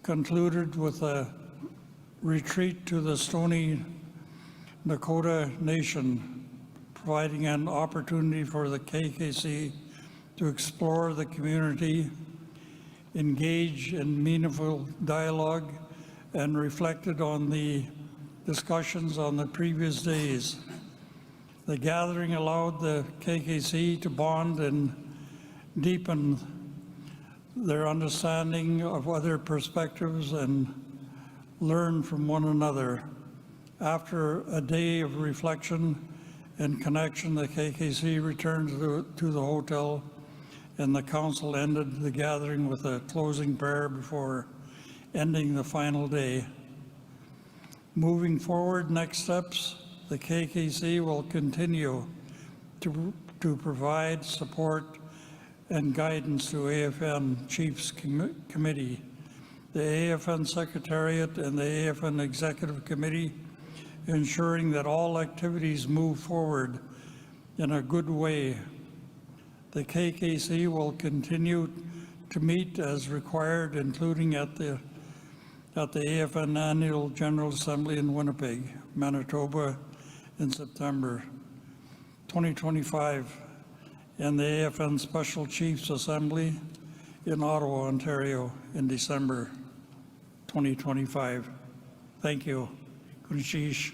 concluded with a retreat to the Stoney Nakoda Nation, providing an opportunity for the KKC to explore the community, engage in meaningful dialogue, and reflected on the discussions on the previous days. The gathering allowed the KKC to bond and deepen their understanding of other perspectives and learn from one another. After a day of reflection and connection, the KKC returned to the hotel, and the council ended the gathering with a closing prayer before ending the final day. Moving forward, next steps, the KKC will continue to provide support and guidance to AFN Chiefs Committee, the AFN Secretariat, and the AFN Executive Committee, ensuring that all activities move forward in a good way. The KKC will continue to meet as required, including at the AFN Annual General Assembly in Winnipeg, Manitoba in September 2025, and the AFN Special Chiefs Assembly in Ottawa, Ontario in December 2025. Thank you. Kunishish.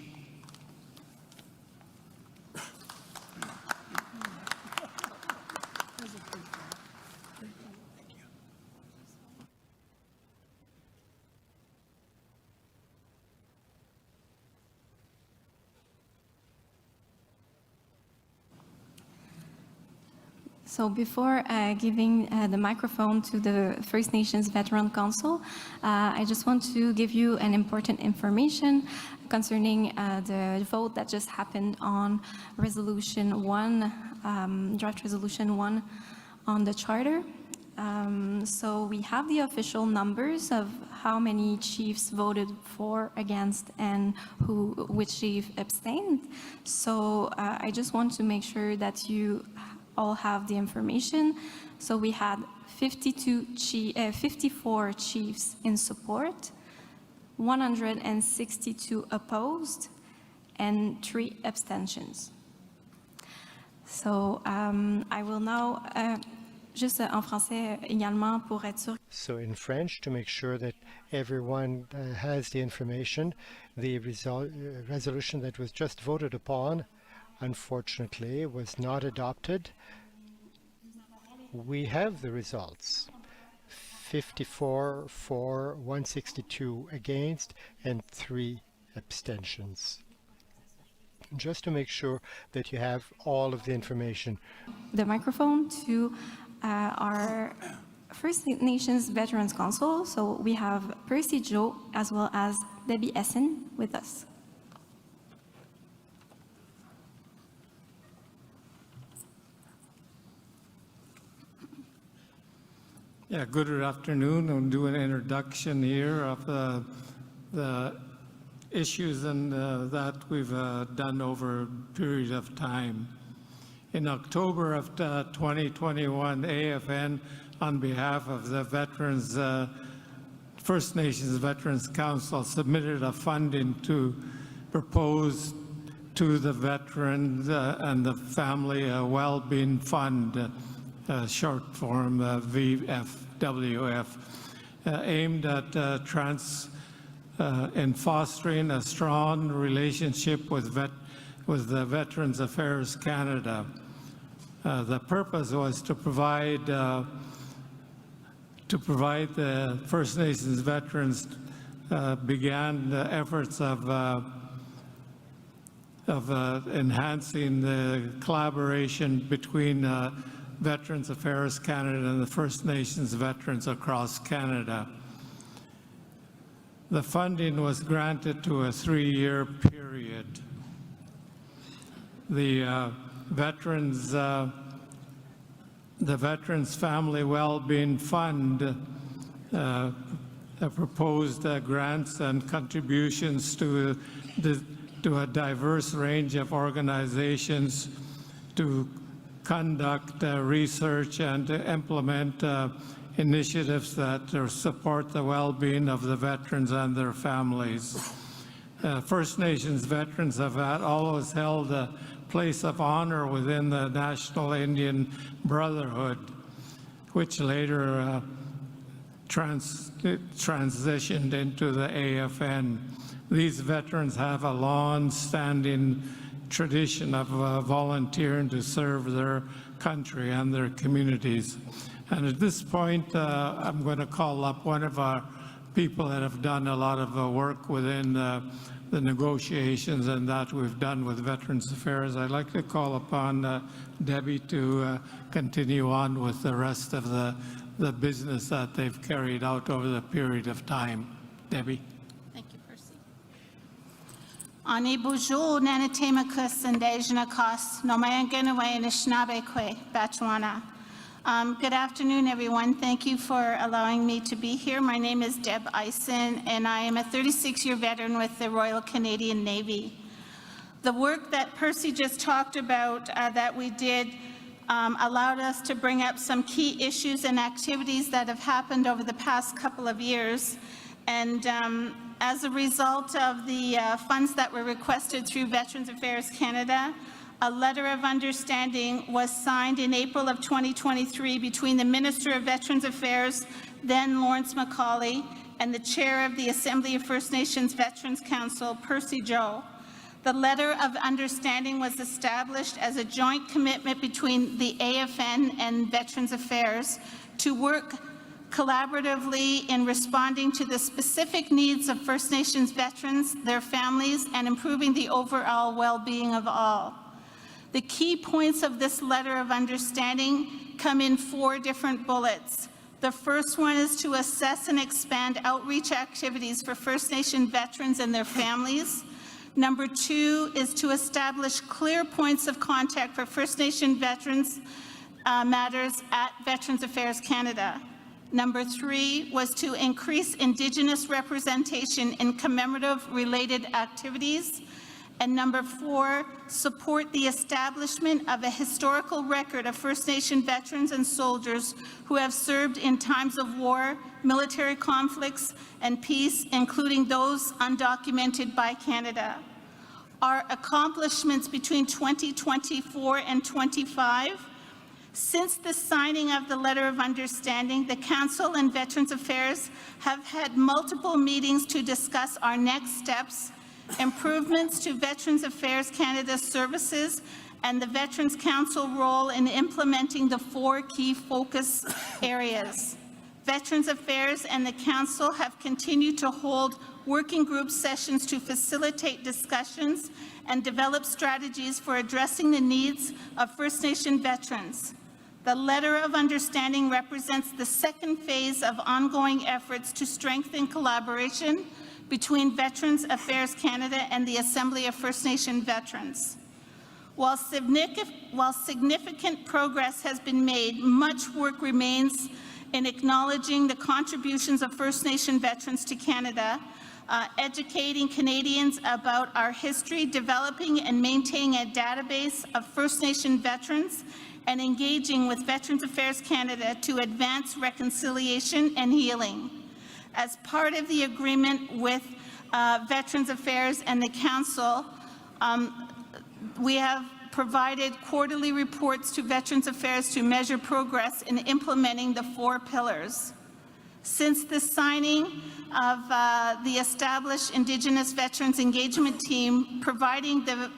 So before giving the microphone to the First Nations Veteran Council, I just want to give you an important information concerning the vote that just happened on Resolution 1, Draft Resolution 1 on the Charter. So we have the official numbers of how many chiefs voted for, against, and which chief abstained. So I just want to make sure that you all have the information. So we had 54 chiefs in support, 162 opposed, and 3 abstentions. So I will now, juste en français également pour être sûr. So in French, to make sure that everyone has the information, the resolution that was just voted upon, unfortunately, was not adopted. We have the results. 54 for, 162 against, and 3 abstentions. Just to make sure that you have all of the information. The microphone to our First Nations Veterans Council. So we have Percy Joe as well as Debbie Essen with us. Yeah, good afternoon. I'll do an introduction here of the issues and that we've done over a period of time. In October of 2021, AFN, on behalf of the Veterans, First Nations Veterans Council, submitted a funding to propose to the Veterans and the Family Wellbeing Fund, short form VFWF, aimed at in fostering a strong relationship with the Veterans Affairs Canada. The purpose was to provide the First Nations veterans began the efforts of enhancing the collaboration between Veterans Affairs Canada and the First Nations veterans across Canada. The funding was granted to a 3-year period. The Veterans Family Wellbeing Fund proposed grants and contributions to a diverse range of organizations to conduct research and to implement initiatives that support the well-being of the veterans and their families. First Nations veterans have always held a place of honor within the National Indian Brotherhood, which later transitioned into the AFN. These veterans have a long-standing tradition of volunteering to serve their country and their communities. And at this point, I'm going to call up one of our people that have done a lot of work within the negotiations and that we've done with Veterans Affairs. I'd like to call upon Debbie to continue on with the rest of the business that they've carried out over the period of time. Debbie. Thank you, Percy. Ani bonjour, nanatemakus and dejanakas, no mayanganaway and ishnabekwe, Bachwana. Good afternoon, everyone. Thank you for allowing me to be here. My name is Deb Eisen, and I am a 36-year veteran with the Royal Canadian Navy. The work that Percy just talked about that we did allowed us to bring up some key issues and activities that have happened over the past couple of years. And as a result of the funds that were requested through Veterans Affairs Canada, a letter of understanding was signed in April of 2023 between the Minister of Veterans Affairs, then Lawrence McCauley, and the Chair of the Assembly of First Nations Veterans Council, Percy Joe. The letter of understanding was established as a joint commitment between the AFN and Veterans Affairs to work collaboratively in responding to the specific needs of First Nations veterans, their families, and improving the overall well-being of all. The key points of this letter of understanding come in 4 different bullets. The first one is to assess and expand outreach activities for First Nation veterans and their families. Number 2 is to establish clear points of contact for First Nation veterans matters at Veterans Affairs Canada. Number 3 was to increase Indigenous representation in commemorative related activities. And number 4, support the establishment of a historical record of First Nation veterans and soldiers who have served in times of war, military conflicts, and peace, including those undocumented by Canada. Our accomplishments between 2024 and 25. Since the signing of the Letter of Understanding, the Council and Veterans Affairs have had multiple meetings to discuss our next steps, improvements to Veterans Affairs Canada services, and the Veterans Council role in implementing the 4 key focus areas. Veterans Affairs and the Council have continued to hold working group sessions to facilitate discussions and develop strategies for addressing the needs of First Nation veterans. The Letter of Understanding represents the second phase of ongoing efforts to strengthen collaboration between Veterans Affairs Canada and the Assembly of First Nation Veterans. While significant progress has been made, much work remains in acknowledging the contributions of First Nation veterans to Canada, educating Canadians about our history, developing and maintaining a database of First Nation veterans, and engaging with Veterans Affairs Canada to advance reconciliation and healing. As part of the agreement with Veterans Affairs and the Council, We have provided quarterly reports to Veterans Affairs to measure progress in implementing the 4 pillars. Since the signing of the established Indigenous Veterans Engagement Team, providing the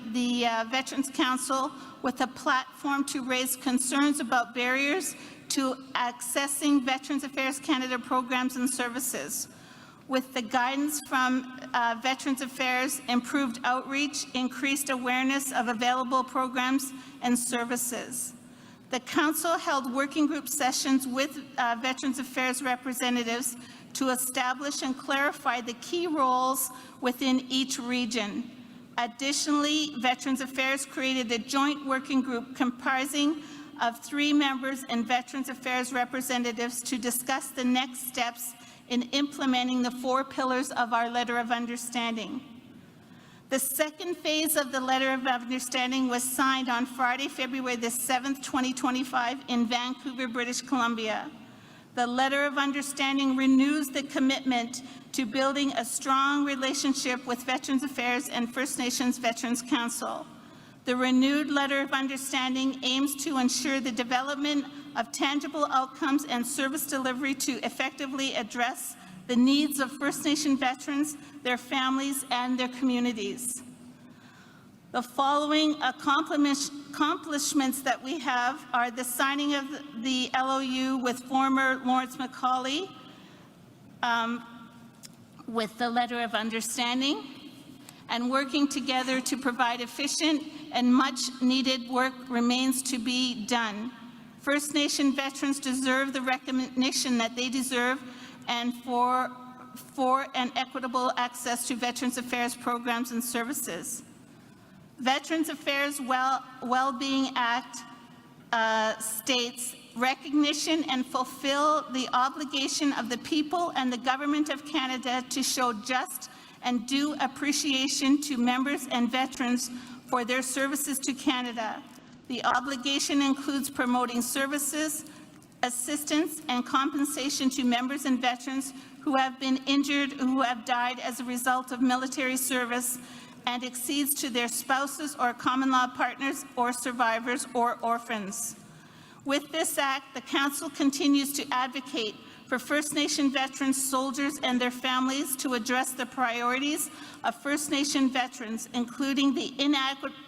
Veterans Council with a platform to raise concerns about barriers to accessing Veterans Affairs Canada programs and services. With the guidance from Veterans Affairs, improved outreach, increased awareness of available programs and services. The Council held working group sessions with Veterans Affairs representatives to establish and clarify the key roles within each region. Additionally, Veterans Affairs created a joint working group comprising of 3 members and Veterans Affairs representatives to discuss the next steps in implementing the 4 pillars of our Letter of Understanding. The second phase of the Letter of Understanding was signed on Friday, February the 7th, 2025 in Vancouver, British Columbia. The Letter of Understanding renews the commitment to building a strong relationship with Veterans Affairs and First Nations Veterans Council. The renewed Letter of Understanding aims to ensure the development of tangible outcomes and service delivery to effectively address the needs of First Nation veterans, their families, and their communities. The following accomplishments that we have are the signing of the LOU with former Lawrence Macaulay, with the Letter of Understanding, and working together to provide efficient and much-needed work remains to be done. First Nation veterans deserve the recognition that they deserve and for an equitable access to Veterans Affairs programs and services. Veterans Affairs Wellbeing Act states recognition and fulfill the obligation of the people and the Government of Canada to show just and due appreciation to members and veterans for their services to Canada. The obligation includes promoting services, assistance, and compensation to members and veterans who have been injured or who have died as a result of military service, and exceeds to their spouses or common law partners or survivors or orphans. With this act, the Council continues to advocate for First Nation veterans, soldiers, and their families to address the priorities of First Nation veterans, including the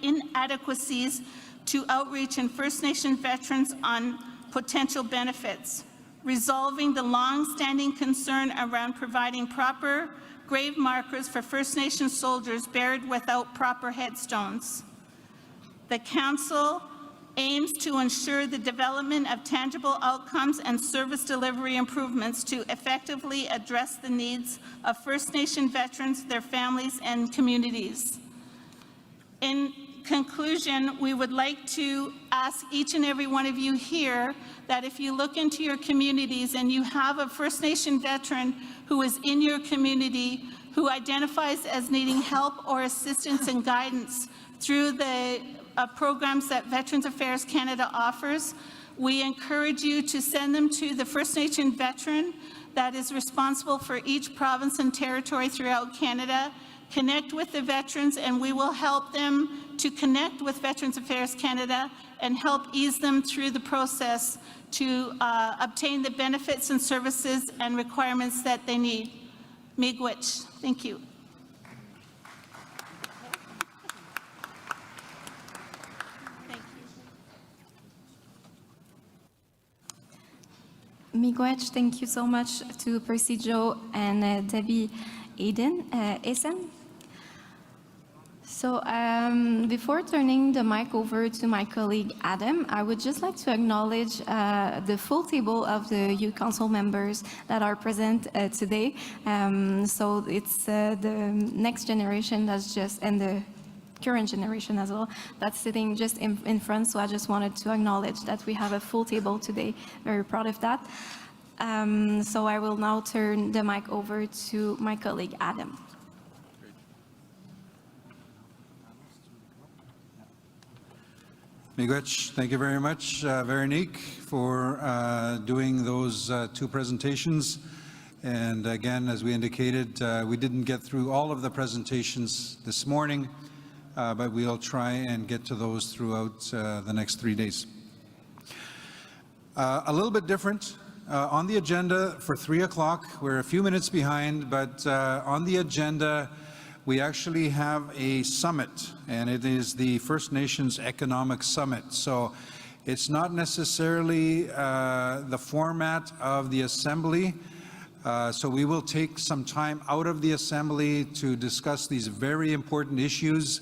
inadequacies to outreach and First Nation veterans on potential benefits, resolving the long-standing concern around providing proper grave markers for First Nation soldiers buried without proper headstones. The Council aims to ensure the development of tangible outcomes and service delivery improvements to effectively address the needs of First Nation veterans, their families, and communities. In conclusion, we would like to ask each and every one of you here that if you look into your communities and you have a First Nation veteran who is in your community who identifies as needing help or assistance and guidance through the programs that Veterans Affairs Canada offers, we encourage you to send them to the First Nation veteran that is responsible for each province and territory throughout Canada. Connect with the veterans, and we will help them to connect with Veterans Affairs Canada and help ease them through the process to obtain the benefits and services and requirements that they need. Miigwech. Thank you. Miigwech, thank you so much to Percy Joe and Debbie Eisen. So before turning the mic over to my colleague Adam, I would just like to acknowledge the full table of the Youth Council members that are present today. So it's the next generation that's just, and the current generation as well, that's sitting just in front. So I just wanted to acknowledge that we have a full table today. Very proud of that. So I will now turn the mic over to my colleague Adam. Miigwech, thank you very much, Veronique, for doing those 2 presentations. And again, as we indicated, we didn't get through all of the presentations this morning, but we'll try and get to those throughout the next 3 days. A little bit different. On the agenda for 3 o'clock, we're a few minutes behind, but on the agenda, we actually have a summit, and it is the First Nations Economic Summit. So it's not necessarily the format of the Assembly. So we will take some time out of the Assembly to discuss these very important issues.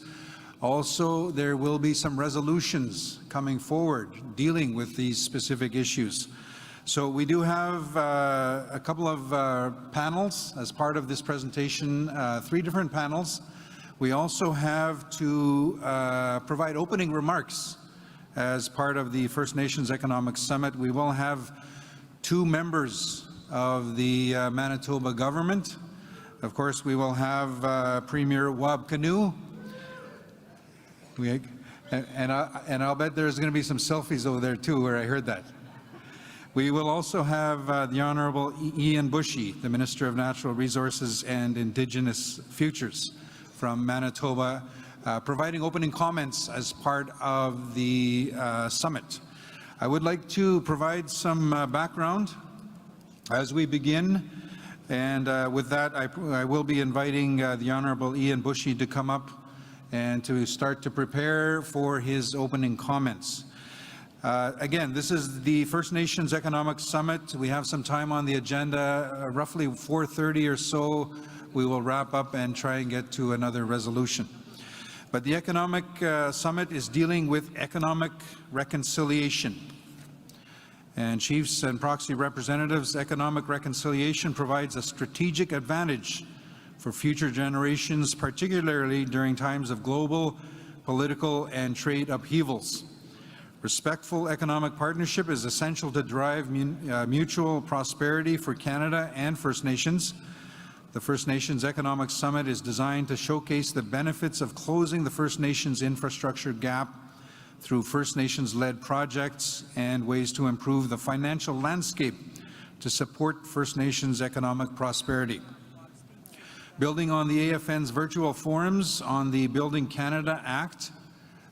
Also, there will be some resolutions coming forward dealing with these specific issues. So we do have a couple of panels as part of this presentation, 3 different panels. We also have to provide opening remarks as part of the First Nations Economic Summit. We will have 2 members of the Manitoba government. Of course, we will have Premier Wab Kinew. And I'll bet there's going to be some selfies over there too, where I heard that. We will also have the Honourable Ian Bushy, the Minister of Natural Resources and Indigenous Futures from Manitoba, providing opening comments as part of the summit. I would like to provide some background as we begin, and with that I will be inviting the Honourable Ian Bushy to come up and to start to prepare for his opening comments. Again, this is the First Nations Economic Summit. We have some time on the agenda, roughly 4:30 or so. We will wrap up and try and get to another resolution. But the Economic Summit is dealing with economic reconciliation. And chiefs and proxy representatives, economic reconciliation provides a strategic advantage for future generations, particularly during times of global, political, and trade upheavals. Respectful economic partnership is essential to drive mutual prosperity for Canada and First Nations. The First Nations Economic Summit is designed to showcase the benefits of closing the First Nations infrastructure gap through First Nations-led projects and ways to improve the financial landscape to support First Nations economic prosperity. Building on the AFN's virtual forums on the Building Canada Act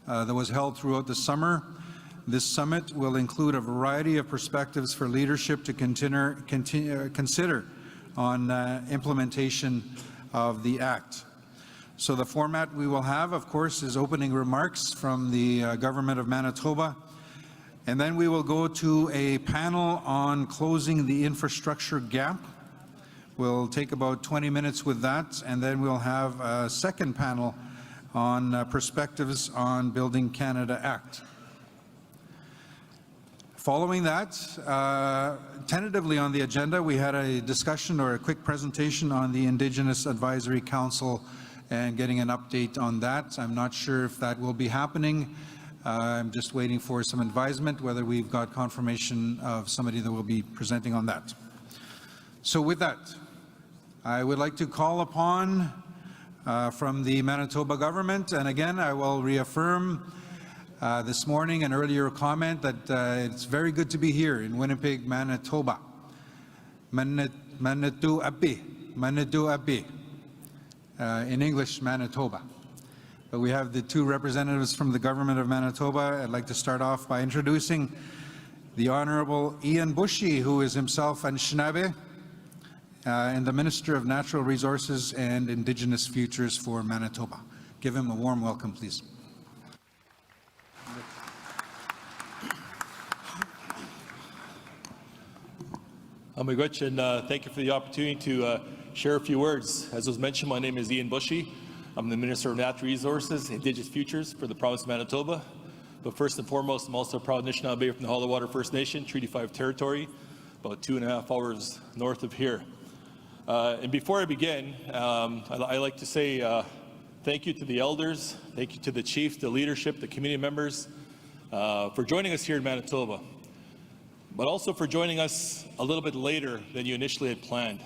that was held throughout the summer, this summit will include a variety of perspectives for leadership to consider on implementation of the Act. So the format we will have, of course, is opening remarks from the Government of Manitoba, and then we will go to a panel on closing the infrastructure gap. We'll take about 20 minutes with that, and then we'll have a second panel on perspectives on Building Canada Act. Following that, tentatively on the agenda, we had a discussion or a quick presentation on the Indigenous Advisory Council and getting an update on that. I'm not sure if that will be happening. I'm just waiting for some advisement whether we've got confirmation of somebody that will be presenting on that. So with that, I would like to call upon from the Manitoba government, and again I will reaffirm this morning an earlier comment that it's very good to be here in Winnipeg, Manitoba. Manitou Api. In English, Manitoba. But we have the 2 representatives from the Government of Manitoba. I'd like to start off by introducing the Honourable Ian Bushy, who is himself Anishinaabe, and the Minister of Natural Resources and Indigenous Futures for Manitoba. Give him a warm welcome, please. Amigwich, and thank you for the opportunity to share a few words. As was mentioned, my name is Ian Bushy. I'm the Minister of Natural Resources and Indigenous Futures for the province of Manitoba. But first and foremost, I'm also a proud Anishinaabe from the Hollow Water First Nation, Treaty 5 territory, about 2.5 hours north of here. And before I begin, I like to say thank you to the elders, thank you to the chiefs, the leadership, the community members for joining us here in Manitoba, but also for joining us a little bit later than you initially had planned.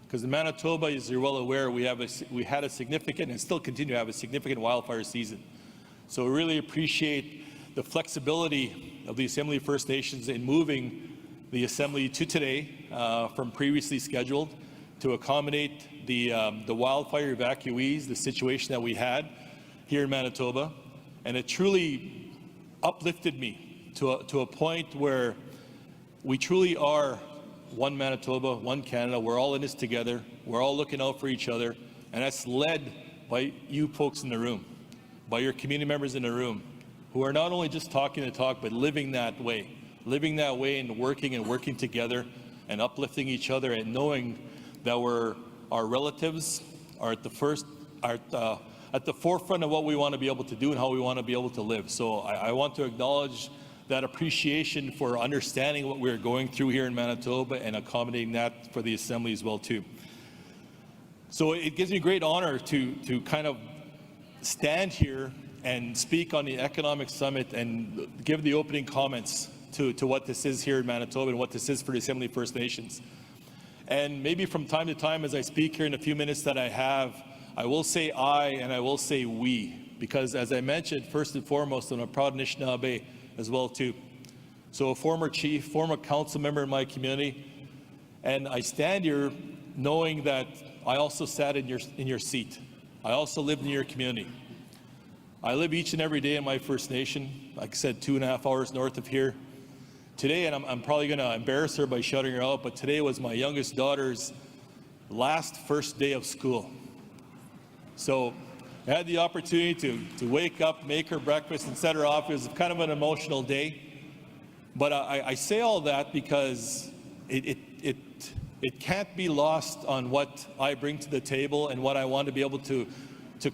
Because in Manitoba, as you're well aware, we had a significant and still continue to have a significant wildfire season. So we really appreciate the flexibility of the Assembly of First Nations in moving the Assembly to today from previously scheduled to accommodate the wildfire evacuees, the situation that we had, here in Manitoba, and it truly uplifted me to a point where we truly are one Manitoba, one Canada. We're all in this together. We're all looking out for each other, and that's led by you folks in the room, by your community members in the room, who are not only just talking the talk, but living that way and working together and uplifting each other, and knowing that our relatives are at the forefront of what we want to be able to do and how we want to be able to live. So I want to acknowledge that appreciation for understanding what we're going through here in Manitoba and accommodating that for the Assembly as well too. So it gives me great honor to kind of stand here and speak on the Economic Summit and give the opening comments to what this is here in Manitoba and what this is for the Assembly of First Nations. And maybe from time to time as I speak here in the few minutes that I have, I will say I and I will say we, because as I mentioned, first and foremost, I'm a proud Anishinaabe as well too. So a former chief, former council member in my community, and I stand here knowing that I also sat in your seat. I also lived in your community. I live each and every day in my First Nation, like I said, 2.5 hours north of here. Today, and I'm probably going to embarrass her by shouting her out, but today was my youngest daughter's first day of school. So I had the opportunity to wake up, make her breakfast, and set her off. It was kind of an emotional day. But I say all that because it can't be lost on what I bring to the table, and what I want to be able to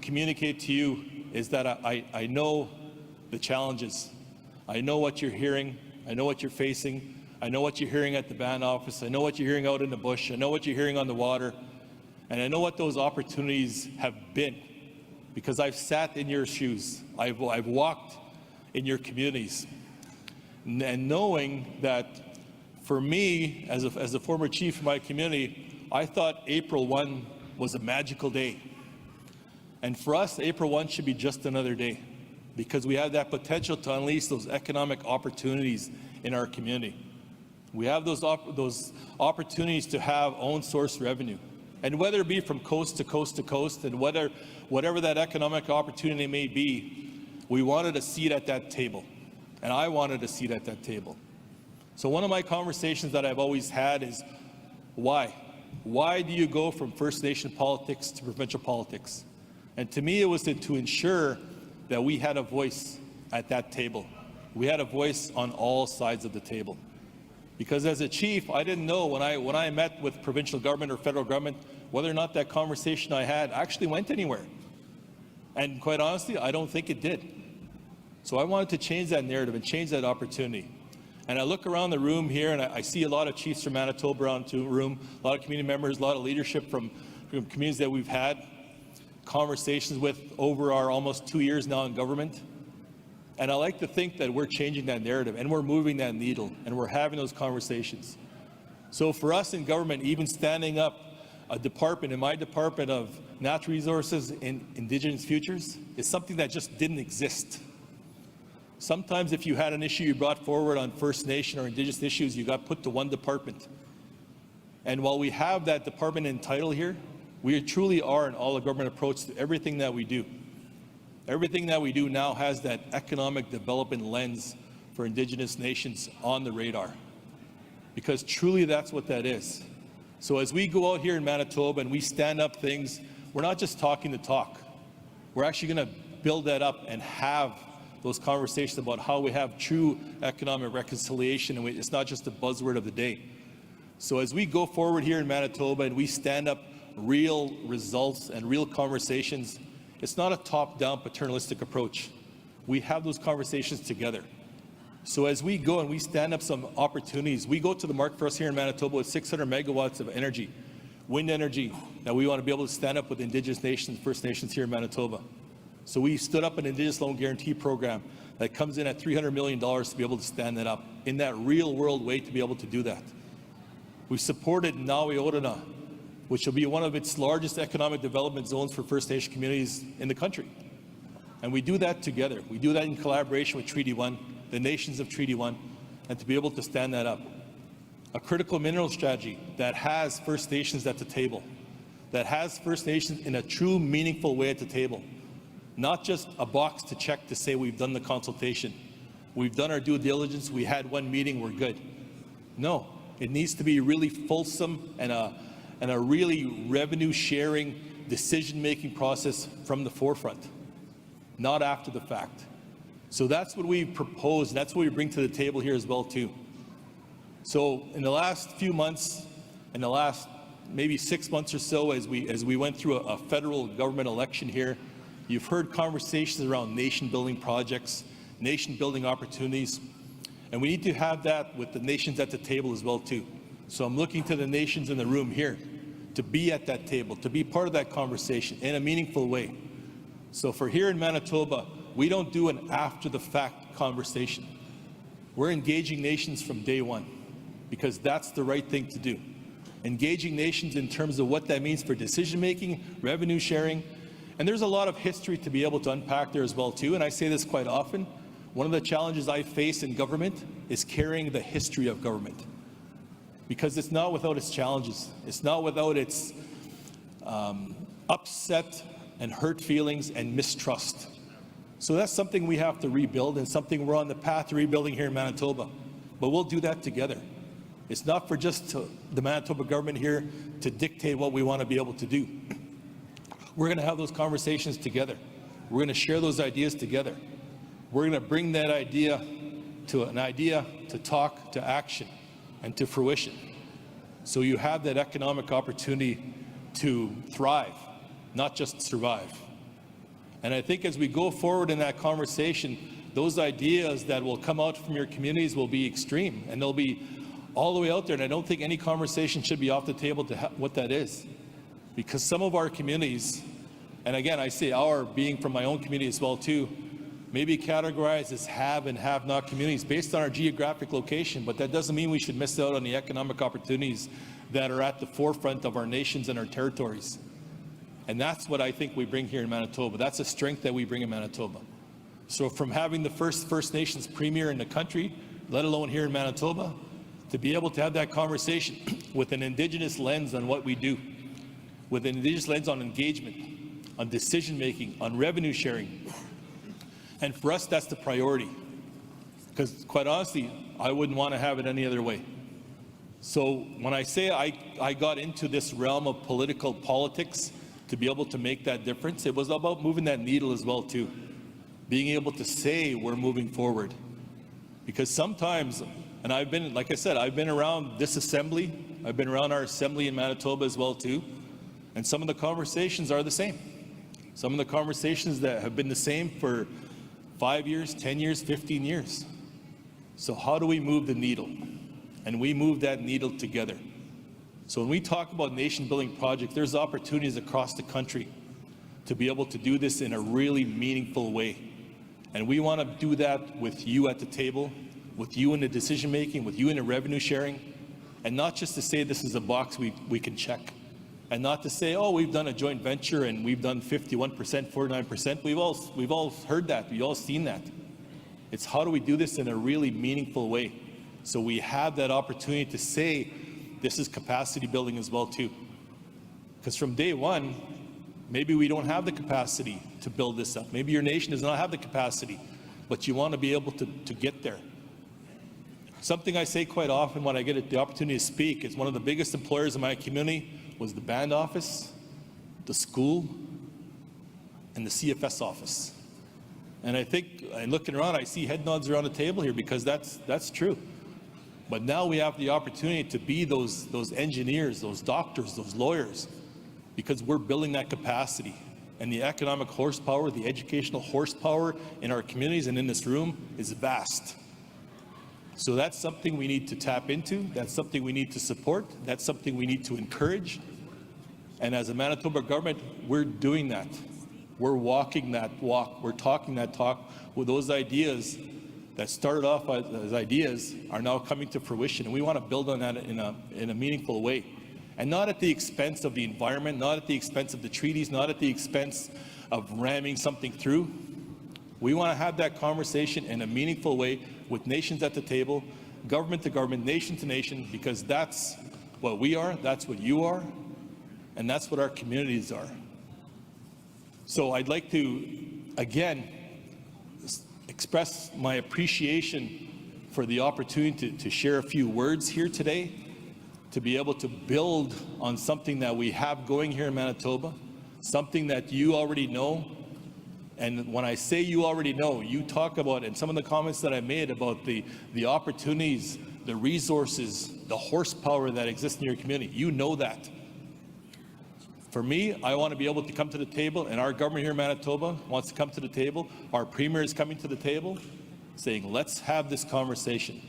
communicate to you is that I know the challenges. I know what you're hearing. I know what you're facing. I know what you're hearing at the band office. I know what you're hearing out in the bush. I know what you're hearing on the water. And I know what those opportunities have been, because I've sat in your shoes. I've walked in your communities. And knowing that for me, as a former chief of my community, I thought April 1 was a magical day. And for us, April 1 should be just another day, because we have that potential to unleash those economic opportunities in our community. We have those opportunities to have own source revenue. And whether it be from coast to coast to coast, and whatever that economic opportunity may be, we wanted a seat at that table. And I wanted a seat at that table. So one of my conversations that I've always had is, why? Why do you go from First Nation politics to provincial politics? And to me, it was to ensure that we had a voice at that table. We had a voice on all sides of the table. Because as a chief, I didn't know when I met with provincial government or federal government whether or not that conversation I had actually went anywhere. And quite honestly, I don't think it did. So I wanted to change that narrative and change that opportunity. And I look around the room here, and I see a lot of chiefs from Manitoba around the room, a lot of community members, a lot of leadership from communities that we've had conversations with over our almost 2 years now in government. And I like to think that we're changing that narrative, and we're moving that needle, and we're having those conversations. So for us in government, even standing up a department, in my department of Natural Resources and Indigenous Futures, is something that just didn't exist. Sometimes if you had an issue you brought forward on First Nation or Indigenous issues, you got put to one department. And while we have that department in title here, we truly are an all-of-government approach to everything that we do. Everything that we do now has that economic development lens for Indigenous nations on the radar, because truly that's what that is. So as we go out here in Manitoba and we stand up things, we're not just talking the talk. We're actually going to build that up and have those conversations about how we have true economic reconciliation, and it's not just a buzzword of the day. So as we go forward here in Manitoba and we stand up real results and real conversations, it's not a top-down paternalistic approach. We have those conversations together. So as we go and we stand up some opportunities, we go to the market for us here in Manitoba with 600 megawatts of energy, wind energy, that we want to be able to stand up with Indigenous nations, First Nations here in Manitoba. So we stood up an Indigenous Loan Guarantee Program that comes in at $300 million to be able to stand that up in that real-world way to be able to do that. We supported Nawi Orana, which will be one of its largest economic development zones for First Nation communities in the country. And we do that together. We do that in collaboration with Treaty 1, the nations of Treaty 1, and to be able to stand that up. A critical mineral strategy that has First Nations at the table, that has First Nations in a true, meaningful way at the table. not just a box to check to say we've done the consultation. We've done our due diligence, we had one meeting, we're good. No, it needs to be really fulsome and a really revenue-sharing, decision-making process from the forefront, not after the fact. So that's what we've proposed, and that's what we bring to the table here as well too. So in the last few months, in the last maybe 6 months or so, as we went through a federal government election here, you've heard conversations around nation-building projects, nation-building opportunities, and we need to have that with the nations at the table as well too. So I'm looking to the nations in the room here to be at that table, to be part of that conversation in a meaningful way. So for here in Manitoba, we don't do an after-the-fact conversation. We're engaging nations from day one, because that's the right thing to do. Engaging nations in terms of what that means for decision-making, revenue sharing, and there's a lot of history to be able to unpack there as well too, and I say this quite often. One of the challenges I face in government is carrying the history of government, because it's not without its challenges. It's not without its upset and hurt feelings and mistrust. So that's something we have to rebuild, and something we're on the path to rebuilding here in Manitoba. But we'll do that together. It's not for just the Manitoba government here to dictate what we want to be able to do. We're going to have those conversations together. We're going to share those ideas together. We're going to bring that idea to talk, to action, and to fruition. So you have that economic opportunity to thrive, not just survive. And I think as we go forward in that conversation, those ideas that will come out from your communities will be extreme, and they'll be all the way out there. And I don't think any conversation should be off the table to what that is. Because some of our communities, and again, I say our being from my own community as well too, may be categorized as have and have not communities based on our geographic location, but that doesn't mean we should miss out on the economic opportunities that are at the forefront of our nations and our territories. And that's what I think we bring here in Manitoba. That's a strength that we bring in Manitoba. So from having the first First Nations premier in the country, let alone here in Manitoba, to be able to have that conversation with an Indigenous lens on what we do, with an Indigenous lens on engagement, on decision-making, on revenue sharing. And for us, that's the priority. Because quite honestly, I wouldn't want to have it any other way. So when I say I got into this realm of politics to be able to make that difference, it was about moving that needle as well too. Being able to say we're moving forward. Because sometimes, and I've been, like I said, I've been around this assembly, I've been around our assembly in Manitoba as well too, and some of the conversations are the same. Some of the conversations that have been the same for 5 years, 10 years, 15 years. So how do we move the needle? And we move that needle together. So when we talk about nation-building projects, there's opportunities across the country to be able to do this in a really meaningful way. And we want to do that with you at the table, with you in the decision-making, with you in the revenue sharing, and not just to say this is a box we can check, and not to say, oh, we've done a joint venture and we've done 51%, 49%. We've all heard that. We've all seen that. It's how do we do this in a really meaningful way? So we have that opportunity to say this is capacity building as well too. Because from day one, maybe we don't have the capacity to build this up. Maybe your nation does not have the capacity, but you want to be able to get there. Something I say quite often when I get the opportunity to speak is one of the biggest employers in my community was the band office, the school, and the CFS office. And I think, and looking around, I see head nods around the table here because that's true. But now we have the opportunity to be those engineers, those doctors, those lawyers, because we're building that capacity. And the economic horsepower, the educational horsepower in our communities and in this room is vast. So that's something we need to tap into. That's something we need to support. That's something we need to encourage. And as a Manitoba government, we're doing that. We're walking that walk. We're talking that talk with those ideas that started off as ideas are now coming to fruition. And we want to build on that in a meaningful way. And not at the expense of the environment, not at the expense of the treaties, not at the expense of ramming something through. We want to have that conversation in a meaningful way with nations at the table, government to government, nation to nation, because that's what we are, that's what you are, and that's what our communities are. So I'd like to again, express my appreciation for the opportunity to share a few words here today, to be able to build on something that we have going here in Manitoba, something that you already know. And when I say you already know, you talk about, and some of the comments that I made about the opportunities, the resources, the horsepower that exists in your community, you know that. For me, I want to be able to come to the table, and our government here in Manitoba wants to come to the table. Our Premier is coming to the table, saying, let's have this conversation.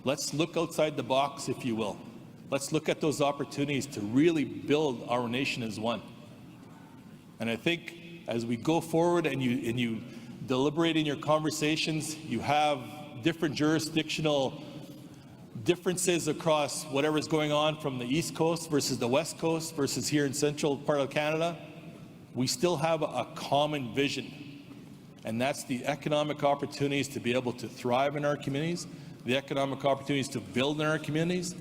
Let's look outside the box, if you will. Let's look at those opportunities to really build our nation as one. And I think as we go forward and you deliberate in your conversations, you have different jurisdictional differences across whatever's going on from the East Coast versus the West Coast versus here in central part of Canada. We still have a common vision, and that's the economic opportunities to be able to thrive in our communities, the economic opportunities to build in our communities,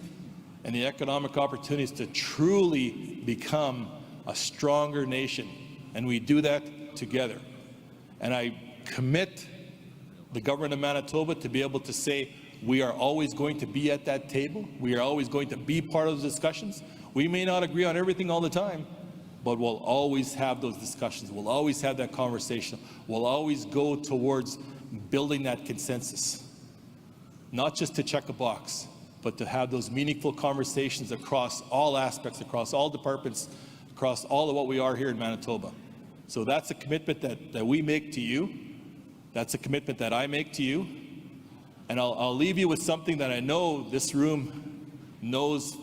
and the economic opportunities to truly become a stronger nation. And we do that together. And I commit the government of Manitoba to be able to say, we are always going to be at that table. We are always going to be part of the discussions. We may not agree on everything all the time, but we'll always have those discussions. We'll always have that conversation. We'll always go towards building that consensus, not just to check a box, but to have those meaningful conversations across all aspects, across all departments, across all of what we are here in Manitoba. So that's a commitment that we make to you. That's a commitment that I make to you. And I'll leave you with something that I know this room knows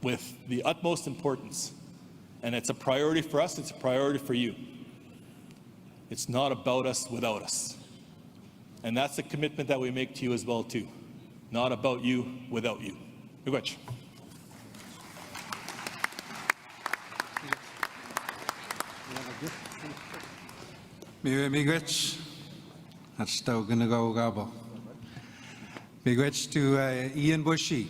with the utmost importance. And it's a priority for us, it's a priority for you. It's not about us without us. And that's a commitment that we make to you as well too. Not about you without you. Miigwech. Miigwech. That's still going to go gobble. Miigwech to Ian Bushy,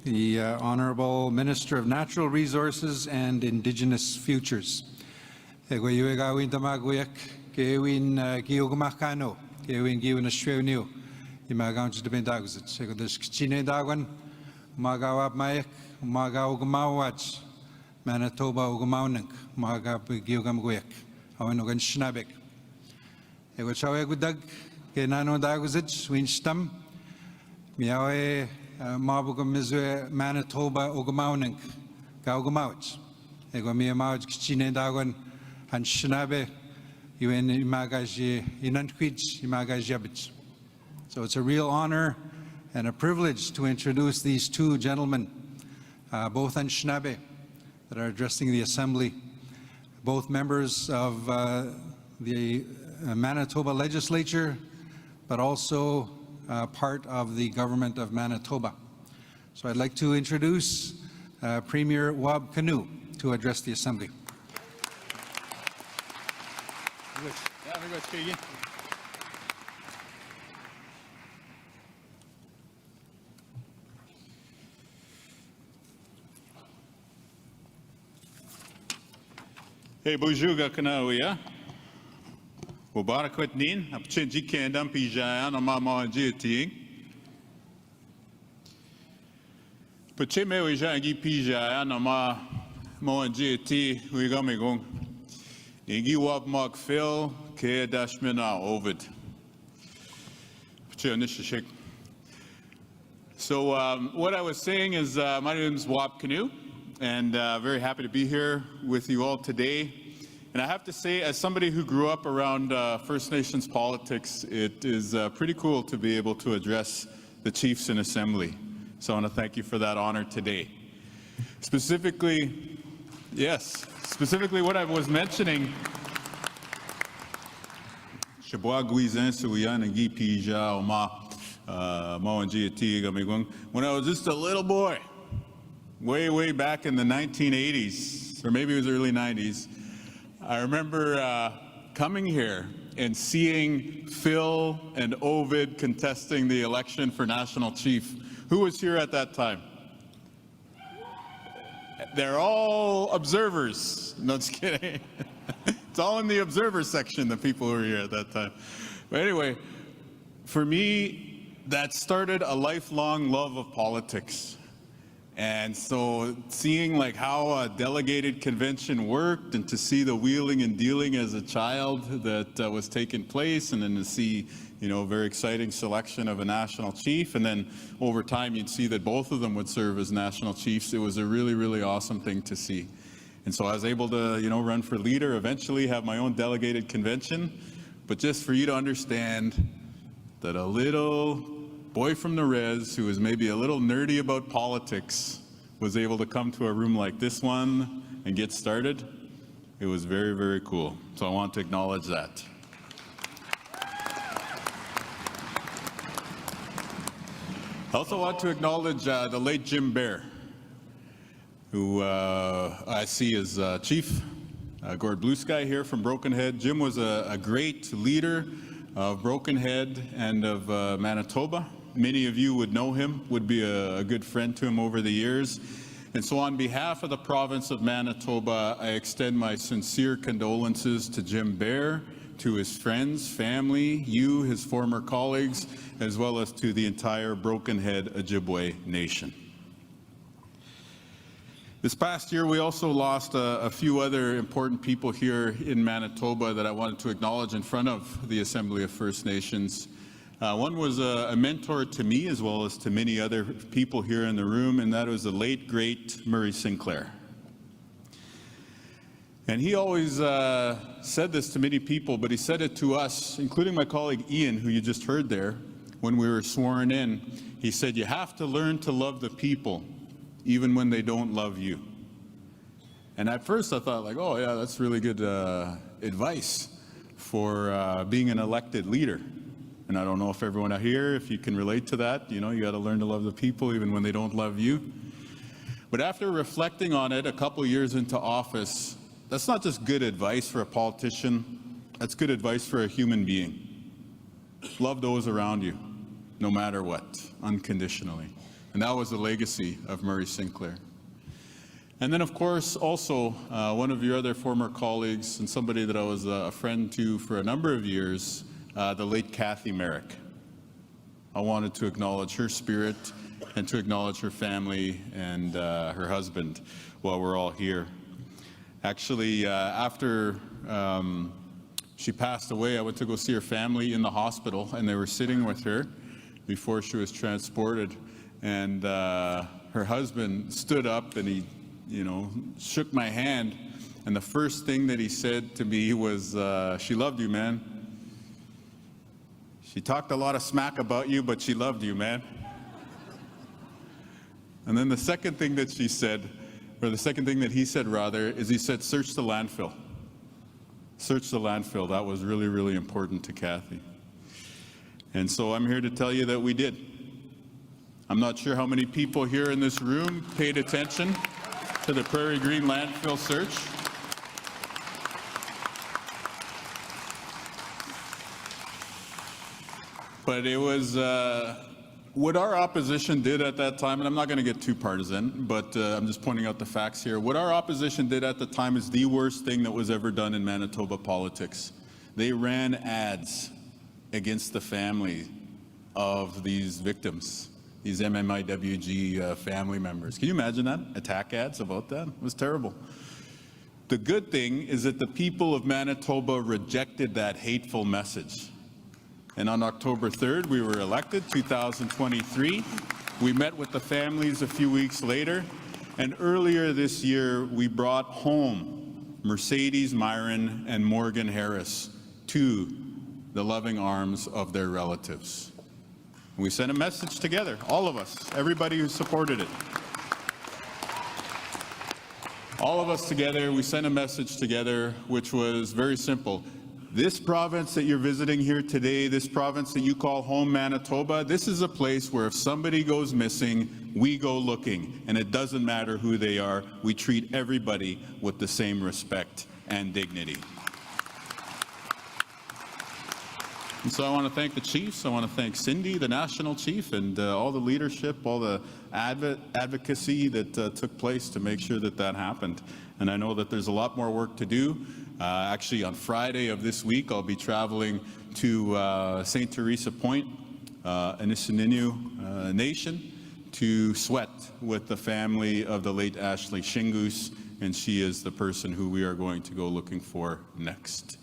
the Honourable Minister of Natural Resources and Indigenous Futures. Egwayuwe gawin tamaguyak, gewin giugumakano, gewin giwin Australia, imagaunch de bendaguzit. Sego des kchine dagwan, magawab mayak, magaw gumawach, Manitoba ugumaunink, magab giugamguyak, awanogan schnabek. Ego chawe gudag, genano daguzit, winstam, miawe mabugam mizwe Manitoba ugumaunink, gaugumauch. Ego miamauch kchine dagwan, han shnabe, yuen imagaji inantquij, imagajabich. So it's a real honor and a privilege to introduce these two gentlemen, both Anishinaabe, that are addressing the Assembly, both members of the Manitoba Legislature, but also part of the Government of Manitoba. So I'd like to introduce Premier Wab Kinew to address the Assembly. Hey, bonjour, canoe, yeah? Mubarak nin, apchenji kendam pijaya na mama jeti. Pacheme wijangi pijaya na ma jeti wigamegong. Igi wab mak phil ke dashmina ovid. So what I was saying is my name is Wab Kinew, and very happy to be here with you all today. And I have to say, as somebody who grew up around First Nations politics, it is pretty cool to be able to address the chiefs in Assembly. So I want to thank you for that honor today. Specifically, yes, specifically what I was mentioning, when I was just a little boy, way back in the 1980s, or maybe it was early 90s, I remember coming here and seeing Phil and Ovid contesting the election for National Chief. Who was here at that time? They're all observers. No, just kidding. It's all in the observer section, the people who were here at that time. But anyway, for me, that started a lifelong love of politics. And so seeing like how a delegated convention worked, and to see the wheeling and dealing as a child that was taking place, and then to see, you know, a very exciting selection of a national chief, and then over time you'd see that both of them would serve as national chiefs. It was a really, really awesome thing to see. And so I was able to, you know, run for leader, eventually have my own delegated convention. But just for you to understand that a little boy from the res who was maybe a little nerdy about politics was able to come to a room like this one and get started, it was very, very cool. So I want to acknowledge that. I also want to acknowledge the late Jim Bear, who I see as Chief Gord Blue Sky here from Broken Head. Jim was a great leader of Broken Head and of Manitoba. Many of you would know him, would be a good friend to him over the years. And so on behalf of the province of Manitoba, I extend my sincere condolences to Jim Bear, to his friends, family, you, his former colleagues, as well as to the entire Broken Head Ojibwe Nation. This past year, we also lost a few other important people here in Manitoba that I wanted to acknowledge in front of the Assembly of First Nations. One was a mentor to me, as well as to many other people here in the room, and that was the late, great Murray Sinclair. And he always said this to many people, but he said it to us, including my colleague Ian, who you just heard there, when we were sworn in. He said, you have to learn to love the people, even when they don't love you. And at first I thought like, oh yeah, that's really good advice for being an elected leader. And I don't know if everyone out here, if you can relate to that, you know, you got to learn to love the people even when they don't love you. But after reflecting on it a couple years into office, that's not just good advice for a politician, that's good advice for a human being. Love those around you, no matter what, unconditionally. And that was the legacy of Murray Sinclair. And then, of course, also one of your other former colleagues and somebody that I was a friend to for a number of years, the late Kathy Merrick. I wanted to acknowledge her spirit and to acknowledge her family and her husband while we're all here. Actually, after she passed away, I went to go see her family in the hospital, and they were sitting with her before she was transported. And her husband stood up and he, you know, shook my hand. And the first thing that he said to me was, she loved you, man. She talked a lot of smack about you, but she loved you, man. And then the second thing that she said, or the second thing that he said rather, is he said, search the landfill. Search the landfill. That was really, really important to Kathy. And so I'm here to tell you that we did. I'm not sure how many people here in this room paid attention to the Prairie Green landfill search. But it was what our opposition did at that time, and I'm not going to get too partisan, but I'm just pointing out the facts here. What our opposition did at the time is the worst thing that was ever done in Manitoba politics. They ran ads against the family of these victims, these MMIWG family members. Can you imagine that? Attack ads about that? It was terrible. The good thing is that the people of Manitoba rejected that hateful message. And on October 3rd, we were elected, 2023. We met with the families a few weeks later. And earlier this year, we brought home Mercedes Myron and Morgan Harris to the loving arms of their relatives. We sent a message together, all of us, everybody who supported it. All of us together, we sent a message together, which was very simple. This province that you're visiting here today, this province that you call home, Manitoba, this is a place where if somebody goes missing, we go looking, and it doesn't matter who they are. We treat everybody with the same respect and dignity. And so I want to thank the chiefs. I want to thank Cindy, the national chief, and all the leadership, all the advocacy that took place to make sure that that happened. And I know that there's a lot more work to do. Actually, on Friday of this week, I'll be traveling to St. Teresa Point, Anishinaabe Nation, to sweat with the family of the late Ashley Shingoose, and she is the person who we are going to go looking for next.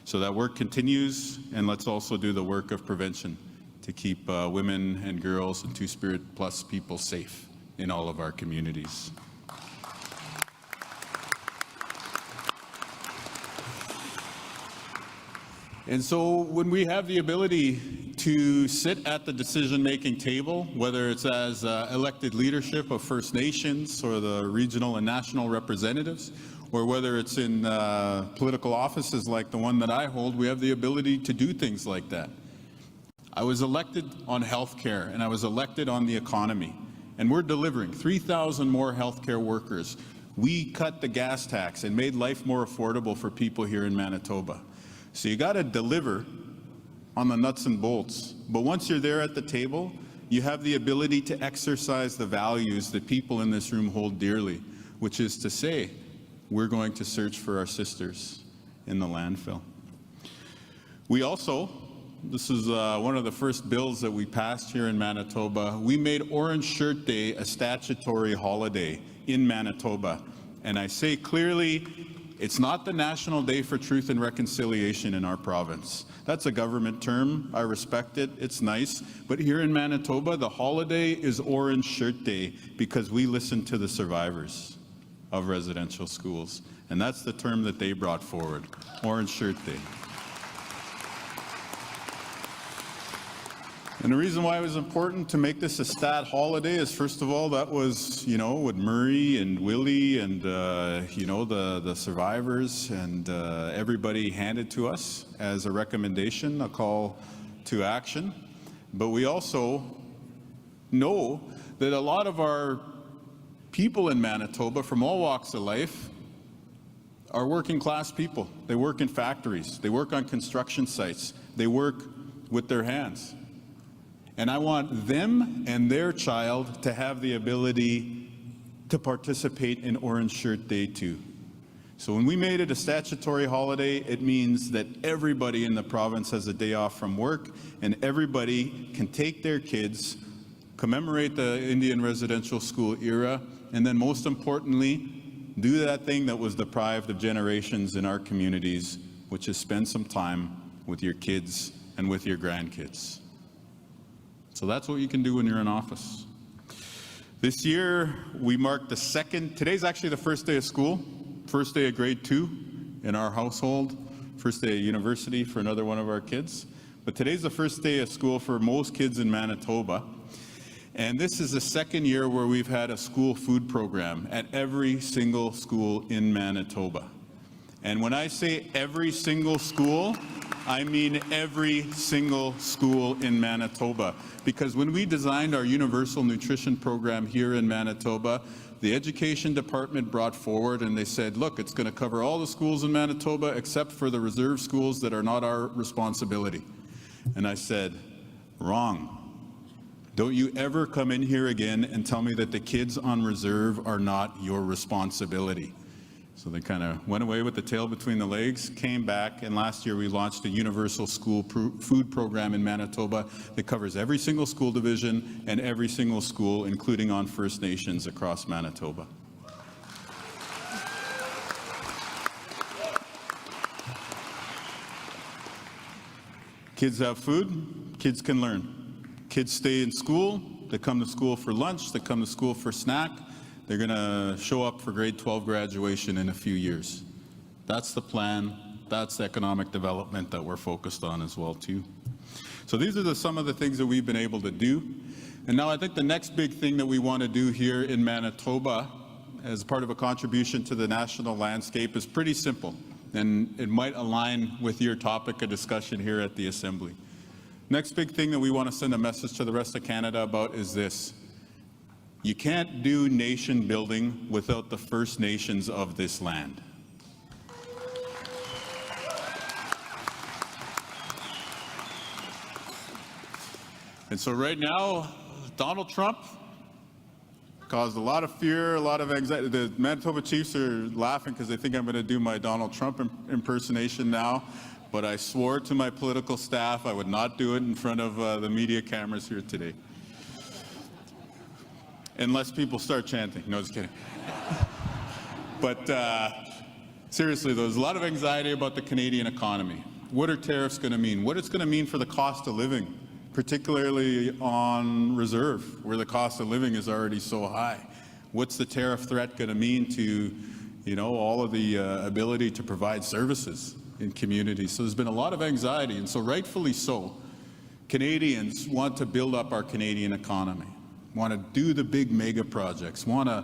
So that work continues, and let's also do the work of prevention to keep women and girls and Two-Spirit Plus people safe in all of our communities. And so when we have the ability to sit at the decision-making table, whether it's as elected leadership of First Nations or the regional and national representatives, or whether it's in political offices like the one that I hold, we have the ability to do things like that. I was elected on healthcare, and I was elected on the economy, and we're delivering 3,000 more healthcare workers. We cut the gas tax and made life more affordable for people here in Manitoba. So you got to deliver on the nuts and bolts. But once you're there at the table, you have the ability to exercise the values that people in this room hold dearly, which is to say, we're going to search for our sisters in the landfill. We also, this is one of the first bills that we passed here in Manitoba, we made Orange Shirt Day a statutory holiday in Manitoba. And I say clearly, it's not the National Day for Truth and Reconciliation in our province. That's a government term. I respect it. It's nice. But here in Manitoba, the holiday is Orange Shirt Day because we listen to the survivors of residential schools. And that's the term that they brought forward, Orange Shirt Day. And the reason why it was important to make this a stat holiday is, first of all, that was, you know, with Murray and Willie and, you know, the survivors and everybody handed to us as a recommendation, a call to action. But we also know that a lot of our people in Manitoba from all walks of life are working class people. They work in factories. They work on construction sites. They work with their hands. And I want them and their child to have the ability to participate in Orange Shirt Day too. So when we made it a statutory holiday, it means that everybody in the province has a day off from work and everybody can take their kids, commemorate the Indian residential school era, and then most importantly, do that thing that was deprived of generations in our communities, which is spend some time with your kids and with your grandkids. So that's what you can do when you're in office. This year, we marked the second, today's actually the first day of school, first day of grade 2 in our household, first day of university for another one of our kids. But today's the first day of school for most kids in Manitoba. And this is the second year where we've had a school food program at every single school in Manitoba. And when I say every single school, I mean every single school in Manitoba. Because when we designed our universal nutrition program here in Manitoba, the education department brought forward and they said, look, it's going to cover all the schools in Manitoba except for the reserve schools that are not our responsibility. And I said, wrong. Don't you ever come in here again and tell me that the kids on reserve are not your responsibility. So they kind of went away with the tail between the legs, came back, and last year we launched a universal school food program in Manitoba that covers every single school division and every single school, including on First Nations across Manitoba. Kids have food, kids can learn. Kids stay in school, they come to school for lunch, they come to school for snack. They're going to show up for grade 12 graduation in a few years. That's the plan. That's the economic development that we're focused on as well, too. So these are some of the things that we've been able to do. And now I think the next big thing that we want to do here in Manitoba as part of a contribution to the national landscape is pretty simple. And it might align with your topic of discussion here at the Assembly. Next big thing that we want to send a message to the rest of Canada about is this. You can't do nation building without the First Nations of this land. And so right now, Donald Trump caused a lot of fear, a lot of anxiety. The Manitoba Chiefs are laughing because they think I'm going to do my Donald Trump impersonation now. But I swore to my political staff I would not do it in front of the media cameras here today. Unless people start chanting. No, just kidding. But seriously, there's a lot of anxiety about the Canadian economy. What are tariffs going to mean? What it's going to mean for the cost of living, particularly on reserve, where the cost of living is already so high. What's the tariff threat going to mean to, all of the ability to provide services in communities? So there's been a lot of anxiety, and so rightfully so, Canadians want to build up our Canadian economy, want to do the big mega projects, want to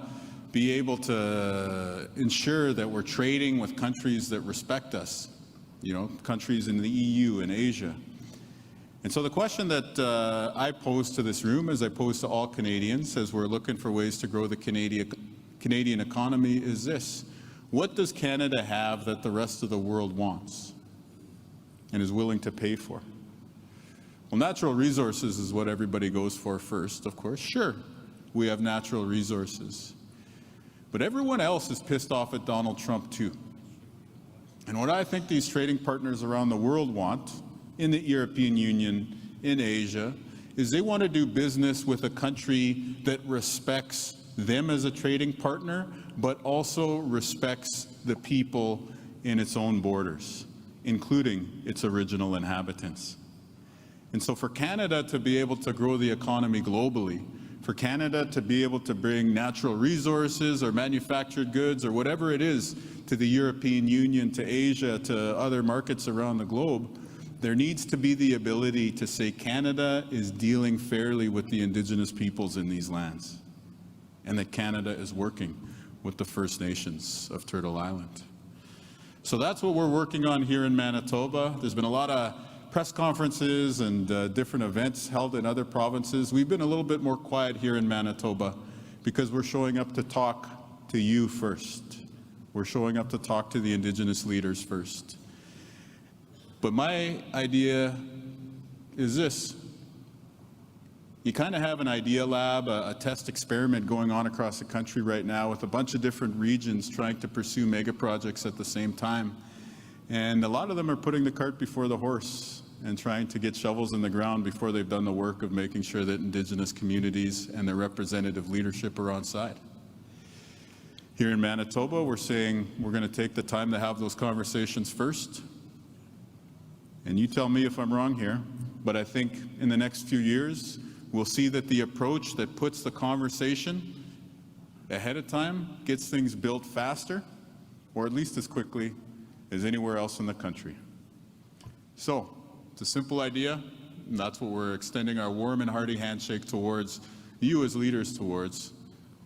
be able to ensure that we're trading with countries that respect us, countries in the EU and Asia. And so the question that I pose to this room, as I pose to all Canadians, as we're looking for ways to grow the Canadian economy, is this: what does Canada have that the rest of the world wants and is willing to pay for? Well, natural resources is what everybody goes for first, of course. Sure, we have natural resources. But everyone else is pissed off at Donald Trump too. And what I think these trading partners around the world want, in the European Union, in Asia, is they want to do business with a country that respects them as a trading partner, but also respects the people in its own borders, including its original inhabitants. And so for Canada to be able to grow the economy globally, for Canada to be able to bring natural resources or manufactured goods or whatever it is to the European Union, to Asia, to other markets around the globe, there needs to be the ability to say Canada is dealing fairly with the Indigenous peoples in these lands, and that Canada is working with the First Nations of Turtle Island. So that's what we're working on here in Manitoba. There's been a lot of press conferences and different events held in other provinces. We've been a little bit more quiet here in Manitoba because we're showing up to talk to you first. We're showing up to talk to the Indigenous leaders first. But my idea is this: you kind of have an idea lab, a test experiment going on across the country right now with a bunch of different regions trying to pursue mega projects at the same time. And a lot of them are putting the cart before the horse and trying to get shovels in the ground before they've done the work of making sure that Indigenous communities and their representative leadership are on side. Here in Manitoba, we're saying we're going to take the time to have those conversations first. And you tell me if I'm wrong here, but I think in the next few years, we'll see that the approach that puts the conversation ahead of time gets things built faster, or at least as quickly as anywhere else in the country. So, it's a simple idea, and that's what we're extending our warm and hearty handshake towards you as leaders towards.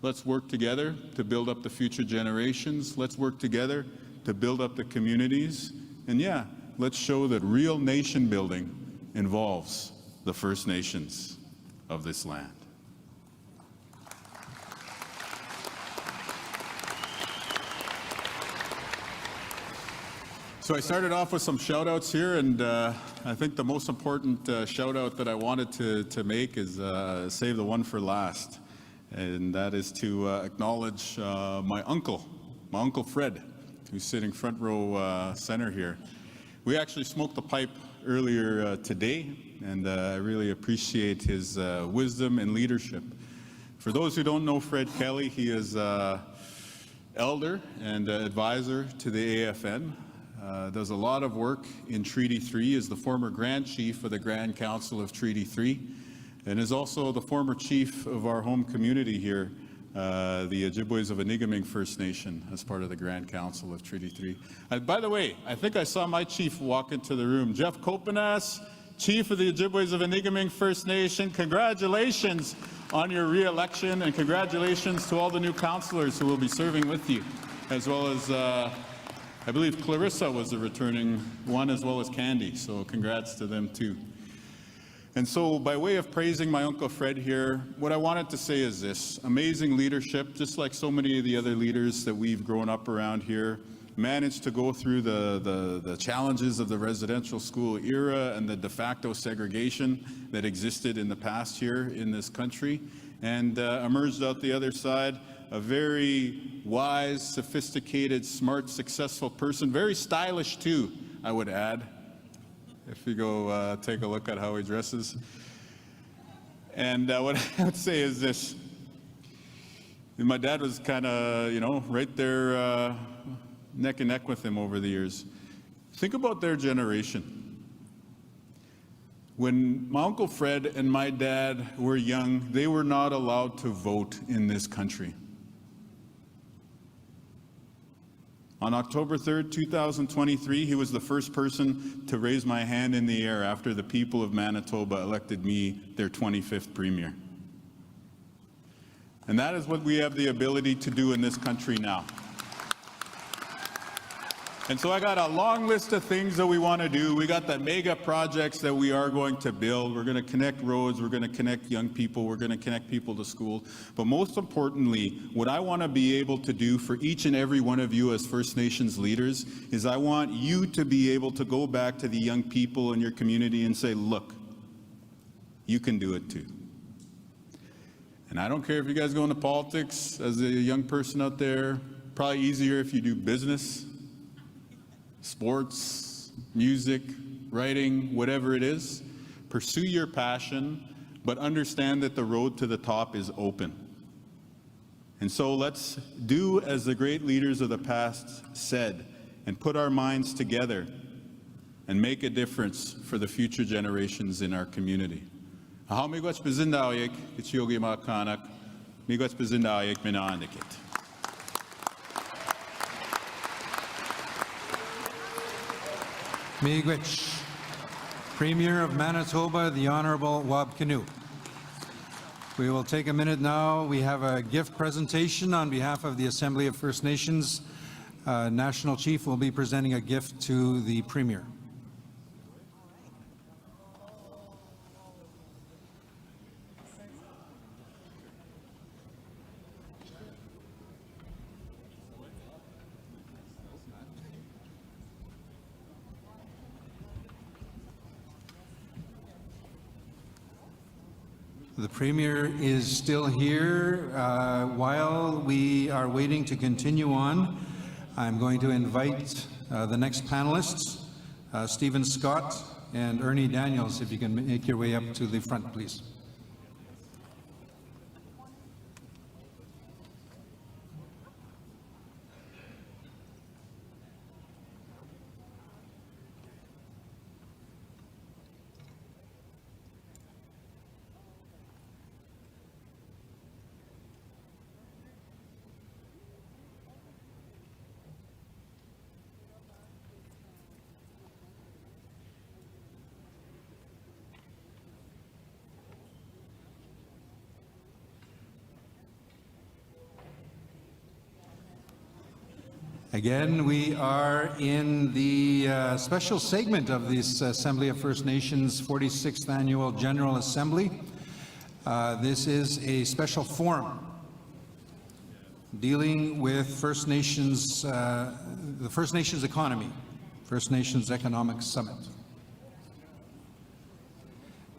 Let's work together to build up the future generations. Let's work together to build up the communities. And yeah, let's show that real nation building involves the First Nations of this land. So I started off with some shout outs here, and I think the most important shout out that I wanted to make is save the one for last. And that is to acknowledge my uncle Fred, who's sitting front row center here. We actually smoked the pipe earlier today, and I really appreciate his wisdom and leadership. For those who don't know Fred Kelly, he is elder and advisor to the AFN. Does a lot of work in Treaty 3, is the former Grand Chief of the Grand Council of Treaty 3, and is also the former chief of our home community here, the Ojibways of Enigaming First Nation, as part of the Grand Council of Treaty 3. By the way, I think I saw my chief walk into the room. Jeff Kopanas, Chief of the Ojibways of Enigaming First Nation, congratulations on your re-election, and congratulations to all the new councillors who will be serving with you, as well as I believe Clarissa was the returning one, as well as Candy, so congrats to them too. And so by way of praising my Uncle Fred here, what I wanted to say is this: amazing leadership, just like so many of the other leaders that we've grown up around here. managed to go through the challenges of the residential school era and the de facto segregation that existed in the past here in this country, and emerged out the other side a very wise, sophisticated, smart, successful person, very stylish too, I would add, if you go take a look at how he dresses. And what I would say is this: my dad was kind of, right there neck and neck with him over the years. Think about their generation. When my Uncle Fred and my dad were young, they were not allowed to vote in this country. On October 3rd, 2023, he was the first person to raise my hand in the air after the people of Manitoba elected me their 25th Premier. And that is what we have the ability to do in this country now. And so I got a long list of things that we want to do. We got the mega projects that we are going to build. We're going to connect roads. We're going to connect young people. We're going to connect people to school. But most importantly, what I want to be able to do for each and every one of you as First Nations leaders is I want you to be able to go back to the young people in your community and say, look, you can do it too. And I don't care if you guys go into politics as a young person out there. Probably easier if you do business, sports, music, writing, whatever it is. Pursue your passion, but understand that the road to the top is open. And so let's do as the great leaders of the past said and put our minds together and make a difference for the future generations in our community. Aha miigwach bezindawik, itsiogi makanak, miigwach bezindawik minaandikit. Miigwech. Premier of Manitoba, the Honorable Wab Kinew. We will take a minute now. We have a gift presentation on behalf of the Assembly of First Nations. National Chief will be presenting a gift to the Premier. The Premier is still here. While we are waiting to continue on, I'm going to invite the next panelists, Stephen Scott and Ernie Daniels, if you can make your way up to the front, please. Again, we are in the special segment of this Assembly of First Nations 46th Annual General Assembly. This is a special forum dealing with First Nations, the First Nations economy, First Nations Economic Summit.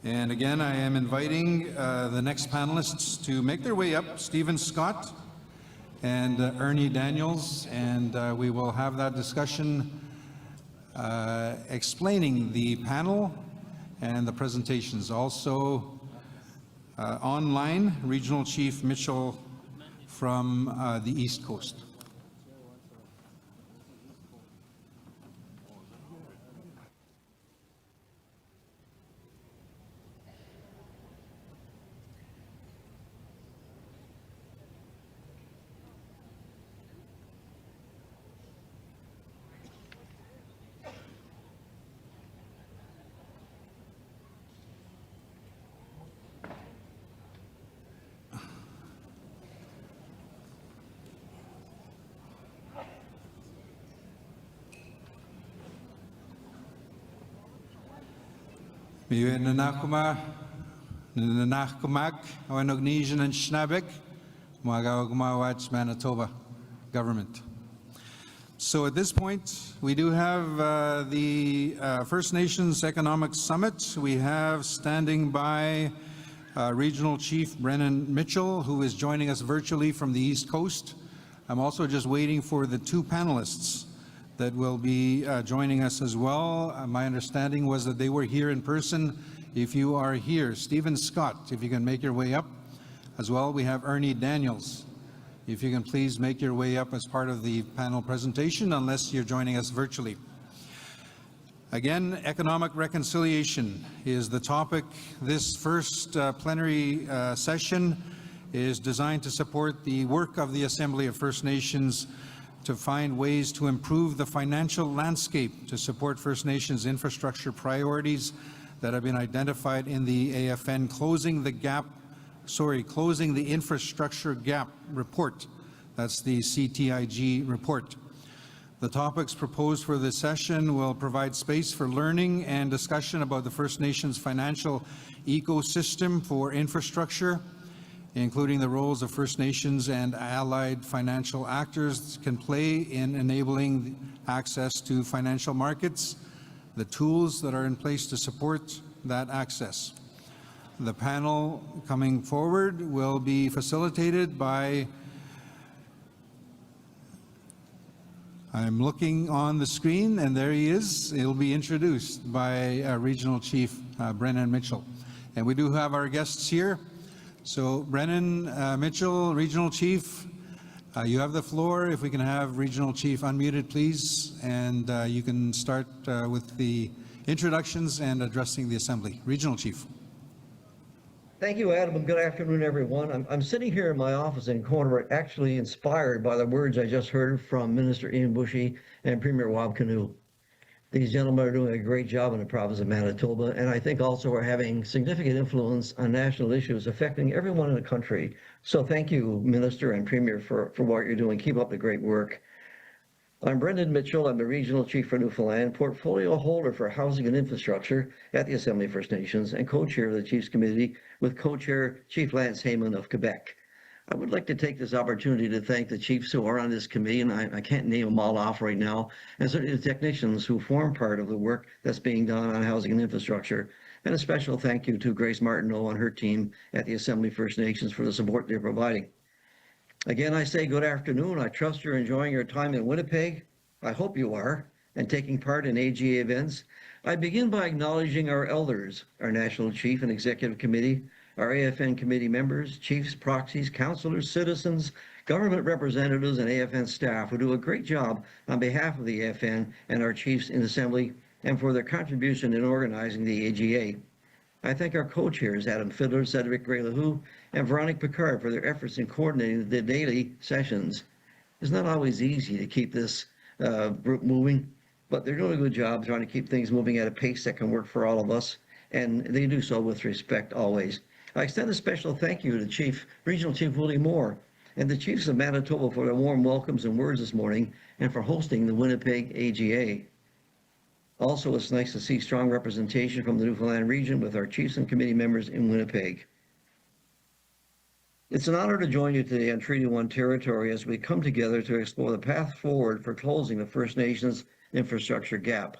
And again, I am inviting the next panelists to make their way up, Stephen Scott and Ernie Daniels, and we will have that discussion explaining the panel and the presentations. Also online, Regional Chief Mitchell from the East Coast. Miwe nanakuma, nanakkumak, Awanognesian and Schnabek, Mwagawagmawach, Manitoba government. So at this point, we do have the First Nations Economic Summit. We have standing by Regional Chief Brennan Mitchell, who is joining us virtually from the East Coast. I'm also just waiting for the two panelists that will be joining us as well. My understanding was that they were here in person. If you are here, Stephen Scott, if you can make your way up. As well, we have Ernie Daniels. If you can please make your way up as part of the panel presentation, unless you're joining us virtually. Again, economic reconciliation is the topic. This first plenary session is designed to support the work of the Assembly of First Nations to find ways to improve the financial landscape to support First Nations infrastructure priorities that have been identified in the AFN Closing the Infrastructure Gap report. That's the CTIG report. The topics proposed for this session will provide space for learning and discussion about the First Nations financial ecosystem for infrastructure, including the roles of First Nations and allied financial actors can play in enabling access to financial markets, the tools that are in place to support that access. The panel coming forward will be facilitated by, I'm looking on the screen and there he is, he'll be introduced by Regional Chief Brennan Mitchell. And we do have our guests here. So Brennan Mitchell, Regional Chief, you have the floor. If we can have Regional Chief unmuted, please, and you can start with the introductions and addressing the Assembly. Regional Chief. Thank you, Adam, and good afternoon, everyone. I'm sitting here in my office in Cornwall, actually inspired by the words I just heard from Minister Ian Bushy and Premier Wab Kinew. These gentlemen are doing a great job in the province of Manitoba, and I think also are having significant influence on national issues affecting everyone in the country. So thank you, Minister and Premier, for what you're doing. Keep up the great work. I'm Brendan Mitchell. I'm the Regional Chief for Newfoundland, portfolio holder for housing and infrastructure at the Assembly of First Nations, and co-chair of the Chiefs Committee with co-chair Chief Lance Heyman of Quebec. I would like to take this opportunity to thank the chiefs who are on this committee, and I can't name them all off right now, and certainly the technicians who form part of the work that's being done on housing and infrastructure. And a special thank you to Grace Martineau and her team at the Assembly of First Nations for the support they're providing. Again, I say good afternoon. I trust you're enjoying your time in Winnipeg. I hope you are, and taking part in AGA events. I begin by acknowledging our elders, our National Chief and Executive Committee, our AFN committee members, chiefs, proxies, councillors, citizens, government representatives, and AFN staff who do a great job on behalf of the AFN and our chiefs in Assembly and for their contribution in organizing the AGA. I thank our co-chairs, Adam Fiddler, Cedric Gray-LaHoo, and Veronique Picard for their efforts in coordinating the daily sessions. It's not always easy to keep this group moving, but they're doing a good job trying to keep things moving at a pace that can work for all of us, and they do so with respect always. I extend a special thank you to Regional Chief Willie Moore and the Chiefs of Manitoba for their warm welcomes and words this morning and for hosting the Winnipeg AGA. Also, it's nice to see strong representation from the Newfoundland region with our chiefs and committee members in Winnipeg. It's an honor to join you today on Treaty 1 territory as we come together to explore the path forward for closing the First Nations infrastructure gap.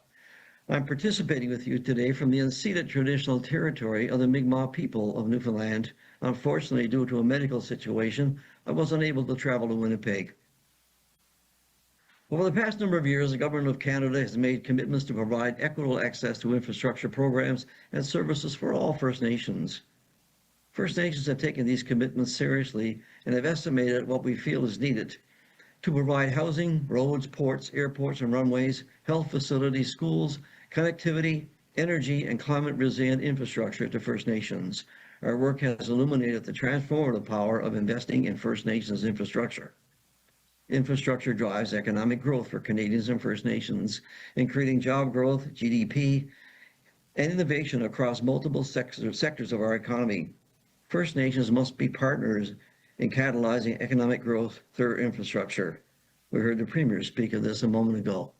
I'm participating with you today from the unceded traditional territory of the Mi'kmaq people of Newfoundland. Unfortunately, due to a medical situation, I was unable to travel to Winnipeg. Over the past number of years, the Government of Canada has made commitments to provide equitable access to infrastructure programs and services for all First Nations. First Nations have taken these commitments seriously and have estimated what we feel is needed to provide housing, roads, ports, airports and runways, health facilities, schools, connectivity, energy, and climate-resilient infrastructure to First Nations. Our work has illuminated the transformative power of investing in First Nations infrastructure. Infrastructure drives economic growth for Canadians and First Nations, including job growth, GDP, and innovation across multiple sectors of our economy. First Nations must be partners in catalyzing economic growth through infrastructure. We heard the Premier speak of this a moment ago.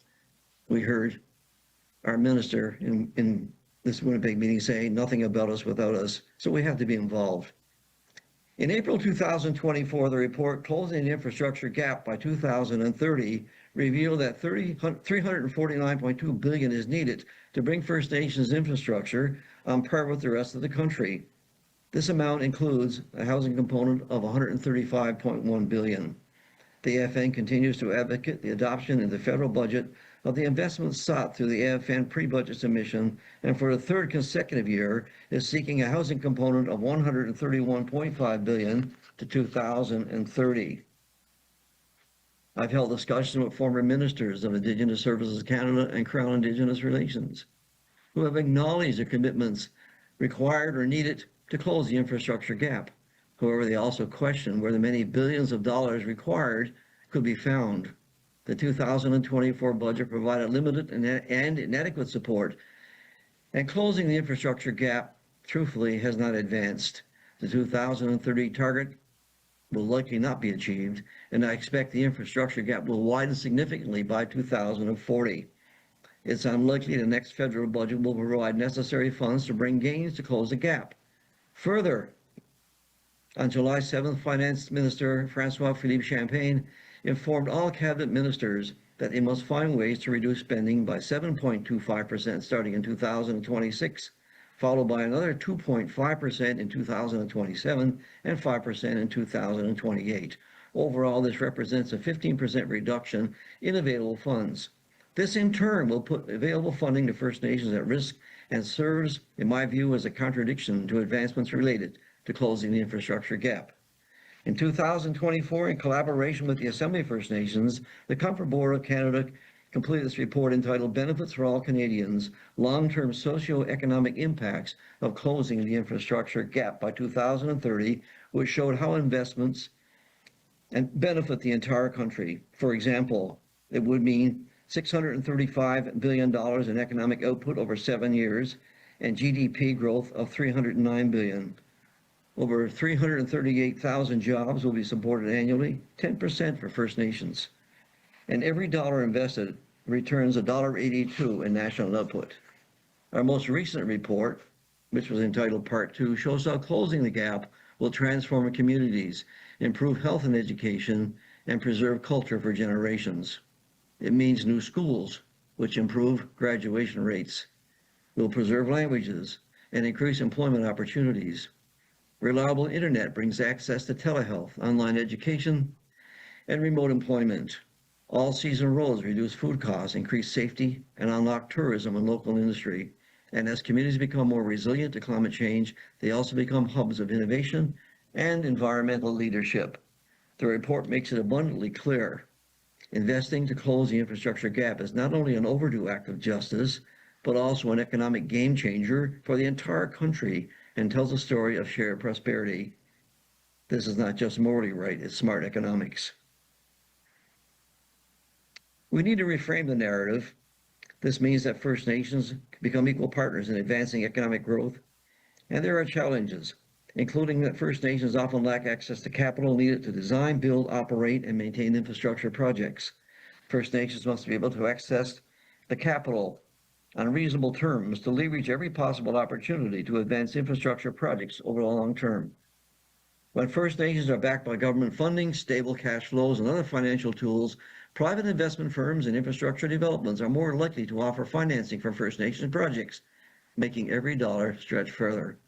We heard our minister in this Winnipeg meeting say nothing about us without us, so we have to be involved. In April 2024, the report Closing the Infrastructure Gap by 2030 revealed that $349.2 billion is needed to bring First Nations infrastructure on par with the rest of the country. This amount includes a housing component of $135.1 billion. The AFN continues to advocate the adoption in the federal budget of the investments sought through the AFN pre-budget submission, and for the third consecutive year is seeking a housing component of $131.5 billion to 2030. I've held discussions with former ministers of Indigenous Services Canada and Crown Indigenous Relations, who have acknowledged the commitments required or needed to close the infrastructure gap. However, they also question where the many billions of dollars required could be found. The 2024 budget provided limited and inadequate support, and closing the infrastructure gap, truthfully, has not advanced. The 2030 target will likely not be achieved, and I expect the infrastructure gap will widen significantly by 2040. It's unlikely the next federal budget will provide necessary funds to bring gains to close the gap. Further, on July 7th, Finance Minister François-Philippe Champagne informed all cabinet ministers that they must find ways to reduce spending by 7.25% starting in 2026, followed by another 2.5% in 2027 and 5% in 2028. Overall, this represents a 15% reduction in available funds. This in turn will put available funding to First Nations at risk and serves, in my view, as a contradiction to advancements related to closing the infrastructure gap. In 2024, in collaboration with the Assembly of First Nations, the Comfort Board of Canada completed this report entitled Benefits for All Canadians, Long-Term Socio-Economic Impacts of Closing the Infrastructure Gap by 2030, which showed how investments and benefit the entire country. For example, it would mean $635 billion in economic output over 7 years and GDP growth of $309 billion. Over 338,000 jobs will be supported annually, 10% for First Nations. And every dollar invested returns $1.82 in national output. Our most recent report, which was entitled Part 2, shows how closing the gap will transform communities, improve health and education, and preserve culture for generations. It means new schools, which improve graduation rates, will preserve languages, and increase employment opportunities. Reliable internet brings access to telehealth, online education, and remote employment. All-season roads reduce food costs, increase safety, and unlock tourism and local industry. And as communities become more resilient to climate change, they also become hubs of innovation and environmental leadership. The report makes it abundantly clear. Investing to close the infrastructure gap is not only an overdue act of justice, but also an economic game changer for the entire country and tells a story of shared prosperity. This is not just morally right, it's smart economics. We need to reframe the narrative. This means that First Nations become equal partners in advancing economic growth. And there are challenges, including that First Nations often lack access to capital needed to design, build, operate, and maintain infrastructure projects. First Nations must be able to access the capital on reasonable terms to leverage every possible opportunity to advance infrastructure projects over the long term. When First Nations are backed by government funding, stable cash flows, and other financial tools, private investment firms and infrastructure developments are more likely to offer financing for First Nations projects, making every dollar stretch further.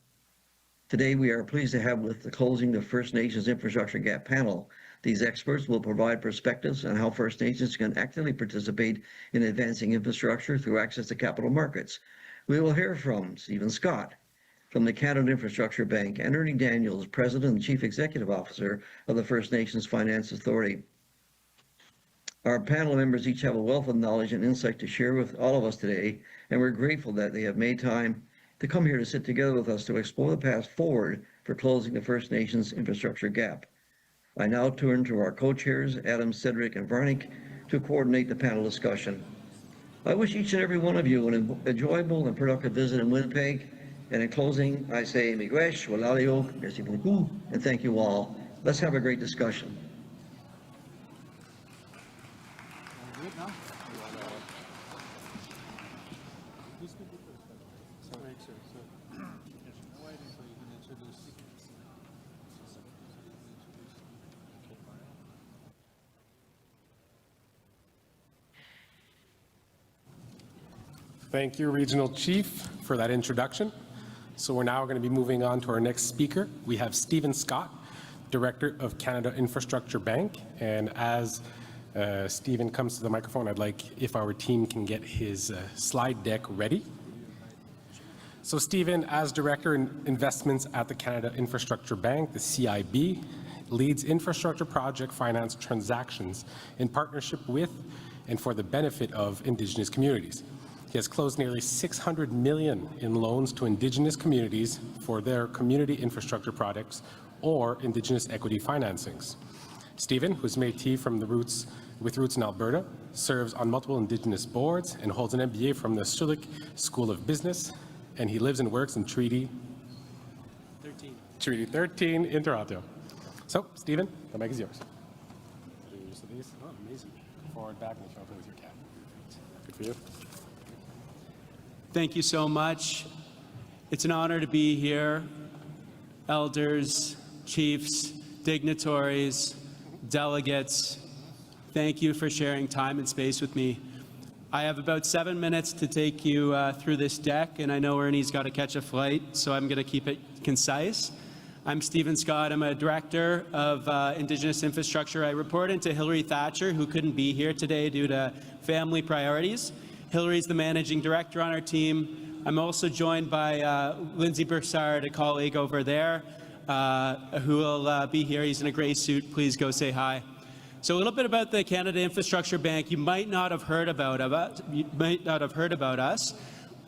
Today, we are pleased to have with the closing the First Nations Infrastructure Gap panel. These experts will provide perspectives on how First Nations can actively participate in advancing infrastructure through access to capital markets. We will hear from Stephen Scott from the Canada Infrastructure Bank and Ernie Daniels, President and Chief Executive Officer of the First Nations Finance Authority. Our panel members each have a wealth of knowledge and insight to share with all of us today, and we're grateful that they have made time to come here to sit together with us to explore the path forward for closing the First Nations infrastructure gap. I now turn to our co-chairs, Adam, Cedric, and Varnick, to coordinate the panel discussion. I wish each and every one of you an enjoyable and productive visit in Winnipeg. And in closing, I say, Miigwech, Walalio, merci beaucoup, and thank you all. Let's have a great discussion. Thank you, Regional Chief, for that introduction. So we're now going to be moving on to our next speaker. We have Stephen Scott, Director of Canada Infrastructure Bank. And as Stephen comes to the microphone, I'd like if our team can get his slide deck ready. So Stephen, as Director in Investments at the Canada Infrastructure Bank, the CIB, leads infrastructure project finance transactions in partnership with and for the benefit of Indigenous communities. He has closed nearly $600 million in loans to Indigenous communities for their community infrastructure projects or Indigenous equity financings. Stephen, who's Métis from with roots in Alberta, serves on multiple Indigenous boards and holds an MBA from the Schulich School of Business, and he lives and works in Treaty 13 in Toronto. So, Stephen, the mic is yours. Use of these. Oh, amazing. Forward, back, and over with your cat. Good for you. Thank you so much. It's an honor to be here. Elders, chiefs, dignitaries, delegates, thank you for sharing time and space with me. I have about 7 minutes to take you through this deck, and I know Ernie's got to catch a flight, so I'm going to keep it concise. I'm Stephen Scott. I'm a Director of Indigenous Infrastructure. I report into Hilary Thatcher, who couldn't be here today due to family priorities. Hillary's the Managing Director on our team. I'm also joined by Lindsay Broussard, a colleague over there, who will be here. He's in a gray suit. Please go say hi. So a little bit about the Canada Infrastructure Bank. You might not have heard about us.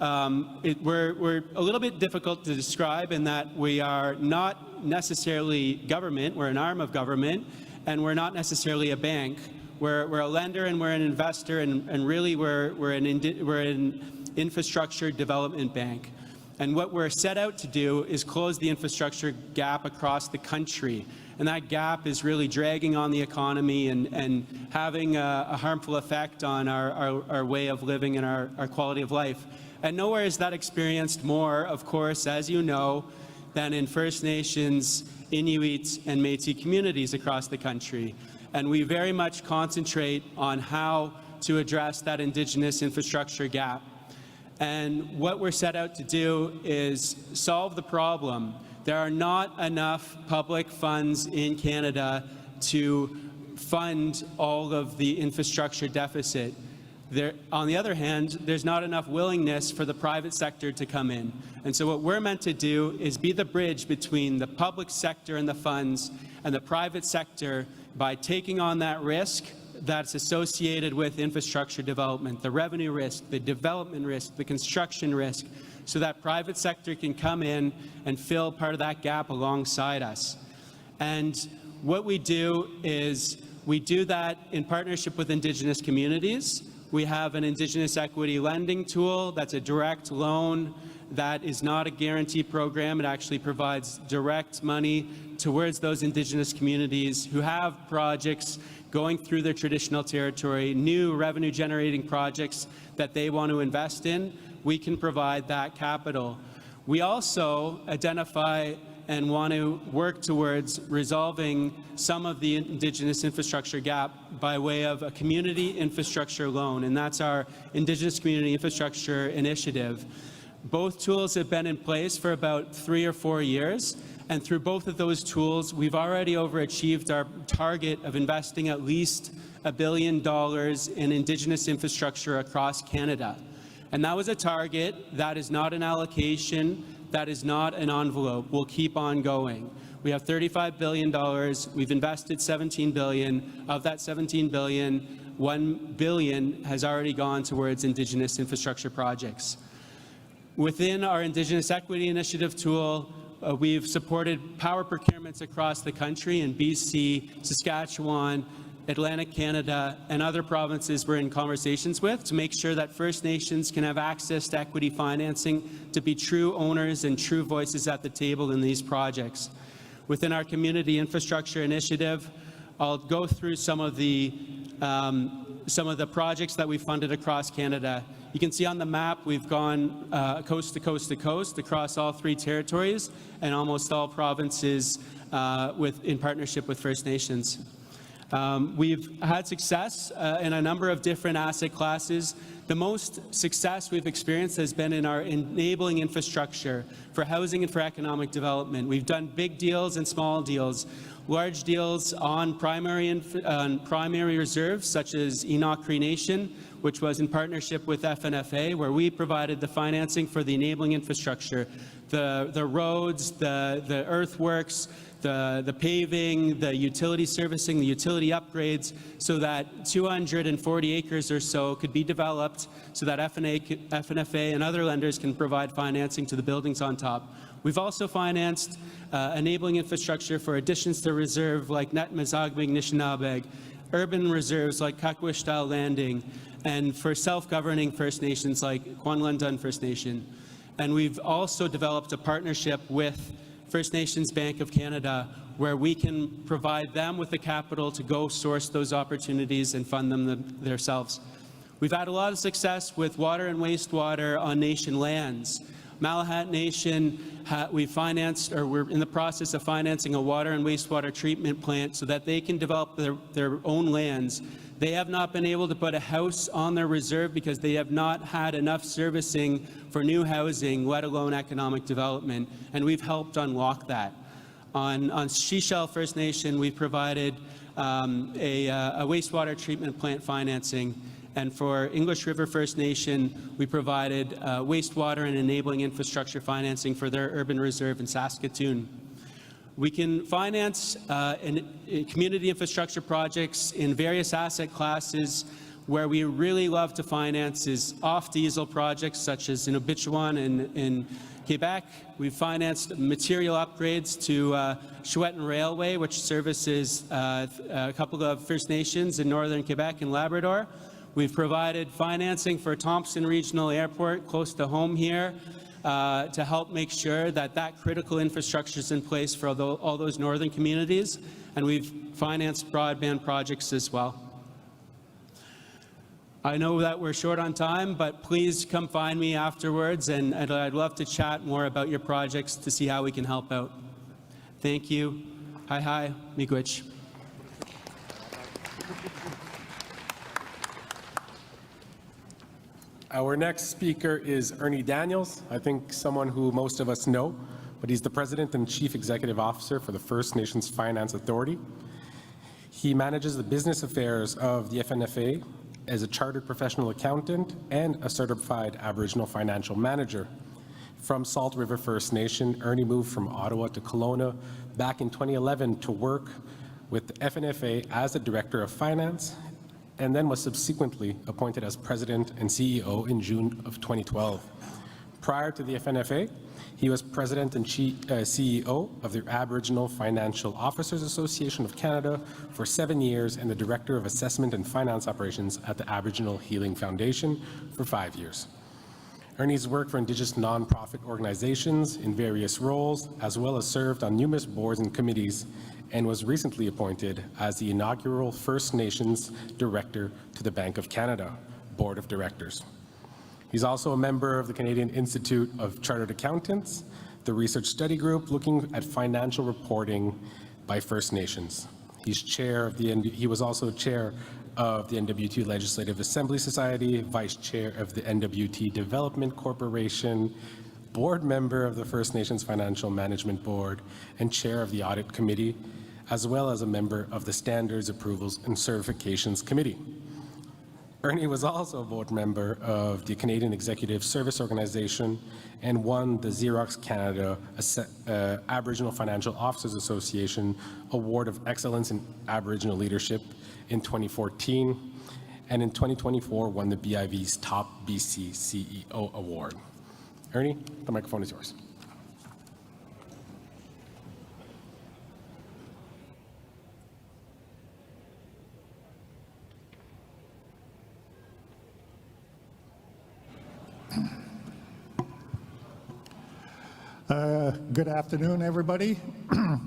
We're a little bit difficult to describe in that we are not necessarily government. We're an arm of government, and we're not necessarily a bank. We're a lender and we're an investor, and really we're an infrastructure development bank. And what we're set out to do is close the infrastructure gap across the country. And that gap is really dragging on the economy and having a harmful effect on our way of living and our quality of life. And nowhere is that experienced more, of course, as you know, than in First Nations, Inuit, and Métis communities across the country. And we very much concentrate on how to address that Indigenous infrastructure gap. And what we're set out to do is solve the problem. There are not enough public funds in Canada to fund all of the infrastructure deficit. On the other hand, there's not enough willingness for the private sector to come in. And so what we're meant to do is be the bridge between the public sector and the funds and the private sector by taking on that risk that's associated with infrastructure development, the revenue risk, the development risk, the construction risk, so that private sector can come in and fill part of that gap alongside us. And what we do is we do that in partnership with Indigenous communities. We have an Indigenous equity lending tool that's a direct loan that is not a guarantee program. It actually provides direct money towards those Indigenous communities who have projects going through their traditional territory, new revenue-generating projects that they want to invest in. We can provide that capital. We also identify and want to work towards resolving some of the Indigenous infrastructure gap by way of a community infrastructure loan, and that's our Indigenous Community Infrastructure Initiative. Both tools have been in place for about 3 or 4 years, and through both of those tools, we've already overachieved our target of investing at least $1 billion in Indigenous infrastructure across Canada. And that was a target. That is not an allocation. That is not an envelope. We'll keep on going. We have $35 billion. We've invested $17 billion. Of that $17 billion, $1 billion has already gone towards Indigenous infrastructure projects. Within our Indigenous Equity Initiative tool, we've supported power procurements across the country in BC, Saskatchewan, Atlantic Canada, and other provinces we're in conversations with to make sure that First Nations can have access to equity financing to be true owners and true voices at the table in these projects. Within our Community Infrastructure Initiative, I'll go through some of the projects that we funded across Canada. You can see on the map we've gone coast to coast to coast across all 3 territories and almost all provinces in partnership with First Nations. We've had success in a number of different asset classes The most success we've experienced has been in our enabling infrastructure for housing and for economic development. We've done big deals and small deals, large deals on primary reserves, such as Enoch Cree Nation, which was in partnership with FNFA, where we provided the financing for the enabling infrastructure, the roads, the earthworks, the paving, the utility servicing, the utility upgrades, so that 240 acres or so could be developed so that FNFA and other lenders can provide financing to the buildings on top. We've also financed enabling infrastructure for additions to reserve like Netmazagmig Nishnabeg, urban reserves like Kakwishtal Landing, and for self-governing First Nations like Kwanlundun First Nation. And we've also developed a partnership with First Nations Bank of Canada, where we can provide them with the capital to go source those opportunities and fund them themselves. We've had a lot of success with water and wastewater on nation lands. Malahat Nation, we financed, or we're in the process of financing a water and wastewater treatment plant so that they can develop their own lands. They have not been able to put a house on their reserve because they have not had enough servicing for new housing, let alone economic development, and we've helped unlock that. On Shishel First Nation, we provided a wastewater treatment plant financing, and for English River First Nation, we provided wastewater and enabling infrastructure financing for their urban reserve in Saskatoon. We can finance community infrastructure projects in various asset classes. Where we really love to finance is off-diesel projects such as in Obitchuan in Quebec. We've financed material upgrades to Chouetten Railway, which services a couple of First Nations in northern Quebec and Labrador. We've provided financing for Thompson Regional Airport close to home here, to help make sure that that critical infrastructure is in place for all those northern communities, and we've financed broadband projects as well. I know that we're short on time, but please come find me afterwards, and I'd love to chat more about your projects to see how we can help out. Thank you. Hi, miigwech. Our next speaker is Ernie Daniels. I think someone who most of us know, but he's the President and Chief Executive Officer for the First Nations Finance Authority. He manages the business affairs of the FNFA as a chartered professional accountant and a certified Aboriginal financial manager. From Salt River First Nation, Ernie moved from Ottawa to Kelowna back in 2011 to work with the FNFA as a Director of Finance, and then was subsequently appointed as President and CEO in June of 2012. Prior to the FNFA, he was President and CEO of the Aboriginal Financial Officers Association of Canada for 7 years and the Director of Assessment and Finance Operations at the Aboriginal Healing Foundation for 5 years. Ernie's worked for Indigenous nonprofit organizations in various roles, as well as served on numerous boards and committees, and was recently appointed as the inaugural First Nations Director to the Bank of Canada Board of Directors. He's also a member of the Canadian Institute of Chartered Accountants, the research study group looking at financial reporting by First Nations. He was also chair of the NWT Legislative Assembly Society, vice chair of the NWT Development Corporation, board member of the First Nations Financial Management Board, and chair of the Audit Committee, as well as a member of the Standards, Approvals, and Certifications Committee. Ernie was also a board member of the Canadian Executive Service Organization and won the Xerox Canada Aboriginal Financial Officers Association Award of Excellence in Aboriginal Leadership in 2014, and in 2024 won the BIV's Top BC CEO Award. Ernie, the microphone is yours. Good afternoon, everybody.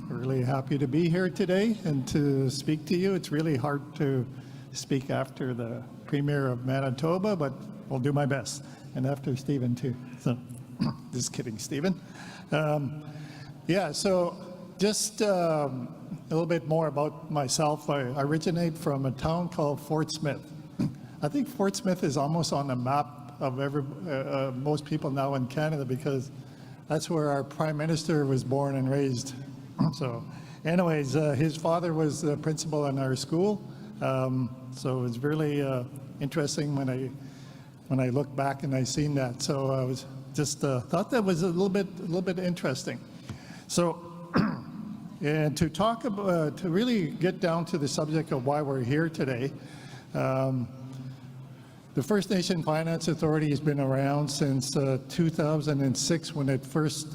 Really happy to be here today and to speak to you. It's really hard to speak after the Premier of Manitoba, but I'll do my best. And after Stephen, too. So, just kidding, Stephen. So just a little bit more about myself. I originate from a town called Fort Smith. I think Fort Smith is almost on the map of most people now in Canada, because that's where our Prime Minister was born and raised. So anyways, his father was the principal in our school. So it was really interesting when I look back and I seen that. So I was just thought that was a little bit interesting. So and to talk about, to really get down to the subject of why we're here today, the First Nation Finance Authority has been around since 2006, when it first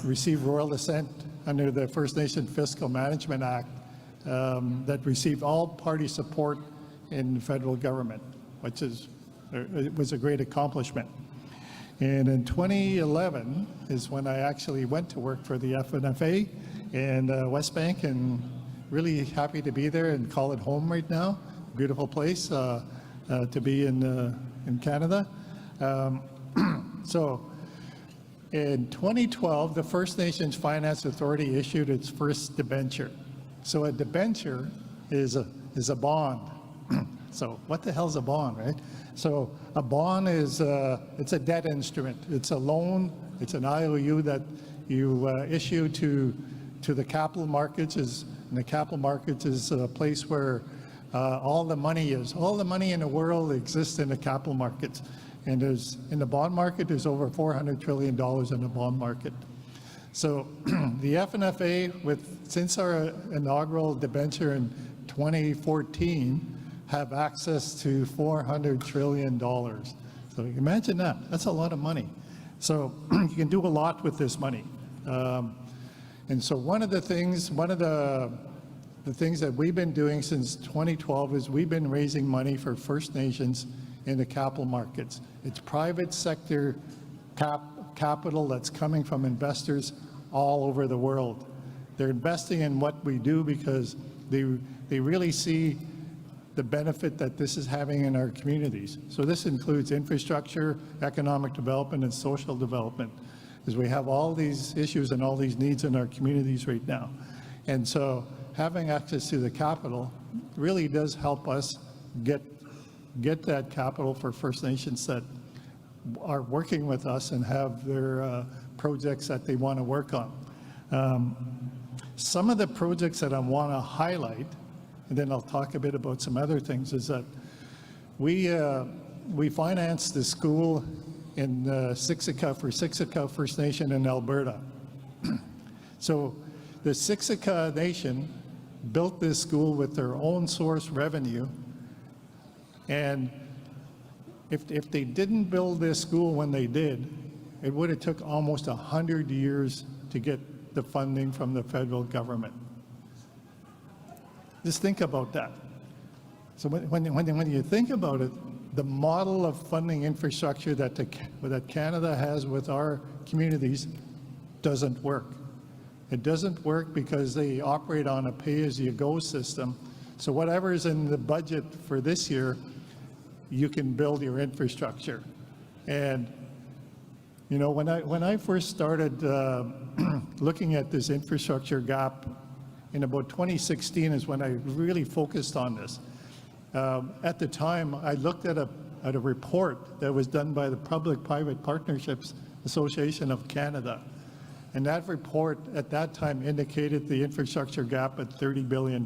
received royal assent under the First Nation Fiscal Management Act, that received all party support in the federal government, which was a great accomplishment. And in 2011 is when I actually went to work for the FNFA in West Bank, and really happy to be there and call it home right now. Beautiful place to be in Canada. So in 2012, the First Nations Finance Authority issued its first debenture. So a debenture is a bond. So what the hell's a bond, right? So a bond is it's a debt instrument. It's a loan. It's an IOU that you issue to the capital markets. And the capital markets is a place where all the money is. All the money in the world exists in the capital markets. And in the bond market, there's over $400 trillion in the bond market. So the FNFA, since our inaugural debenture in 2014, have access to $400 trillion. So imagine that. That's a lot of money. So you can do a lot with this money. And so one of the things that we've been doing since 2012 is we've been raising money for First Nations in the capital markets. It's private sector capital that's coming from investors all over the world. They're investing in what we do because they really see the benefit that this is having in our communities. So this includes infrastructure, economic development, and social development, because we have all these issues and all these needs in our communities right now. And so having access to the capital really does help us get that capital for First Nations that are working with us and have their projects that they want to work on. Some of the projects that I want to highlight, and then I'll talk a bit about some other things, is that we financed the school in Siksika for Siksika First Nation in Alberta. So the Siksika Nation built this school with their own source revenue, and if they didn't build this school when they did, it would have took almost 100 years to get the funding from the federal government. Just think about that. So when you think about it, the model of funding infrastructure that Canada has with our communities doesn't work. It doesn't work because they operate on a pay-as-you-go system. So whatever is in the budget for this year, you can build your infrastructure. And you know, when I first started looking at this infrastructure gap in about 2016 is when I really focused on this. At the time, I looked at a report that was done by the Public-Private Partnerships Association of Canada. And that report at that time indicated the infrastructure gap at $30 billion.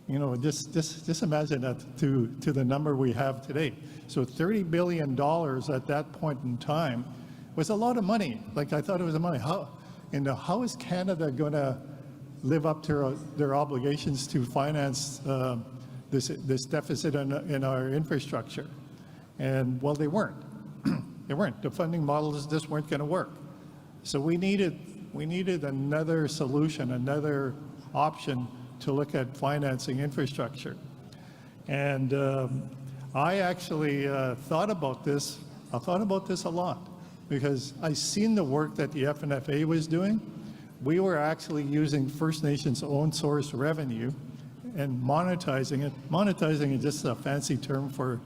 You know, just imagine that to the number we have today. So $30 billion at that point in time was a lot of money. Like, I thought it was a money. How is Canada going to live up to their obligations to finance this deficit in our infrastructure? And well, they weren't. They weren't. The funding models just weren't going to work. So we needed another solution, another option to look at financing infrastructure. And I actually thought about this. I thought about this a lot because I seen the work that the FNFA was doing. We were actually using First Nations own source revenue and monetizing it. Monetizing is just a fancy term for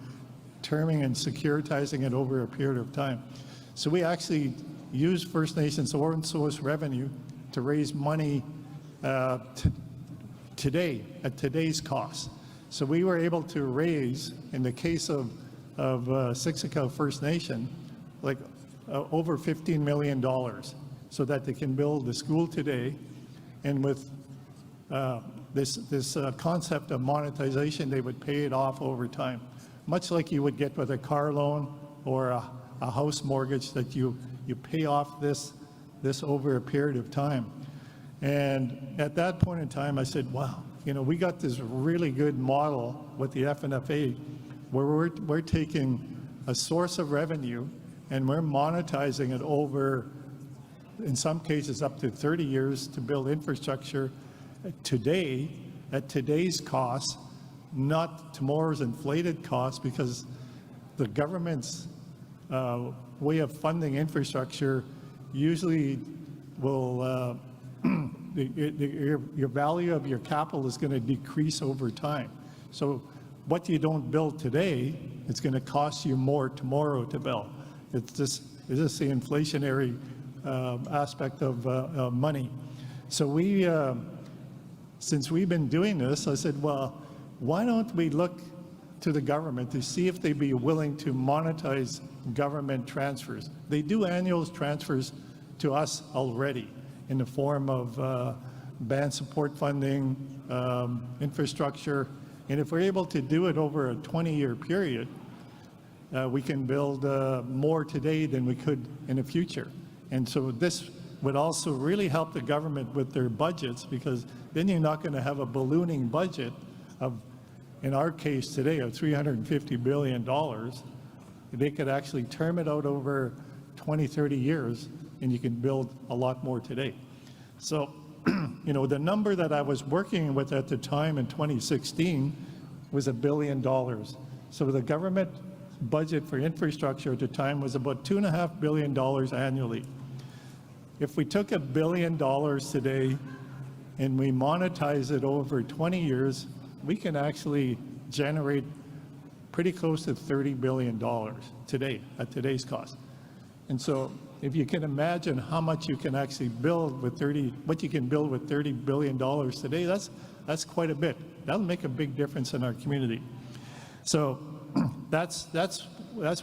terming and securitizing it over a period of time. So we actually used First Nations own source revenue to raise money today, at today's cost. So we were able to raise, in the case of Siksika First Nation, like over $15 million so that they can build the school today. And with this concept of monetization, they would pay it off over time, much like you would get with a car loan or a house mortgage, that you pay off this over a period of time. And at that point in time, I said, wow, we got this really good model with the FNFA where we're taking a source of revenue and we're monetizing it over, in some cases, up to 30 years to build infrastructure today at today's cost, not tomorrow's inflated cost, because the government's way of funding infrastructure usually will, your value of your capital is going to decrease over time. So what you don't build today, it's going to cost you more tomorrow to build. It's just the inflationary aspect of money. So since we've been doing this, I said, well, why don't we look to the government to see if they'd be willing to monetize government transfers. They do annual transfers to us already in the form of band support funding, infrastructure, and if we're able to do it over a 20-year period, we can build more today than we could in the future. And so this would also really help the government with their budgets, because then you're not going to have a ballooning budget of, in our case today, of $350 billion. They could actually term it out over 20, 30 years, and you can build a lot more today. So, the number that I was working with at the time in 2016 was $1 billion. So the government budget for infrastructure at the time was about $2.5 billion annually. If we took $1 billion today and we monetize it over 20 years, we can actually generate pretty close to $30 billion today at today's cost. And so if you can imagine how much you can actually build with what you can build with $30 billion today, that's quite a bit. That'll make a big difference in our community. So that's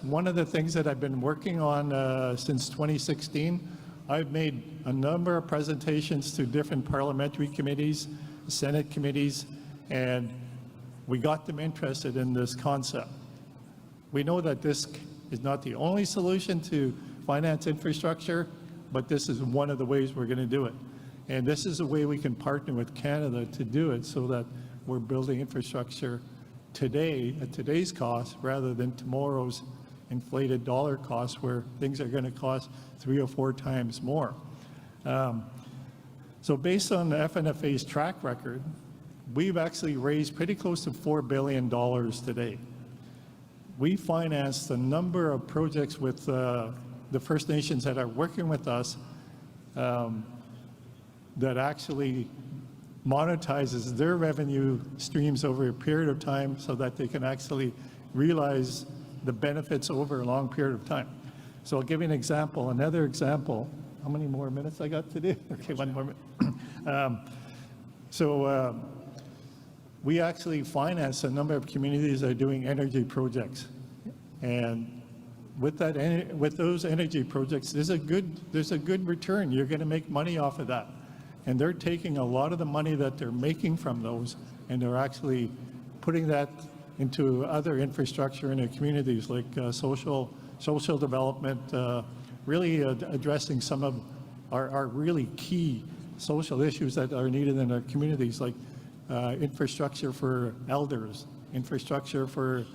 one of the things that I've been working on since 2016. I've made a number of presentations to different parliamentary committees, Senate committees, and we got them interested in this concept. We know that this is not the only solution to finance infrastructure, but this is one of the ways we're going to do it. And this is a way we can partner with Canada to do it, so that we're building infrastructure today at today's cost rather than tomorrow's inflated dollar costs, where things are going to cost 3 or 4 times more. So based on the FNFA's track record, we've actually raised pretty close to $4 billion today. We financed a number of projects with the First Nations that are working with us that actually monetizes their revenue streams over a period of time, so that they can actually realize the benefits over a long period of time. So I'll give you an example. Another example. How many more minutes I got to do? Okay, one more minute. We actually finance a number of communities that are doing energy projects. And with those energy projects, there's a good return. You're going to make money off of that. And they're taking a lot of the money that they're making from those, and they're actually putting that into other infrastructure in their communities, like social development, really addressing some of our really key social issues that are needed in our communities, like infrastructure for elders, infrastructure for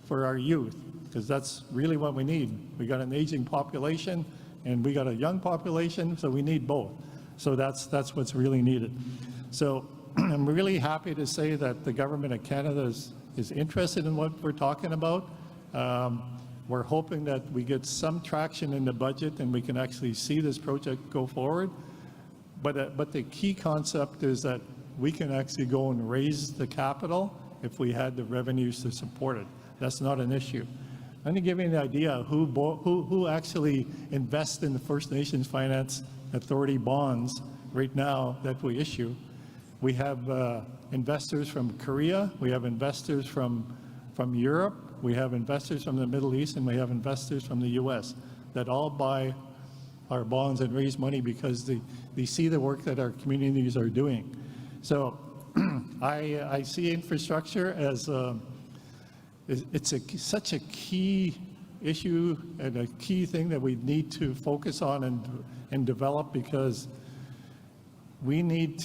our youth, because that's really what we need. We got an aging population and we got a young population, so we need both. So that's what's really needed. So I'm really happy to say that the government of Canada is interested in what we're talking about. We're hoping that we get some traction in the budget and we can actually see this project go forward. But the key concept is that we can actually go and raise the capital if we had the revenues to support it. That's not an issue. I'm going to give you an idea of who actually invests in the First Nations Finance Authority bonds right now that we issue. We have investors from Korea, we have investors from Europe, we have investors from the Middle East, and we have investors from the US that all buy our bonds and raise money because they see the work that our communities are doing. So I see infrastructure as it's such a key issue and a key thing that we need to focus on and develop, because we need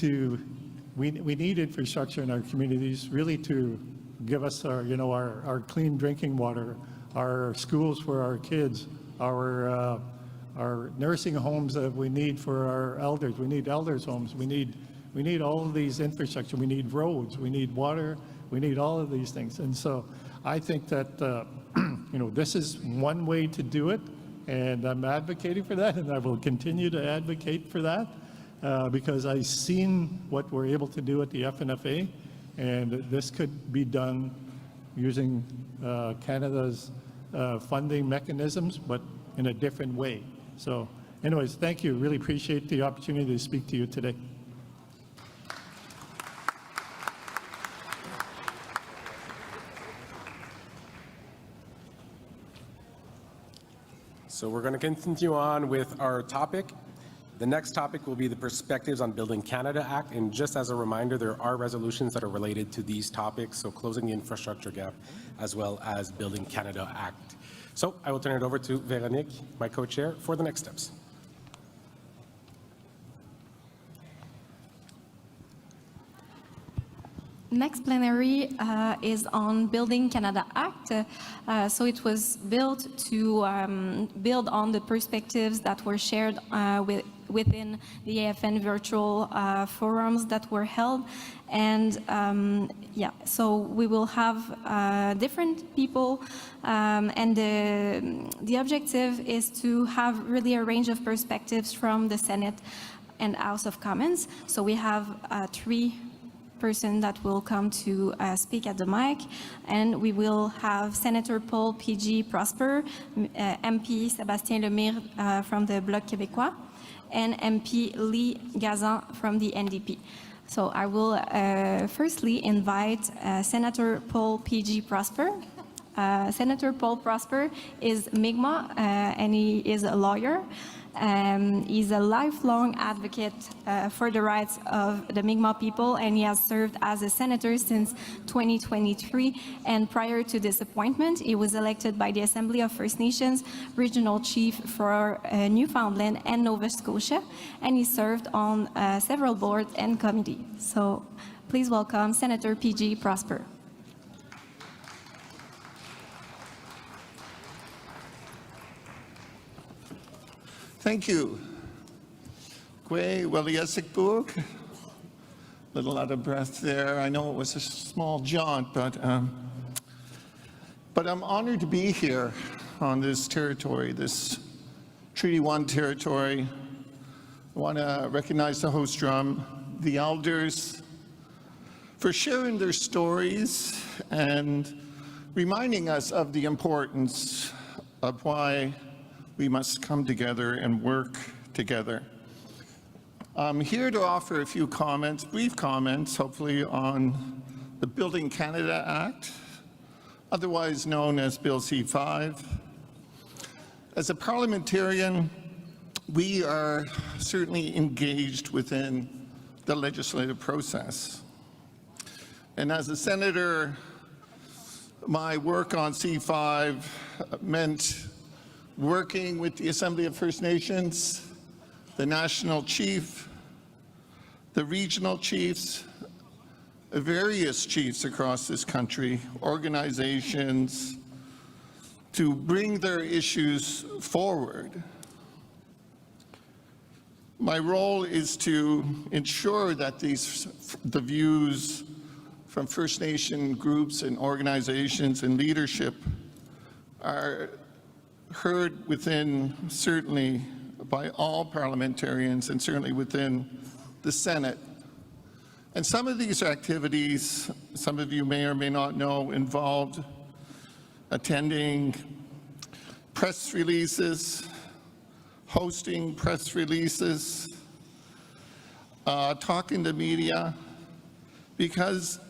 infrastructure in our communities really to give us our clean drinking water, our schools for our kids, our nursing homes that we need for our elders. We need elders homes. We need all of these infrastructure. We need roads. We need water. We need all of these things. And so I think that this is one way to do it, and I'm advocating for that, and I will continue to advocate for that because I've seen what we're able to do at the FNFA, and this could be done using Canada's funding mechanisms, but in a different way. So anyways, thank you. Really appreciate the opportunity to speak to you today. So we're going to continue on with our topic. The next topic will be the Perspectives on Building Canada Act. And just as a reminder, there are resolutions that are related to these topics, so closing the infrastructure gap as well as Building Canada Act. So I will turn it over to Véronique, my co-chair, for the next steps. Next plenary is on Building Canada Act. So it was built to build on the perspectives that were shared within the AFN virtual forums that were held. And so we will have different people, and the objective is to have really a range of perspectives from the Senate and House of Commons. So we have 3 person that will come to speak at the mic, and we will have Senator Paul P.G. Prosper, MP Sébastien Lemire from the Bloc Québécois, and MP Lee Gazan from the NDP. So I will firstly invite Senator Paul P.G. Prosper. Senator Paul Prosper is Mi'kmaq, and he is a lawyer. He's a lifelong advocate for the rights of the Mi'kmaq people, and he has served as a senator since 2023. And prior to this appointment, he was elected by the Assembly of First Nations Regional Chief for Newfoundland and Nova Scotia, and he served on several boards and committees. So please welcome Senator P.G. Prosper. Thank you. Gwe Weliasikbuk. Little out of breath there. I know it was a small jaunt, but I'm honored to be here on this territory, this Treaty 1 territory. I want to recognize the host drum, the elders, for sharing their stories and reminding us of the importance of why we must come together and work together. I'm here to offer a few comments, brief comments, hopefully, on the Building Canada Act, otherwise known as Bill C-5. As a parliamentarian, we are certainly engaged within the legislative process. And as a senator, my work on C-5 meant working with the Assembly of First Nations, the national chief, the regional chiefs, various chiefs across this country, organizations, to bring their issues forward. My role is to ensure that the views from First Nation groups and organizations and leadership are heard within, certainly by all parliamentarians, and certainly within the Senate. And some of these activities, some of you may or may not know, involved attending press releases, hosting press releases, talking to media, because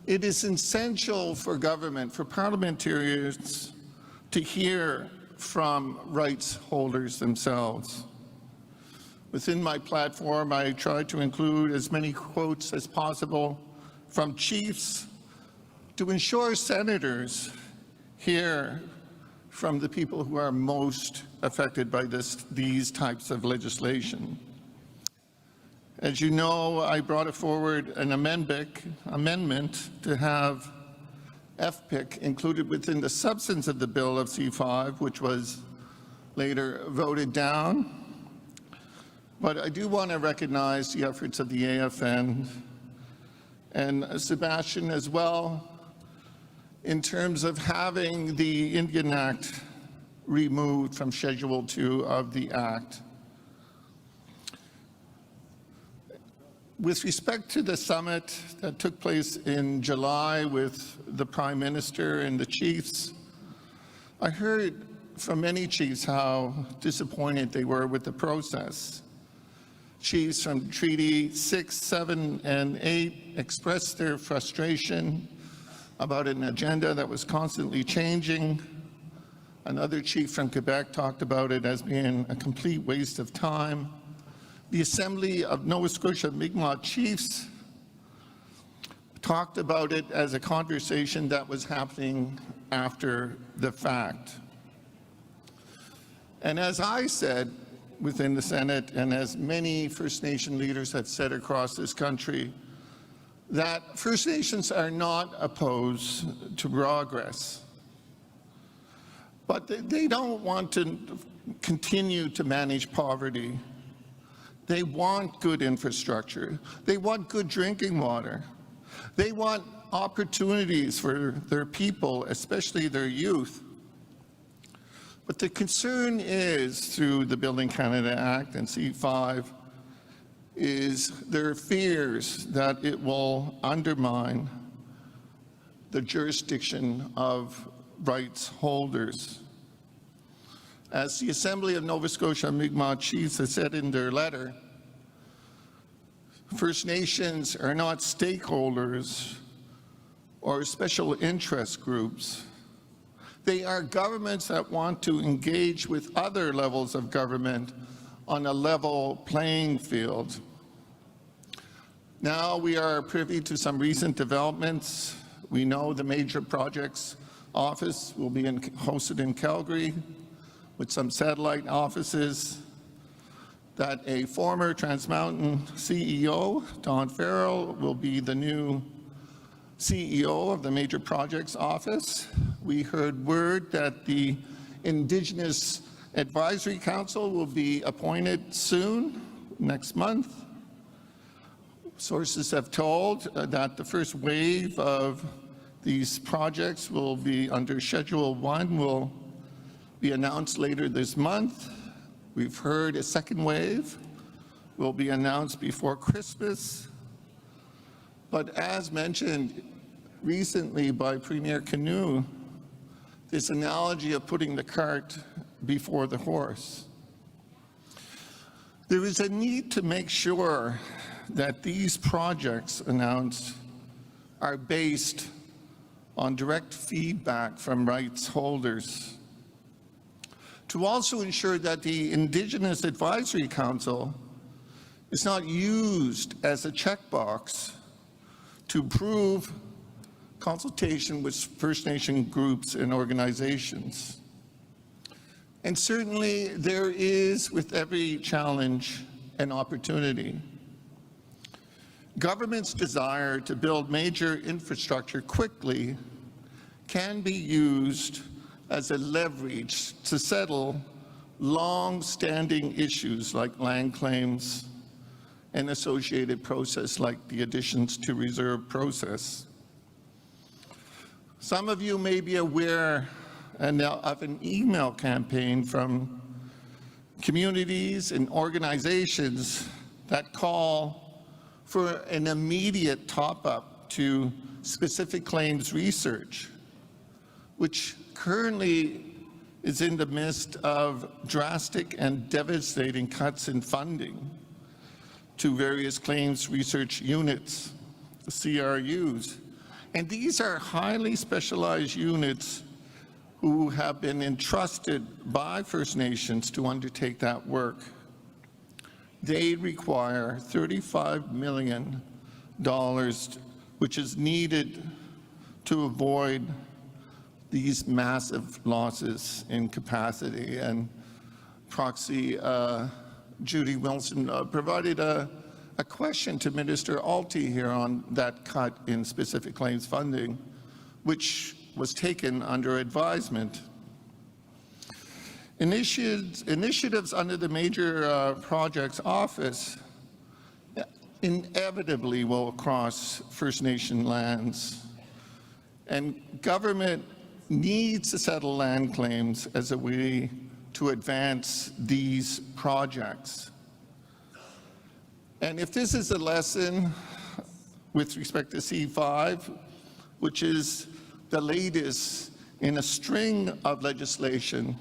it is essential for government, for parliamentarians, to hear from rights holders themselves. Within my platform, I try to include as many quotes as possible from chiefs to ensure senators hear from the people who are most affected by these types of legislation. As you know, I brought forward an amendment to have FPIC included within the substance of the bill of C5, which was later voted down. But I do want to recognize the efforts of the AFN and Sebastian as well in terms of having the Indian Act removed from Schedule 2 of the Act. With respect to the summit that took place in July with the Prime Minister and the chiefs, I heard from many chiefs how disappointed they were with the process. Chiefs from Treaty 6, 7, and 8 expressed their frustration about an agenda that was constantly changing. Another chief from Quebec talked about it as being a complete waste of time. The Assembly of Nova Scotia Mi'kmaq Chiefs talked about it as a conversation that was happening after the fact. And as I said within the Senate, and as many First Nation leaders have said across this country, that First Nations are not opposed to progress, but they don't want to continue to manage poverty. They want good infrastructure. They want good drinking water. They want opportunities for their people, especially their youth. But the concern is, through the Building Canada Act and C5, is their fears that it will undermine the jurisdiction of rights holders. As the Assembly of Nova Scotia Mi'kmaq Chiefs has said in their letter, First Nations are not stakeholders or special interest groups. They are governments that want to engage with other levels of government on a level playing field. Now we are privy to some recent developments. We know the Major Projects Office will be hosted in Calgary with some satellite offices, that a former Trans Mountain CEO, Don Farrell, will be the new CEO of the Major Projects Office. We heard word that the Indigenous Advisory Council will be appointed soon, next month. Sources have told that the first wave of these projects will be under Schedule 1, will be announced later this month. We've heard a second wave will be announced before Christmas. But as mentioned recently by Premier Kinew, this analogy of putting the cart before the horse. There is a need to make sure that these projects announced are based on direct feedback from rights holders. To also ensure that the Indigenous Advisory Council is not used as a checkbox to prove consultation with First Nation groups and organizations. And certainly there is, with every challenge, an opportunity. Government's desire to build major infrastructure quickly can be used as a leverage to settle long-standing issues like land claims and associated process like the additions to reserve process. Some of you may be aware of an email campaign from communities and organizations that call for an immediate top-up to specific claims research, which currently is in the midst of drastic and devastating cuts in funding to various claims research units. the CRUs. And these are highly specialized units who have been entrusted by First Nations to undertake that work. They require $35 million, which is needed to avoid these massive losses in capacity. And Proxy Judy Wilson provided a question to Minister Alty here on that cut in specific claims funding, which was taken under advisement. Initiatives under the Major Projects Office inevitably will cross First Nation lands, and government needs to settle land claims as a way to advance these projects. And if this is a lesson with respect to C5, which is the latest in a string of legislation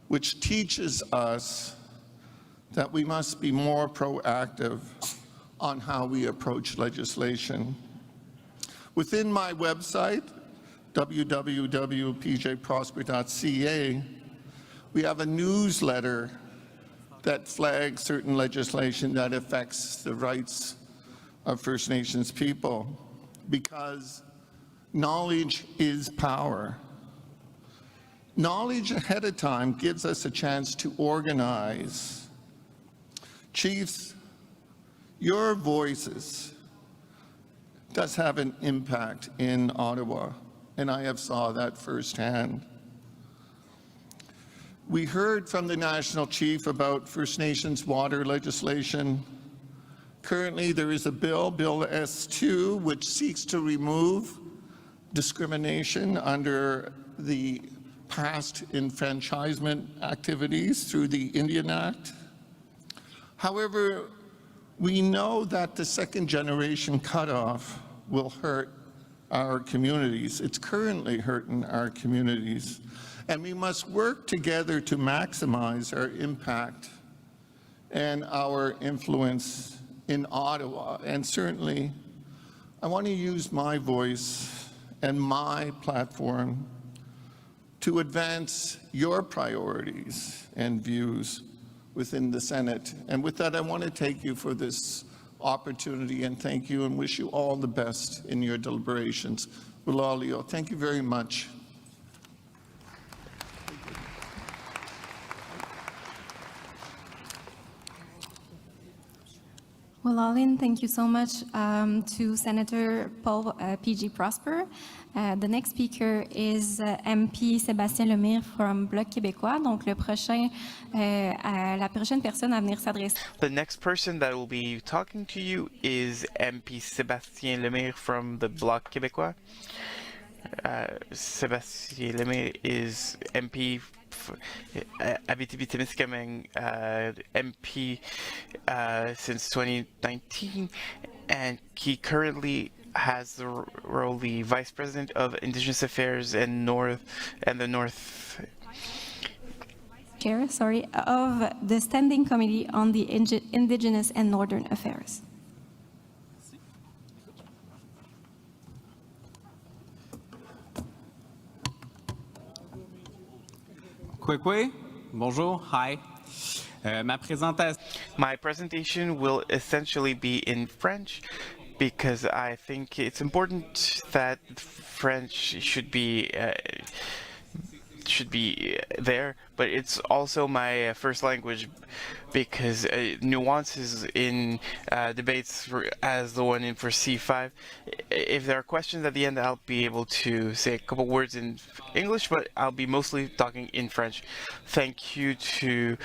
which teaches us that we must be more proactive on how we approach legislation. Within my website, www.pjprosper.ca, we have a newsletter that flags certain legislation that affects the rights of First Nations people, because knowledge is power. Knowledge ahead of time gives us a chance to organize. Chiefs, your voices does have an impact in Ottawa, and I have saw that firsthand. We heard from the National Chief about First Nations water legislation. Currently, there is a bill, Bill S2, which seeks to remove discrimination under the past enfranchisement activities through the Indian Act. However, we know that the second generation cutoff will hurt our communities. It's currently hurting our communities. And we must work together to maximize our impact and our influence in Ottawa. And certainly, I want to use my voice and my platform to advance your priorities and views within the Senate. And with that, I want to thank you for this opportunity and thank you and wish you all the best in your deliberations. Bulalio, thank you very much. Well, Aline, thank you so much to Senator Paul P.J. Prosper. The next speaker is MP Sébastien Lemire from Bloc québécois. Donc, la prochaine personne à venir s'adresser. The next person that will be talking to you is MP Sébastien Lemire from the Bloc québécois. Sébastien Lemire is MP Abitibi-Témiscamingue MP since 2019, and he currently has the role the Vice President of Indigenous Affairs and the North Chair, sorry, of the Standing Committee on the Indigenous and Northern Affairs. Kwekwe, bonjour, hi. My presentation will essentially be in French because I think it's important that French should be there, but it's also my first language because nuances in debates as the one in for C5. If there are questions at the end, I'll be able to say a couple words in English, but I'll be mostly talking in French. Thank you to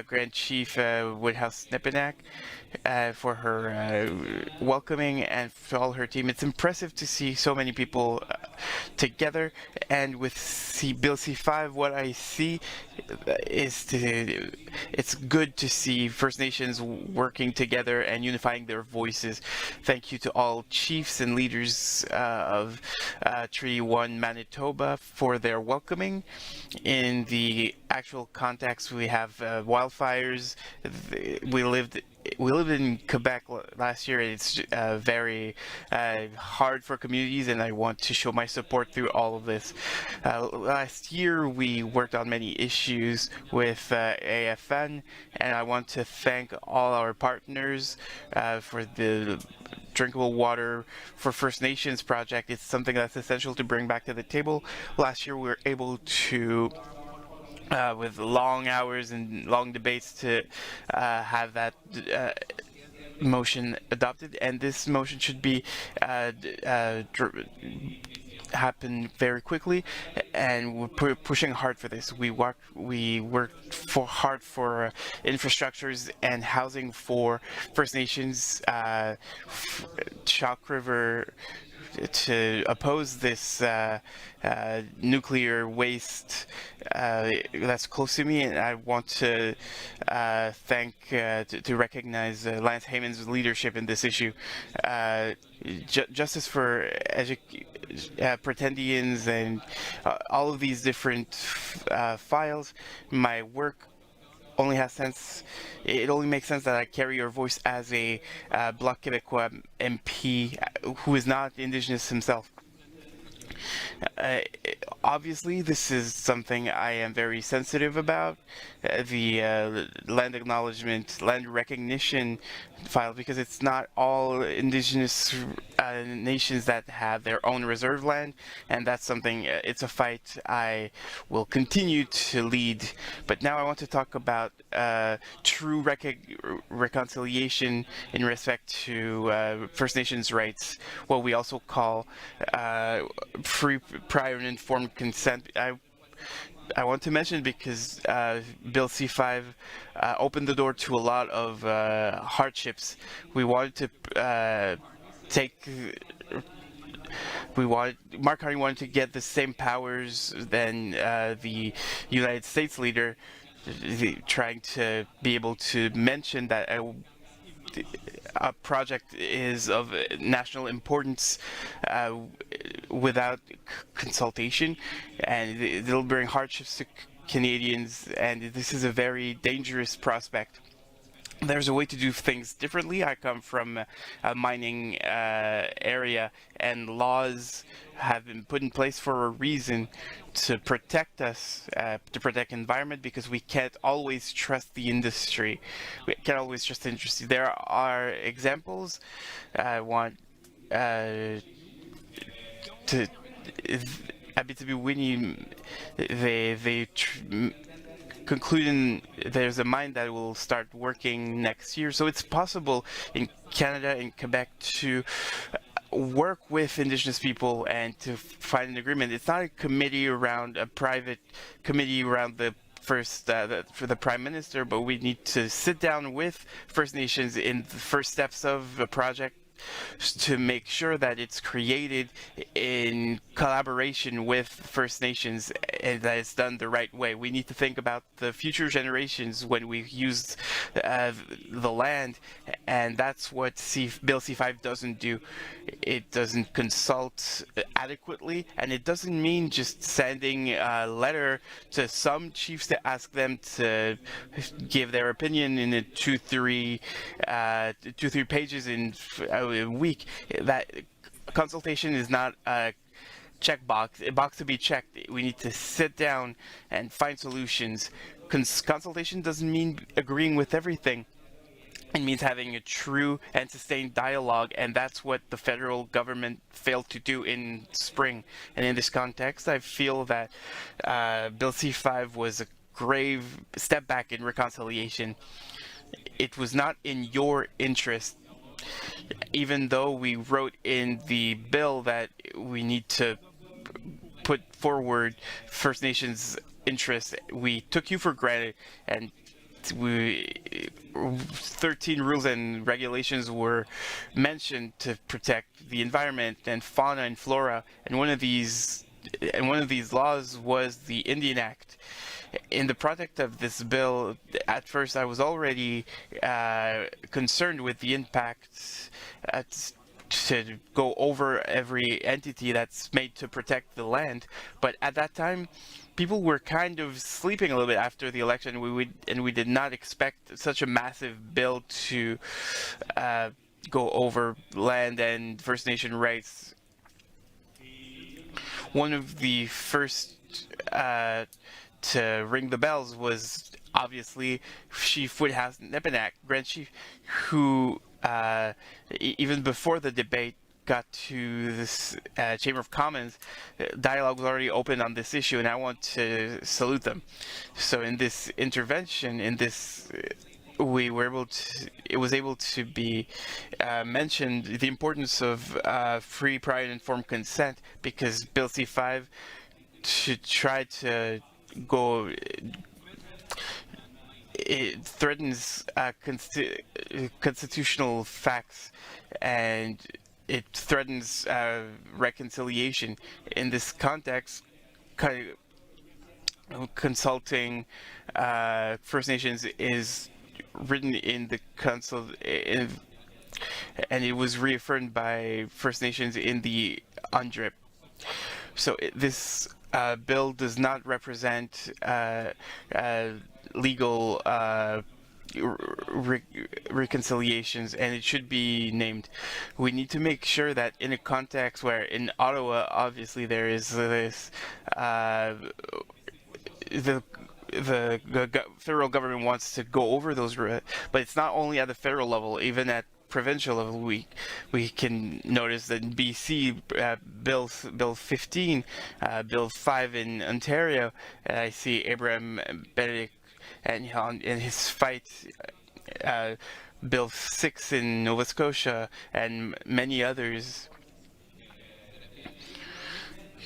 Grand Chief Woodhouse-Nepenak for her welcoming and for all her team. It's impressive to see so many people together, and with Bill C5, what I see is it's good to see First Nations working together and unifying their voices. Thank you to all chiefs and leaders of Treaty 1 Manitoba for their welcoming. In the actual context, we have wildfires. We lived we lived in Quebec last year. It's very hard for communities, and I want to show my support through all of this. Last year, we worked on many issues with AFN, and I want to thank all our partners for the drinkable water for First Nations project. It's something that's essential to bring back to the table. Last year, we were able to with long hours and long debates to have that motion adopted, and this motion should be happen very quickly, and we're pushing hard for this. We worked hard for infrastructures and housing for First Nations, Chalk River, to oppose this nuclear waste that's close to me, and I want to to recognize Lance Hayman's leadership in this issue. Justice for pretendians and all of these different files. My work only has sense. It only makes sense that I carry your voice as a Bloc Québécois MP who is not Indigenous himself. Obviously, this is something I am very sensitive about, the land acknowledgement, land recognition file, because it's not all Indigenous nations that have their own reserve land, and that's something, it's a fight I will continue to lead. But now I want to talk about true reconciliation in respect to First Nations rights, what we also call free, prior, and informed consent. I want to mention because Bill C-5 opened the door to a lot of hardships. We wanted to Mark Carney wanted to get the same powers than the United States leader, trying to be able to mention that a project is of national importance without consultation, and it'll bring hardships to Canadians, and this is a very dangerous prospect. There's a way to do things differently. I come from a mining area, and laws have been put in place for a reason, to protect us, to protect environment, because we can't always trust the industry. We can't always trust the industry. There are examples. I want to Abitibi Winnie, they concluding there's a mine that will start working next year. So it's possible in Canada and Quebec to work with Indigenous people and to find an agreement. It's not a committee around a private committee around the first for the Prime Minister, but we need to sit down with First Nations in the first steps of the project to make sure that it's created in collaboration with First Nations and that it's done the right way. We need to think about the future generations when we use the land, and that's what Bill C-5 doesn't do. It doesn't consult adequately, and it doesn't mean just sending a letter to some chiefs to ask them to give their opinion in 2-3 pages in a week. That consultation is not a checkbox, a box to be checked. We need to sit down and find solutions. Consultation doesn't mean agreeing with everything. It means having a true and sustained dialogue, and that's what the federal government failed to do in spring. And in this context, I feel that Bill C-5 was a grave step back in reconciliation. It was not in your interest, even though we wrote in the bill that we need to put forward First Nations interests. We took you for granted, and 13 rules and regulations were mentioned to protect the environment and fauna and flora, and one of these laws was the Indian Act. In the project of this bill, at first I was already concerned with the impact go over every entity that's made to protect the land. But at that time, people were kind of sleeping a little bit after the election. We did not expect such a massive bill to go over land and First Nation rights. One of the first to ring the bells was obviously Chief Woodhouse Nepanak, Grand Chief, who even before the debate got to this Chamber of Commons, dialogue was already open on this issue, and I want to salute them. So in this intervention, in this, we were able to, it was able to be mentioned the importance of free, prior, and informed consent, because Bill C-5 to try to go, it threatens constitutional facts, and it threatens reconciliation. In this context, consulting First Nations is written in the council, and it was reaffirmed by First Nations in the UNDRIP. So this bill does not represent legal reconciliations, and it should be named. We need to make sure that in a context where in Ottawa, obviously there is this the federal government wants to go over those, but it's not only at the federal level, even at provincial level, we can notice that in BC, Bill 15, Bill 5 in Ontario, I see Abraham Benedict and in his fight, Bill 6 in Nova Scotia, and many others.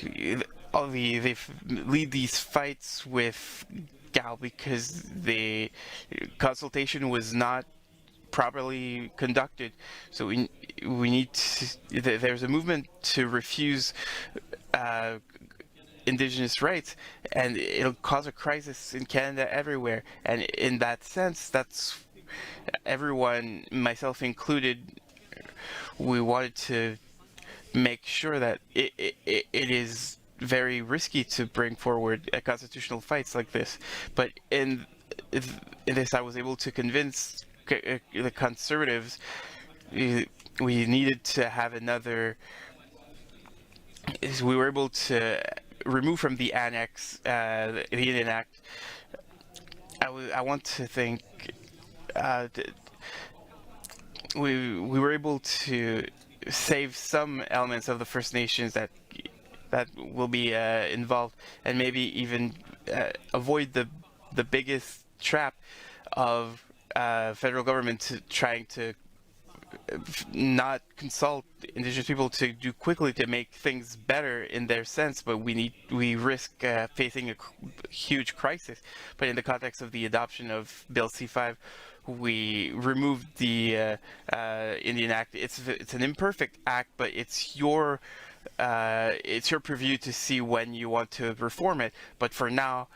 They lead these fights with GAL because the consultation was not properly conducted. So we need to, there's a movement to refuse Indigenous rights, and it'll cause a crisis in Canada everywhere. And in that sense, that's everyone, myself included, we wanted to make sure that it is very risky to bring forward constitutional fights like this. But in this, I was able to convince the Conservatives we needed to have another. We were able to remove from the annex, the Indian Act. I want to think we were able to save some elements of the First Nations that will be involved, and maybe even avoid the biggest trap of federal government trying to not consult Indigenous people to do quickly to make things better in their sense, but we risk facing a huge crisis. But in the context of the adoption of Bill C-5, we removed the Indian Act. It's an imperfect act, but it's your purview to see when you want to reform it. But for now,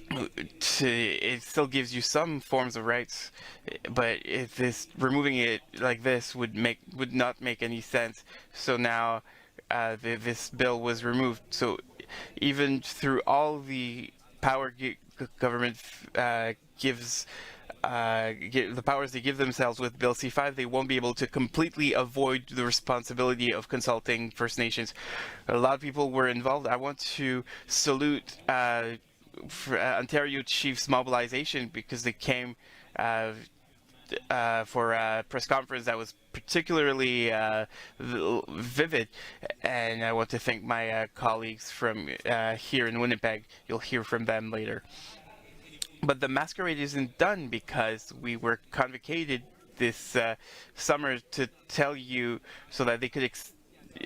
it still gives you some forms of rights, but if removing it like this would not make any sense. So now this bill was removed. So even through all the power government gives, the powers they give themselves with Bill C-5, they won't be able to completely avoid the responsibility of consulting First Nations. A lot of people were involved. I want to salute for Ontario Chiefs mobilization, because they came for a press conference that was particularly vivid, and I want to thank my colleagues from here in Winnipeg. You'll hear from them later. But the masquerade isn't done, because we were convocated this summer to tell you so that they could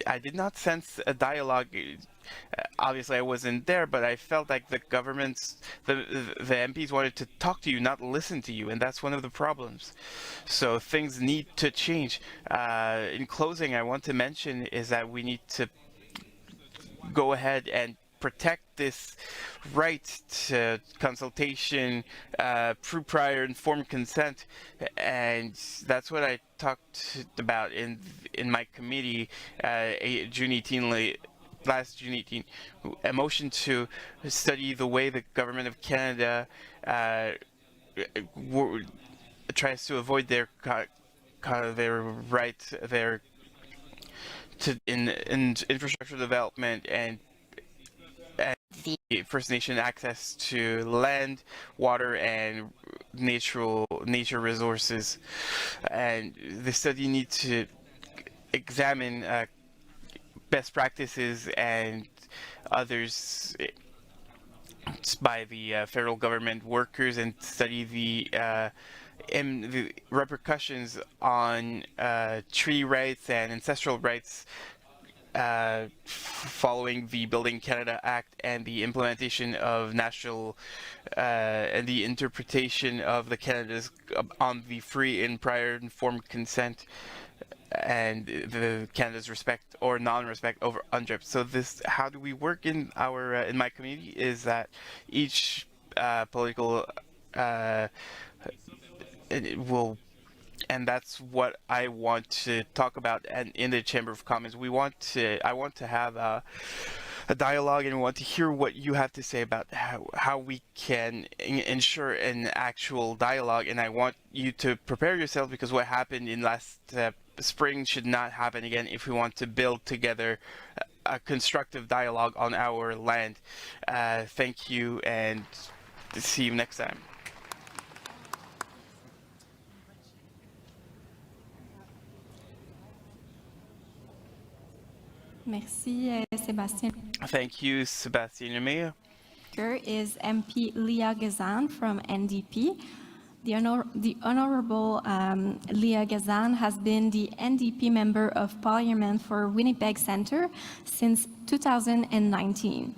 I did not sense a dialogue. Obviously, I wasn't there, but I felt like the governments, the MPs wanted to talk to you, not listen to you, and that's one of the problems. So things need to change. In closing, I want to mention is that we need to go ahead and protect this right to consultation, prior informed consent, and that's what I talked about in my committee June 18 last June 18, a motion to study the way the government of Canada tries to avoid their right in infrastructure development and the First Nation access to land, water, and nature resources. And the study needs to examine best practices and others by the federal government workers and study the repercussions on treaty rights and ancestral rights following the Building Canada Act and the implementation of national and the interpretation of the Canada's on the free and prior informed consent and the Canada's respect or non-respect over UNDRIP. So this, how do we work in our in my community, is that each political it will, and that's what I want to talk about. And in the Chamber of Commons, I want to have a dialogue, and we want to hear what you have to say about how we can ensure an actual dialogue. And I want you to prepare yourself, because what happened in last spring should not happen again if we want to build together a constructive dialogue on our land. Thank you, and see you next time. Merci, Sébastien. Thank you, Sébastien Lemay. Here is MP Leah Gazan from NDP. The Honorable Leah Gazan has been the NDP Member of Parliament for Winnipeg Centre since 2019.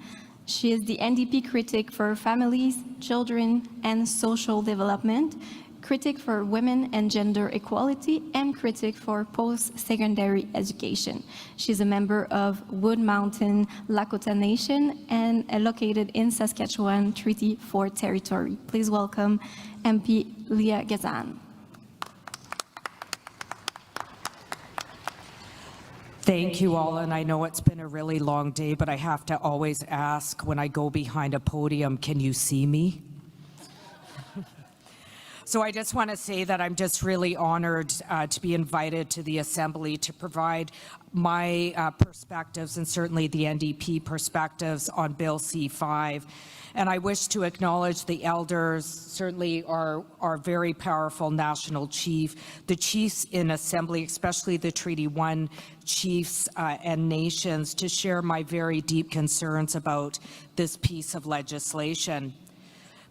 She is the NDP critic for families, children, and social development, critic for women and gender equality, and critic for post-secondary education. She's a member of Wood Mountain Lakota Nation and located in Saskatchewan Treaty 4 territory. Please welcome MP Leah Gazan. Thank you all, and I know it's been a really long day, but I have to always ask when I go behind a podium, can you see me? So I just want to say that I'm just really honored to be invited to the Assembly to provide my perspectives, and certainly the NDP perspectives, on Bill C-5. And I wish to acknowledge the elders, certainly our very powerful national chief, the chiefs in Assembly, especially the Treaty 1 chiefs and nations, to share my very deep concerns about this piece of legislation.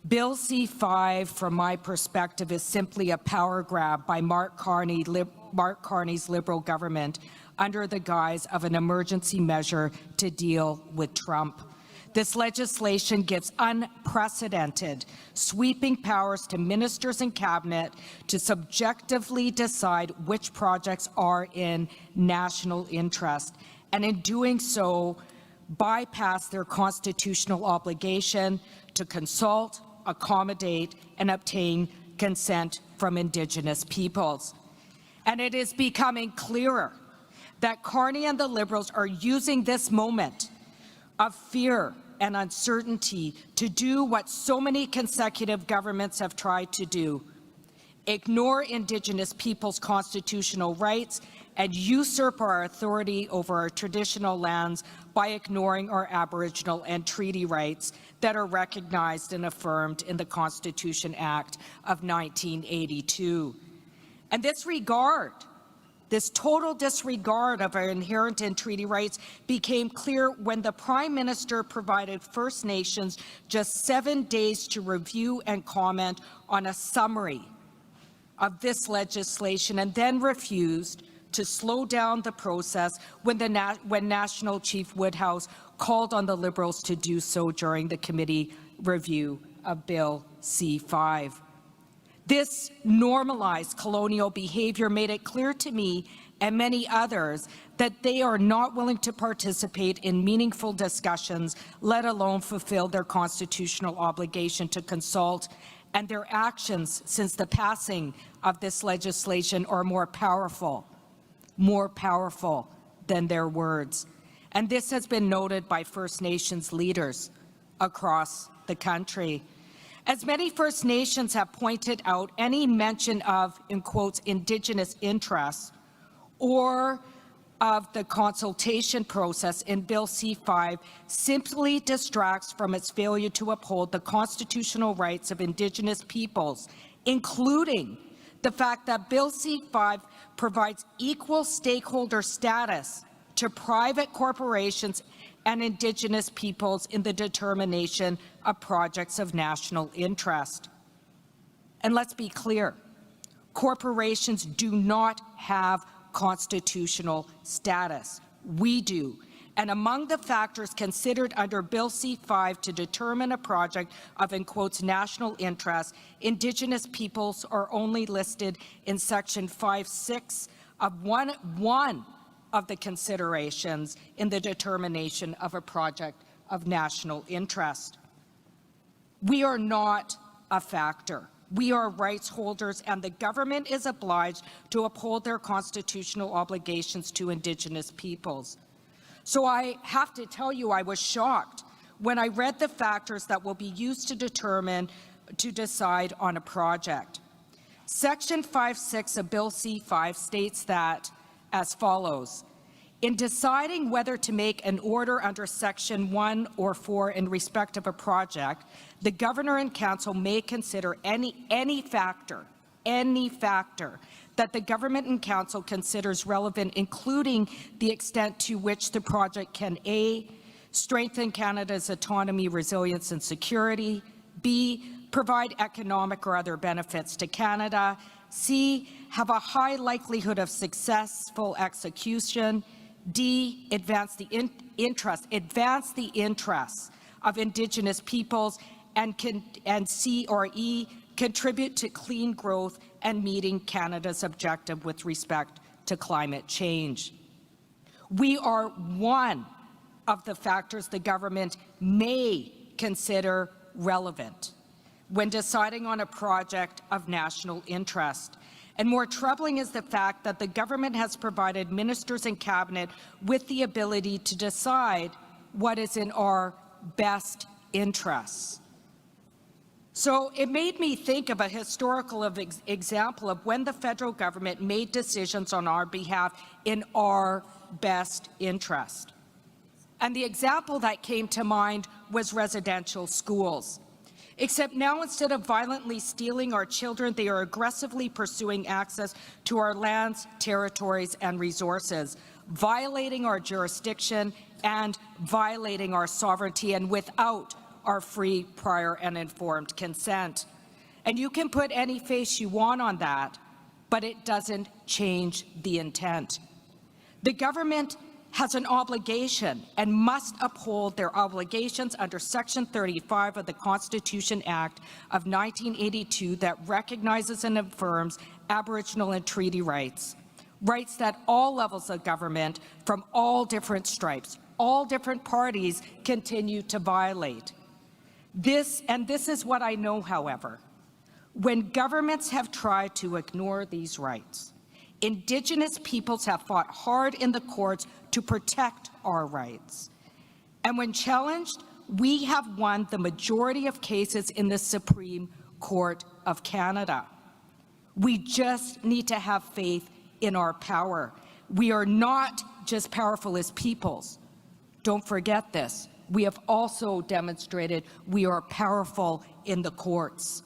Bill C-5, from my perspective, is simply a power grab by Mark Carney's Liberal government under the guise of an emergency measure to deal with Trump. This legislation gives unprecedented, sweeping powers to ministers and cabinet to subjectively decide which projects are in national interest, and in doing so, bypass their constitutional obligation to consult, accommodate, and obtain consent from Indigenous peoples. And it is becoming clearer that Carney and the Liberals are using this moment of fear and uncertainty to do what so many consecutive governments have tried to do: ignore Indigenous peoples' constitutional rights and usurp our authority over our traditional lands by ignoring our Aboriginal and treaty rights that are recognized and affirmed in the Constitution Act of 1982. And this total disregard of our inherent and treaty rights became clear when the Prime Minister provided First Nations just 7 days to review and comment on a summary of this legislation, and then refused to slow down the process when National Chief Woodhouse called on the Liberals to do so during the committee review of Bill C-5. This normalized colonial behavior made it clear to me and many others that they are not willing to participate in meaningful discussions, let alone fulfill their constitutional obligation to consult, and their actions since the passing of this legislation are more powerful than their words. And this has been noted by First Nations leaders across the country. As many First Nations have pointed out, any mention of, in quotes, Indigenous interests or of the consultation process in Bill C-5 simply distracts from its failure to uphold the constitutional rights of Indigenous peoples, including the fact that Bill C-5 provides equal stakeholder status to private corporations and Indigenous peoples in the determination of projects of national interest. And let's be clear, corporations do not have constitutional status. We do. And among the factors considered under Bill C-5 to determine a project of, in quotes, national interest, Indigenous peoples are only listed in Section 5.6 of one of the considerations in the determination of a project of national interest. We are not a factor. We are rights holders, and the government is obliged to uphold their constitutional obligations to Indigenous peoples. So I have to tell you, I was shocked when I read the factors that will be used to decide on a project. Section 5.6 of Bill C-5 states that as follows: in deciding whether to make an order under Section 1 or 4 in respect of a project, the Governor and Council may consider any factor that the Government and Council considers relevant, including the extent to which the project can A, strengthen Canada's autonomy, resilience and security, B, provide economic or other benefits to Canada, C, have a high likelihood of successful execution, D, advance the interests of Indigenous peoples, and C or E, contribute to clean growth and meeting Canada's objective with respect to climate change. We are one of the factors the government may consider relevant when deciding on a project of national interest. And more troubling is the fact that the government has provided ministers and cabinet with the ability to decide what is in our best interests. So it made me think of a historical example of when the federal government made decisions on our behalf in our best interest. And the example that came to mind was residential schools. Except now, instead of violently stealing our children, they are aggressively pursuing access to our lands, territories, and resources, violating our jurisdiction and violating our sovereignty, and without our free, prior, and informed consent. And you can put any face you want on that, but it doesn't change the intent. The government has an obligation and must uphold their obligations under Section 35 of the Constitution Act of 1982 that recognizes and affirms Aboriginal and treaty rights, rights that all levels of government from all different stripes, all different parties continue to violate. This is what I know, however, when governments have tried to ignore these rights, Indigenous peoples have fought hard in the courts to protect our rights. And when challenged, we have won the majority of cases in the Supreme Court of Canada. We just need to have faith in our power. We are not just powerful as peoples. Don't forget this. We have also demonstrated we are powerful in the courts.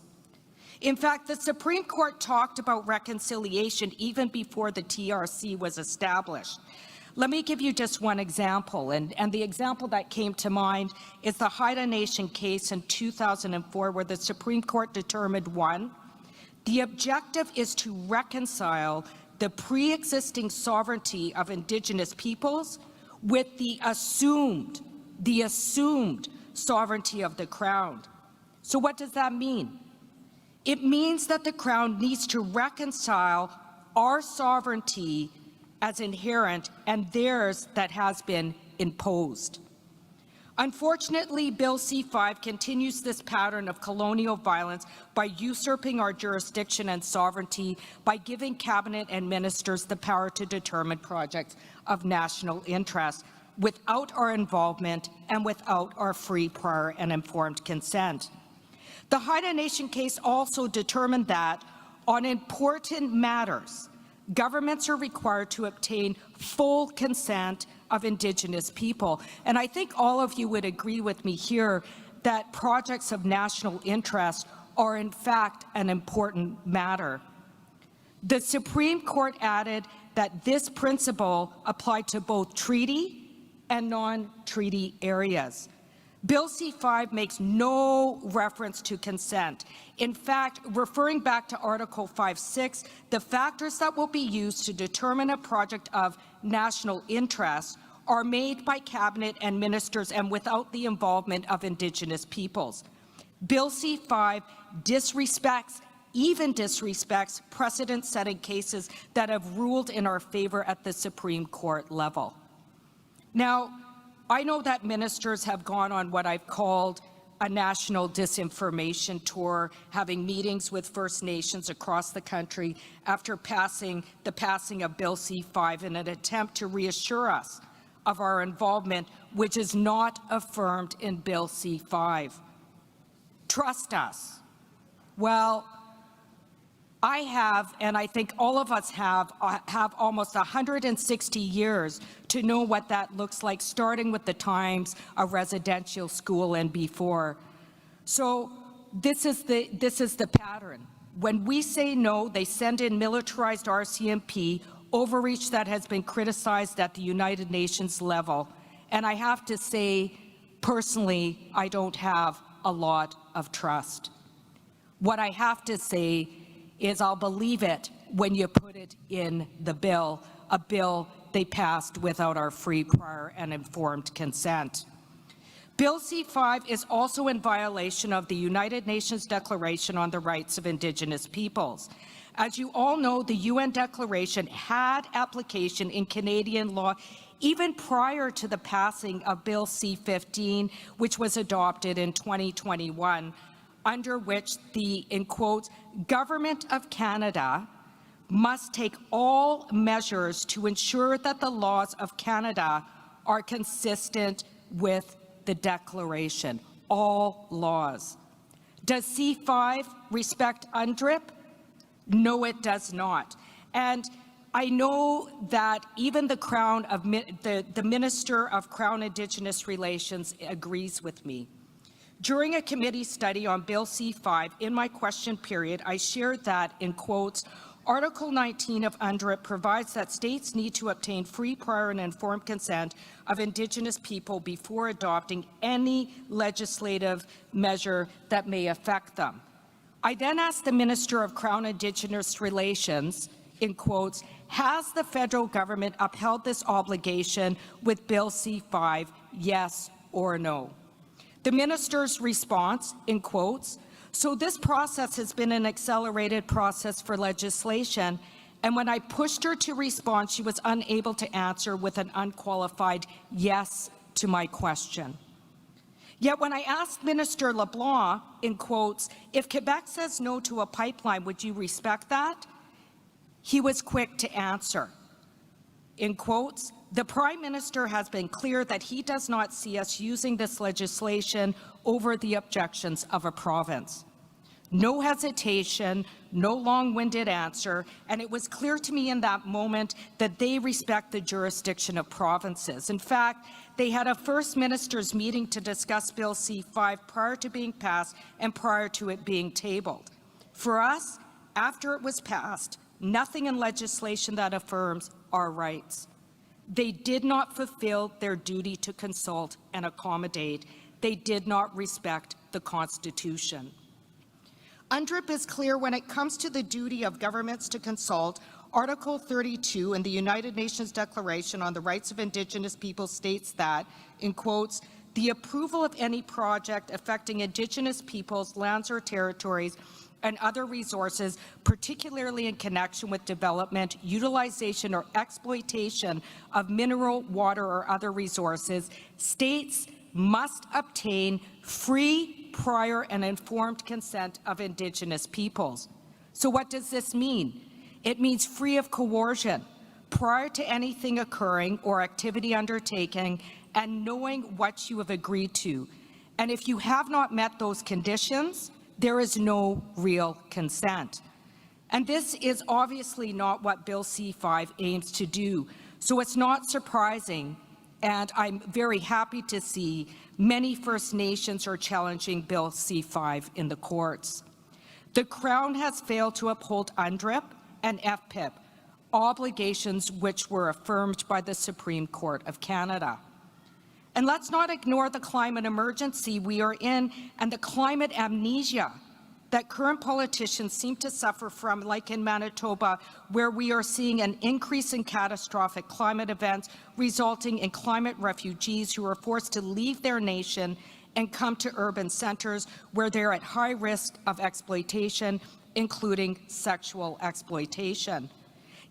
In fact, the Supreme Court talked about reconciliation even before the TRC was established. Let me give you just one example, and the example that came to mind is the Haida Nation case in 2004, where the Supreme Court determined, one, the objective is to reconcile the pre-existing sovereignty of Indigenous peoples with the assumed sovereignty of the Crown. So what does that mean? It means that the Crown needs to reconcile our sovereignty as inherent and theirs that has been imposed. Unfortunately, Bill C-5 continues this pattern of colonial violence by usurping our jurisdiction and sovereignty by giving cabinet and ministers the power to determine projects of national interest without our involvement and without our free, prior, and informed consent. The Haida Nation case also determined that on important matters, governments are required to obtain full consent of Indigenous people. And I think all of you would agree with me here that projects of national interest are in fact an important matter. The Supreme Court added that this principle applied to both treaty and non-treaty areas. Bill C-5 makes no reference to consent. In fact, referring back to Article 5.6, the factors that will be used to determine a project of national interest are made by cabinet and ministers and without the involvement of Indigenous peoples. Bill C-5 even disrespects precedent-setting cases that have ruled in our favor at the Supreme Court level. Now, I know that ministers have gone on what I've called a national disinformation tour, having meetings with First Nations across the country after the passing of Bill C-5 in an attempt to reassure us of our involvement, which is not affirmed in Bill C-5. Trust us. Well, I have, and I think all of us have almost 160 years to know what that looks like, starting with the times of residential school and before. So this is the pattern. When we say no, they send in militarized RCMP, overreach that has been criticized at the United Nations level. And I have to say, personally, I don't have a lot of trust. What I have to say is I'll believe it when you put it in the bill, a bill they passed without our free, prior, and informed consent. Bill C-5 is also in violation of the United Nations Declaration on the Rights of Indigenous Peoples. As you all know, the UN Declaration had application in Canadian law even prior to the passing of Bill C-15, which was adopted in 2021, under which the, in quotes, Government of Canada must take all measures to ensure that the laws of Canada are consistent with the Declaration, all laws. Does C-5 respect UNDRIP? No, it does not. And I know that even the Minister of Crown Indigenous Relations agrees with me. During a committee study on Bill C-5, in my question period, I shared that, in quotes, Article 19 of UNDRIP provides that states need to obtain free, prior, and informed consent of Indigenous people before adopting any legislative measure that may affect them. I then asked the Minister of Crown Indigenous Relations, in quotes, has the federal government upheld this obligation with Bill C-5, yes or no? The minister's response, in quotes, so this process has been an accelerated process for legislation, and when I pushed her to respond, she was unable to answer with an unqualified yes to my question. Yet when I asked Minister LeBlanc, in quotes, if Quebec says no to a pipeline, would you respect that? He was quick to answer, in quotes, the Prime Minister has been clear that he does not see us using this legislation over the objections of a province. No hesitation, no long-winded answer, and it was clear to me in that moment that they respect the jurisdiction of provinces. In fact, they had a First Minister's meeting to discuss Bill C-5 prior to being passed and prior to it being tabled. For us, after it was passed, nothing in legislation that affirms our rights. They did not fulfill their duty to consult and accommodate. They did not respect the Constitution. UNDRIP is clear when it comes to the duty of governments to consult. Article 32 in the United Nations Declaration on the Rights of Indigenous Peoples states that, in quotes, the approval of any project affecting Indigenous peoples, lands or territories and other resources, particularly in connection with development, utilization, or exploitation of mineral, water, or other resources, states must obtain free, prior, and informed consent of Indigenous peoples. So what does this mean? It means free of coercion, prior to anything occurring or activity undertaken, and knowing what you have agreed to. And if you have not met those conditions, there is no real consent. And this is obviously not what Bill C-5 aims to do. So it's not surprising, and I'm very happy to see many First Nations are challenging Bill C-5 in the courts. The Crown has failed to uphold UNDRIP and FPIP, obligations which were affirmed by the Supreme Court of Canada. And let's not ignore the climate emergency we are in and the climate amnesia that current politicians seem to suffer from, like in Manitoba, where we are seeing an increase in catastrophic climate events resulting in climate refugees who are forced to leave their nation and come to urban centers where they're at high risk of exploitation, including sexual exploitation.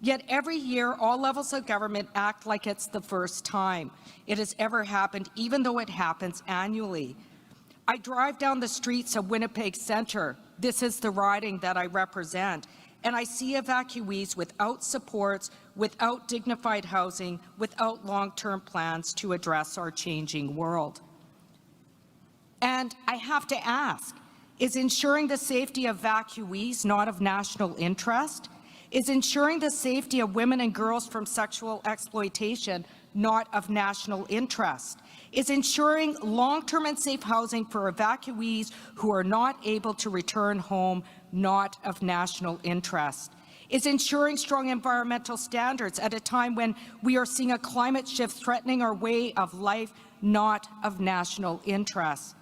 Yet every year, all levels of government act like it's the first time it has ever happened, even though it happens annually. I drive down the streets of Winnipeg Centre. This is the riding that I represent. And I see evacuees without supports, without dignified housing, without long-term plans to address our changing world. And I have to ask, is ensuring the safety of evacuees not of national interest? Is ensuring the safety of women and girls from sexual exploitation not of national interest? Is ensuring long-term and safe housing for evacuees who are not able to return home not of national interest? Is ensuring strong environmental standards at a time when we are seeing a climate shift threatening our way of life not of national interest?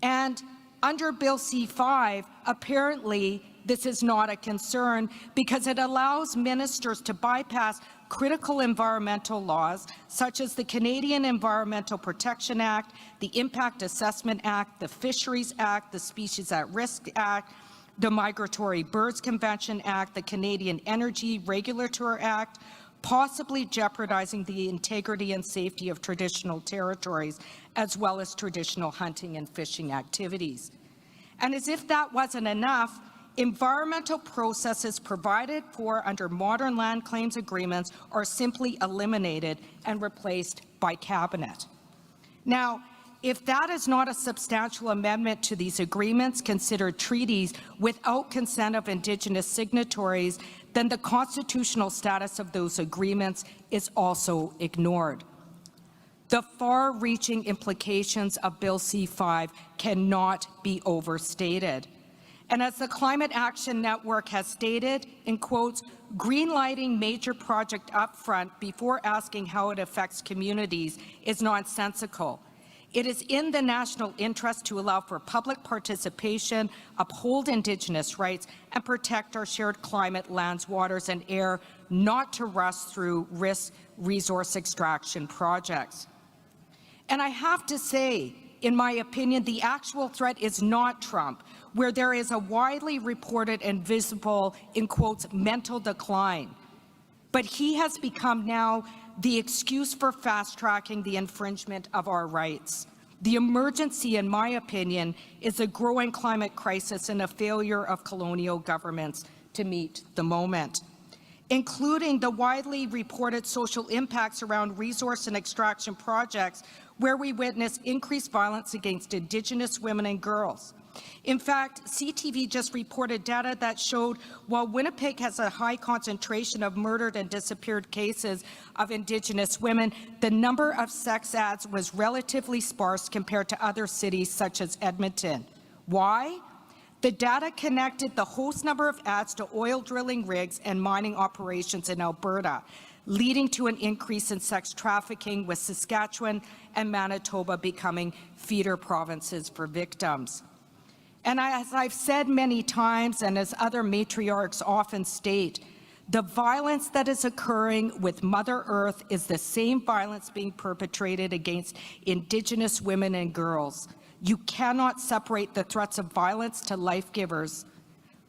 And under Bill C-5, apparently this is not a concern because it allows ministers to bypass critical environmental laws such as the Canadian Environmental Protection Act, the Impact Assessment Act, the Fisheries Act, the Species at Risk Act, the Migratory Birds Convention Act, the Canadian Energy Regulatory Act, possibly jeopardizing the integrity and safety of traditional territories, as well as traditional hunting and fishing activities. And as if that wasn't enough, environmental processes provided for under modern land claims agreements are simply eliminated and replaced by cabinet. Now, if that is not a substantial amendment to these agreements considered treaties without consent of Indigenous signatories, then the constitutional status of those agreements is also ignored. The far-reaching implications of Bill C-5 cannot be overstated. And as the Climate Action Network has stated, in quotes, greenlighting major project upfront before asking how it affects communities is nonsensical. It is in the national interest to allow for public participation, uphold Indigenous rights, and protect our shared climate, lands, waters, and air, not to rush through risk resource extraction projects. And I have to say, in my opinion, the actual threat is not Trump, where there is a widely reported and visible, in quotes, mental decline. But he has become now the excuse for fast-tracking the infringement of our rights. The emergency, in my opinion, is a growing climate crisis and a failure of colonial governments to meet the moment, including the widely reported social impacts around resource and extraction projects where we witness increased violence against Indigenous women and girls. In fact, CTV just reported data that showed while Winnipeg has a high concentration of murdered and disappeared cases of Indigenous women, the number of sex ads was relatively sparse compared to other cities such as Edmonton. Why? The data connected the host number of ads to oil drilling rigs and mining operations in Alberta, leading to an increase in sex trafficking, with Saskatchewan and Manitoba becoming feeder provinces for victims. And as I've said many times, and as other matriarchs often state, the violence that is occurring with Mother Earth is the same violence being perpetrated against Indigenous women and girls. You cannot separate the threats of violence to life givers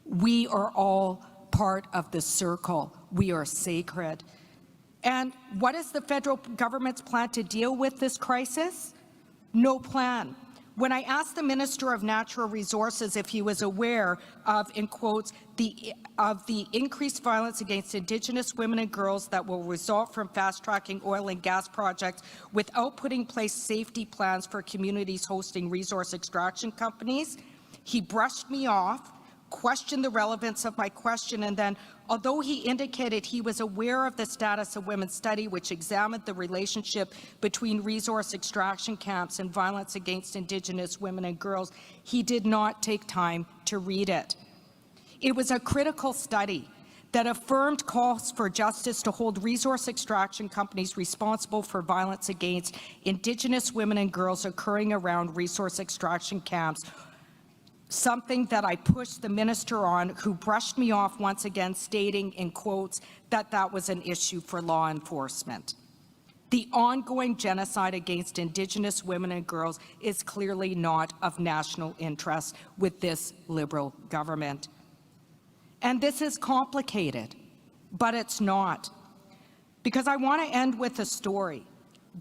We are all part of the circle. We are sacred. And what is the federal government's plan to deal with this crisis? No plan. When I asked the Minister of Natural Resources if he was aware of, in quotes, the increased violence against Indigenous women and girls that will result from fast-tracking oil and gas projects without putting in place safety plans for communities hosting resource extraction companies, he brushed me off, questioned the relevance of my question, and then, although he indicated he was aware of the Status of Women study, which examined the relationship between resource extraction camps and violence against Indigenous women and girls, he did not take time to read it. It was a critical study that affirmed calls for justice to hold resource extraction companies responsible for violence against Indigenous women and girls occurring around resource extraction camps, something that I pushed the minister on, who brushed me off once again, stating in quotes that that was an issue for law enforcement. The ongoing genocide against Indigenous women and girls is clearly not of national interest with this Liberal government. And this is complicated, but it's not. Because I want to end with a story.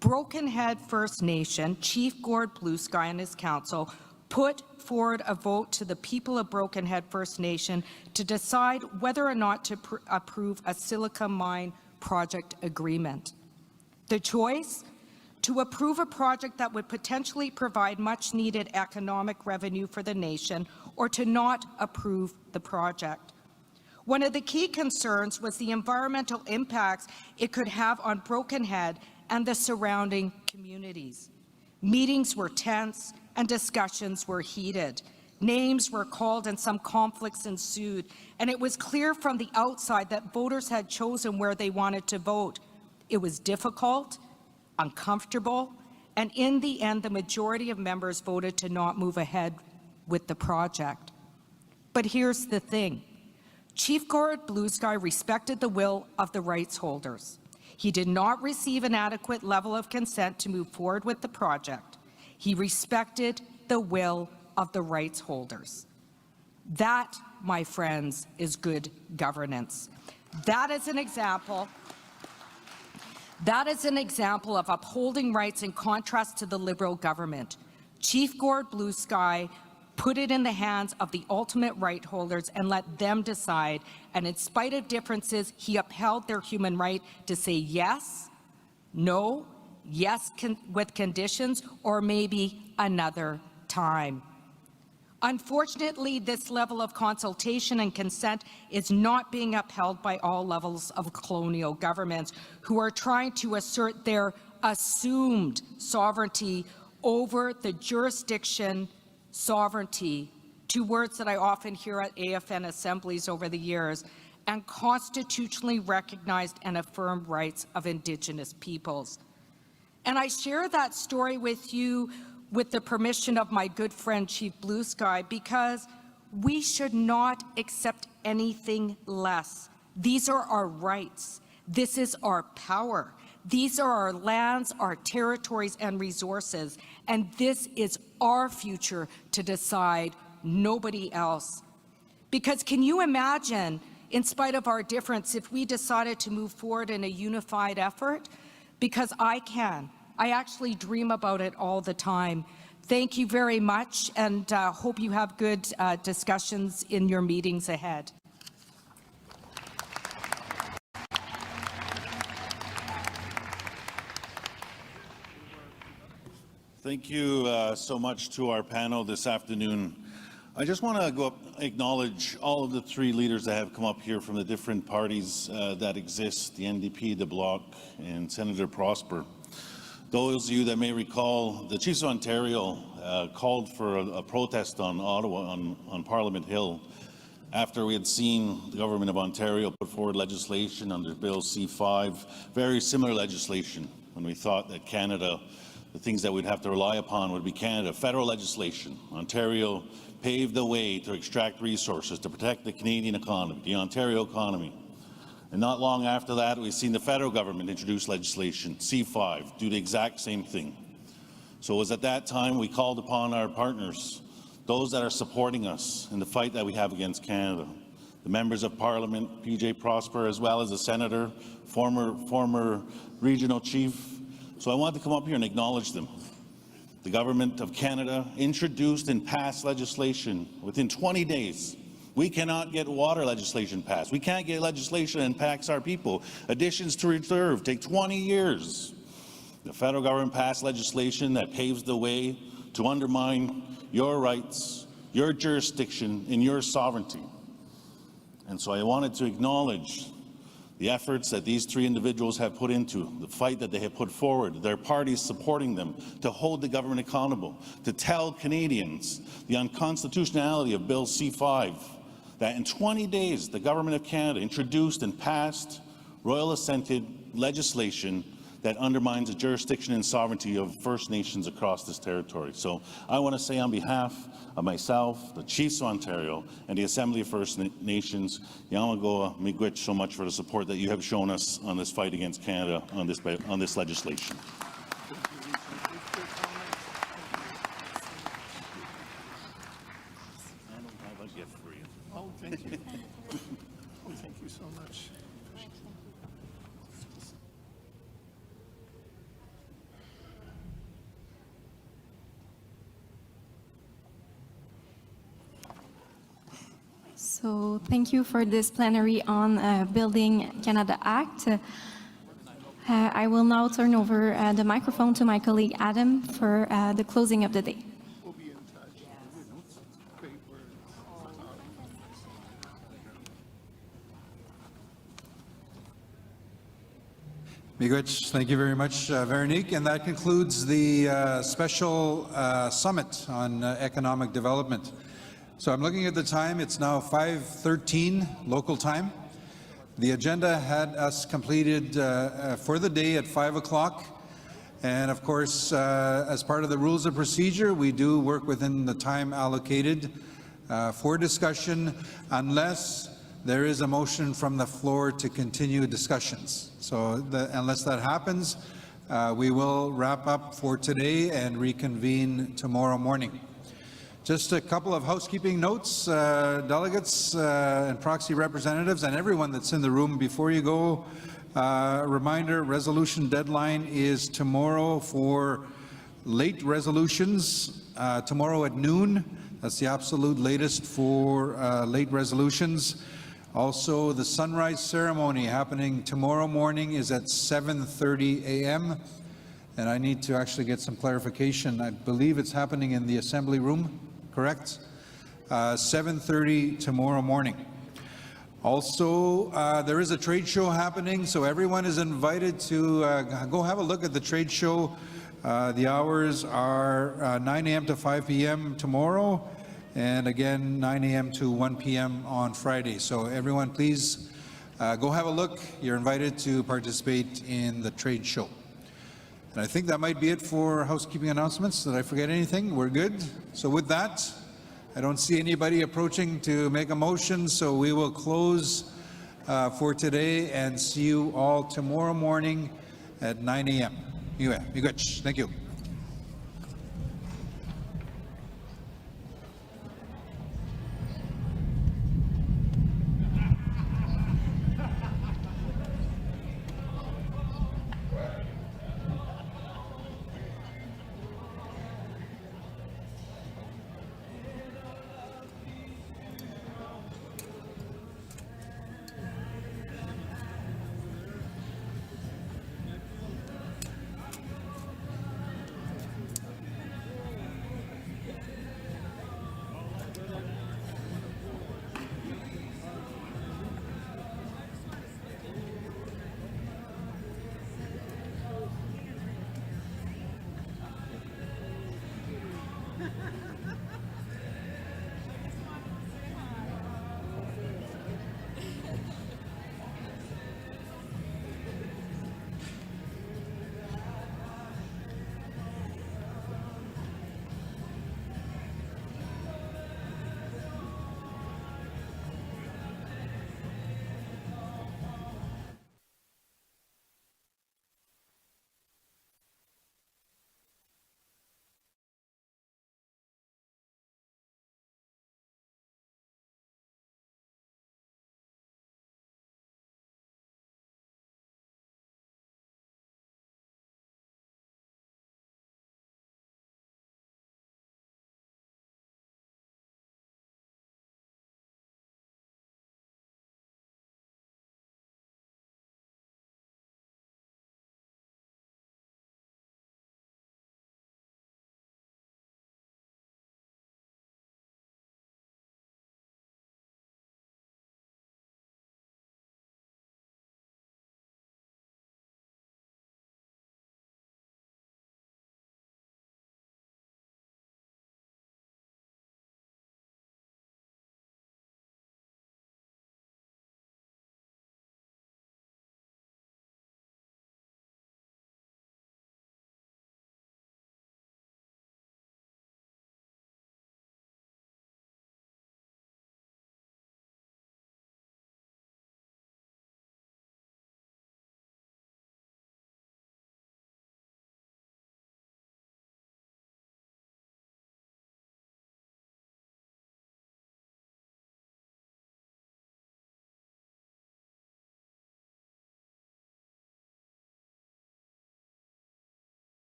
Broken Head First Nation Chief Gord Bluesky and his council put forward a vote to the people of Broken Head First Nation to decide whether or not to approve a silica mine project agreement. The choice? To approve a project that would potentially provide much-needed economic revenue for the nation, or to not approve the project. One of the key concerns was the environmental impacts it could have on Broken Head and the surrounding communities. Meetings were tense and discussions were heated. Names were called and some conflicts ensued, and it was clear from the outside that voters had chosen where they wanted to vote. It was difficult, uncomfortable, and in the end, the majority of members voted to not move ahead with the project. But here's the thing. Chief Gord Bluesky respected the will of the rights holders. He did not receive an adequate level of consent to move forward with the project. He respected the will of the rights holders. That, my friends, is good governance. That is an example of upholding rights in contrast to the Liberal government. Chief Gord Bluesky put it in the hands of the ultimate right holders and let them decide, and in spite of differences, he upheld their human right to say yes, no, yes with conditions, or maybe another time. Unfortunately, this level of consultation and consent is not being upheld by all levels of colonial governments who are trying to assert their assumed sovereignty over the jurisdiction sovereignty, two words that I often hear at AFN assemblies over the years, and constitutionally recognized and affirmed rights of Indigenous peoples. And I share that story with you with the permission of my good friend Chief Bluesky, because we should not accept anything less. These are our rights. This is our power. These are our lands, our territories, and resources. And this is our future to decide, nobody else. Because can you imagine, in spite of our difference, if we decided to move forward in a unified effort? Because I can. I actually dream about it all the time. Thank you very much, and hope you have good discussions in your meetings ahead. Thank you so much to our panel this afternoon. I just want to go up and acknowledge all of the three leaders that have come up here from the different parties that exist, the NDP, the Bloc, and Senator Prosper. Those of you that may recall, the Chiefs of Ontario called for a protest on Ottawa, on Parliament Hill, after we had seen the Government of Ontario put forward legislation under Bill C-5, very similar legislation, when we thought that Canada, the things that we'd have to rely upon would be Canada. Federal legislation. Ontario paved the way to extract resources to protect the Canadian economy, the Ontario economy. And not long after that, we've seen the federal government introduce legislation, C-5, do the exact same thing. So it was at that time we called upon our partners, those that are supporting us in the fight that we have against Canada, the members of Parliament, PJ Prosper, as well as the Senator, former regional chief. So I want to come up here and acknowledge them. The Government of Canada introduced and passed legislation within 20 days. We cannot get water legislation passed. We can't get legislation that impacts our people. Additions to reserve take 20 years. The federal government passed legislation that paves the way to undermine your rights, your jurisdiction, and your sovereignty. And so I wanted to acknowledge the efforts that these three individuals have put into, the fight that they have put forward, their parties supporting them, to hold the government accountable, to tell Canadians the unconstitutionality of Bill C-5, that in 20 days the Government of Canada introduced and passed royal-assented legislation that undermines the jurisdiction and sovereignty of First Nations across this territory. So I want to say on behalf of myself, the Chiefs of Ontario, and the Assembly of First Nations, Yamagoa Miigwech, so much for the support that you have shown us on this fight against Canada on this legislation. I have a gift for you. Oh, thank you. Thank you so much. So thank you for this plenary on Building Canada Act. I will now turn over the microphone to my colleague Adam for the closing of the day. We'll be in touch. Great work. Miigwech, thank you very much, Veronique. And that concludes the special summit on economic development. So I'm looking at the time. It's now 5:13 local time. The agenda had us completed for the day at 5 o'clock. And of course, as part of the rules of procedure, we do work within the time allocated for discussion unless there is a motion from the floor to continue discussions. So unless that happens, we will wrap up for today and reconvene tomorrow morning. Just a couple of housekeeping notes, delegates and proxy representatives and everyone that's in the room. Before you go, reminder, resolution deadline is tomorrow for late resolutions, tomorrow at noon. That's the absolute latest for late resolutions. Also, the sunrise ceremony happening tomorrow morning is at 7:30 a.m. And I need to actually get some clarification. I believe it's happening in the assembly room, correct? 7:30 tomorrow morning. Also, there is a trade show happening, so everyone is invited to go have a look at the trade show. The hours are 9 a.m. to 5 p.m. tomorrow, and again 9 a.m. to 1 p.m. on Friday. So everyone, please go have a look. You're invited to participate in the trade show. And I think that might be it for housekeeping announcements. Did I forget anything? We're good. So with that, I don't see anybody approaching to make a motion, so we will close for today and see you all tomorrow morning at 9 a.m. Miigwech. Thank you.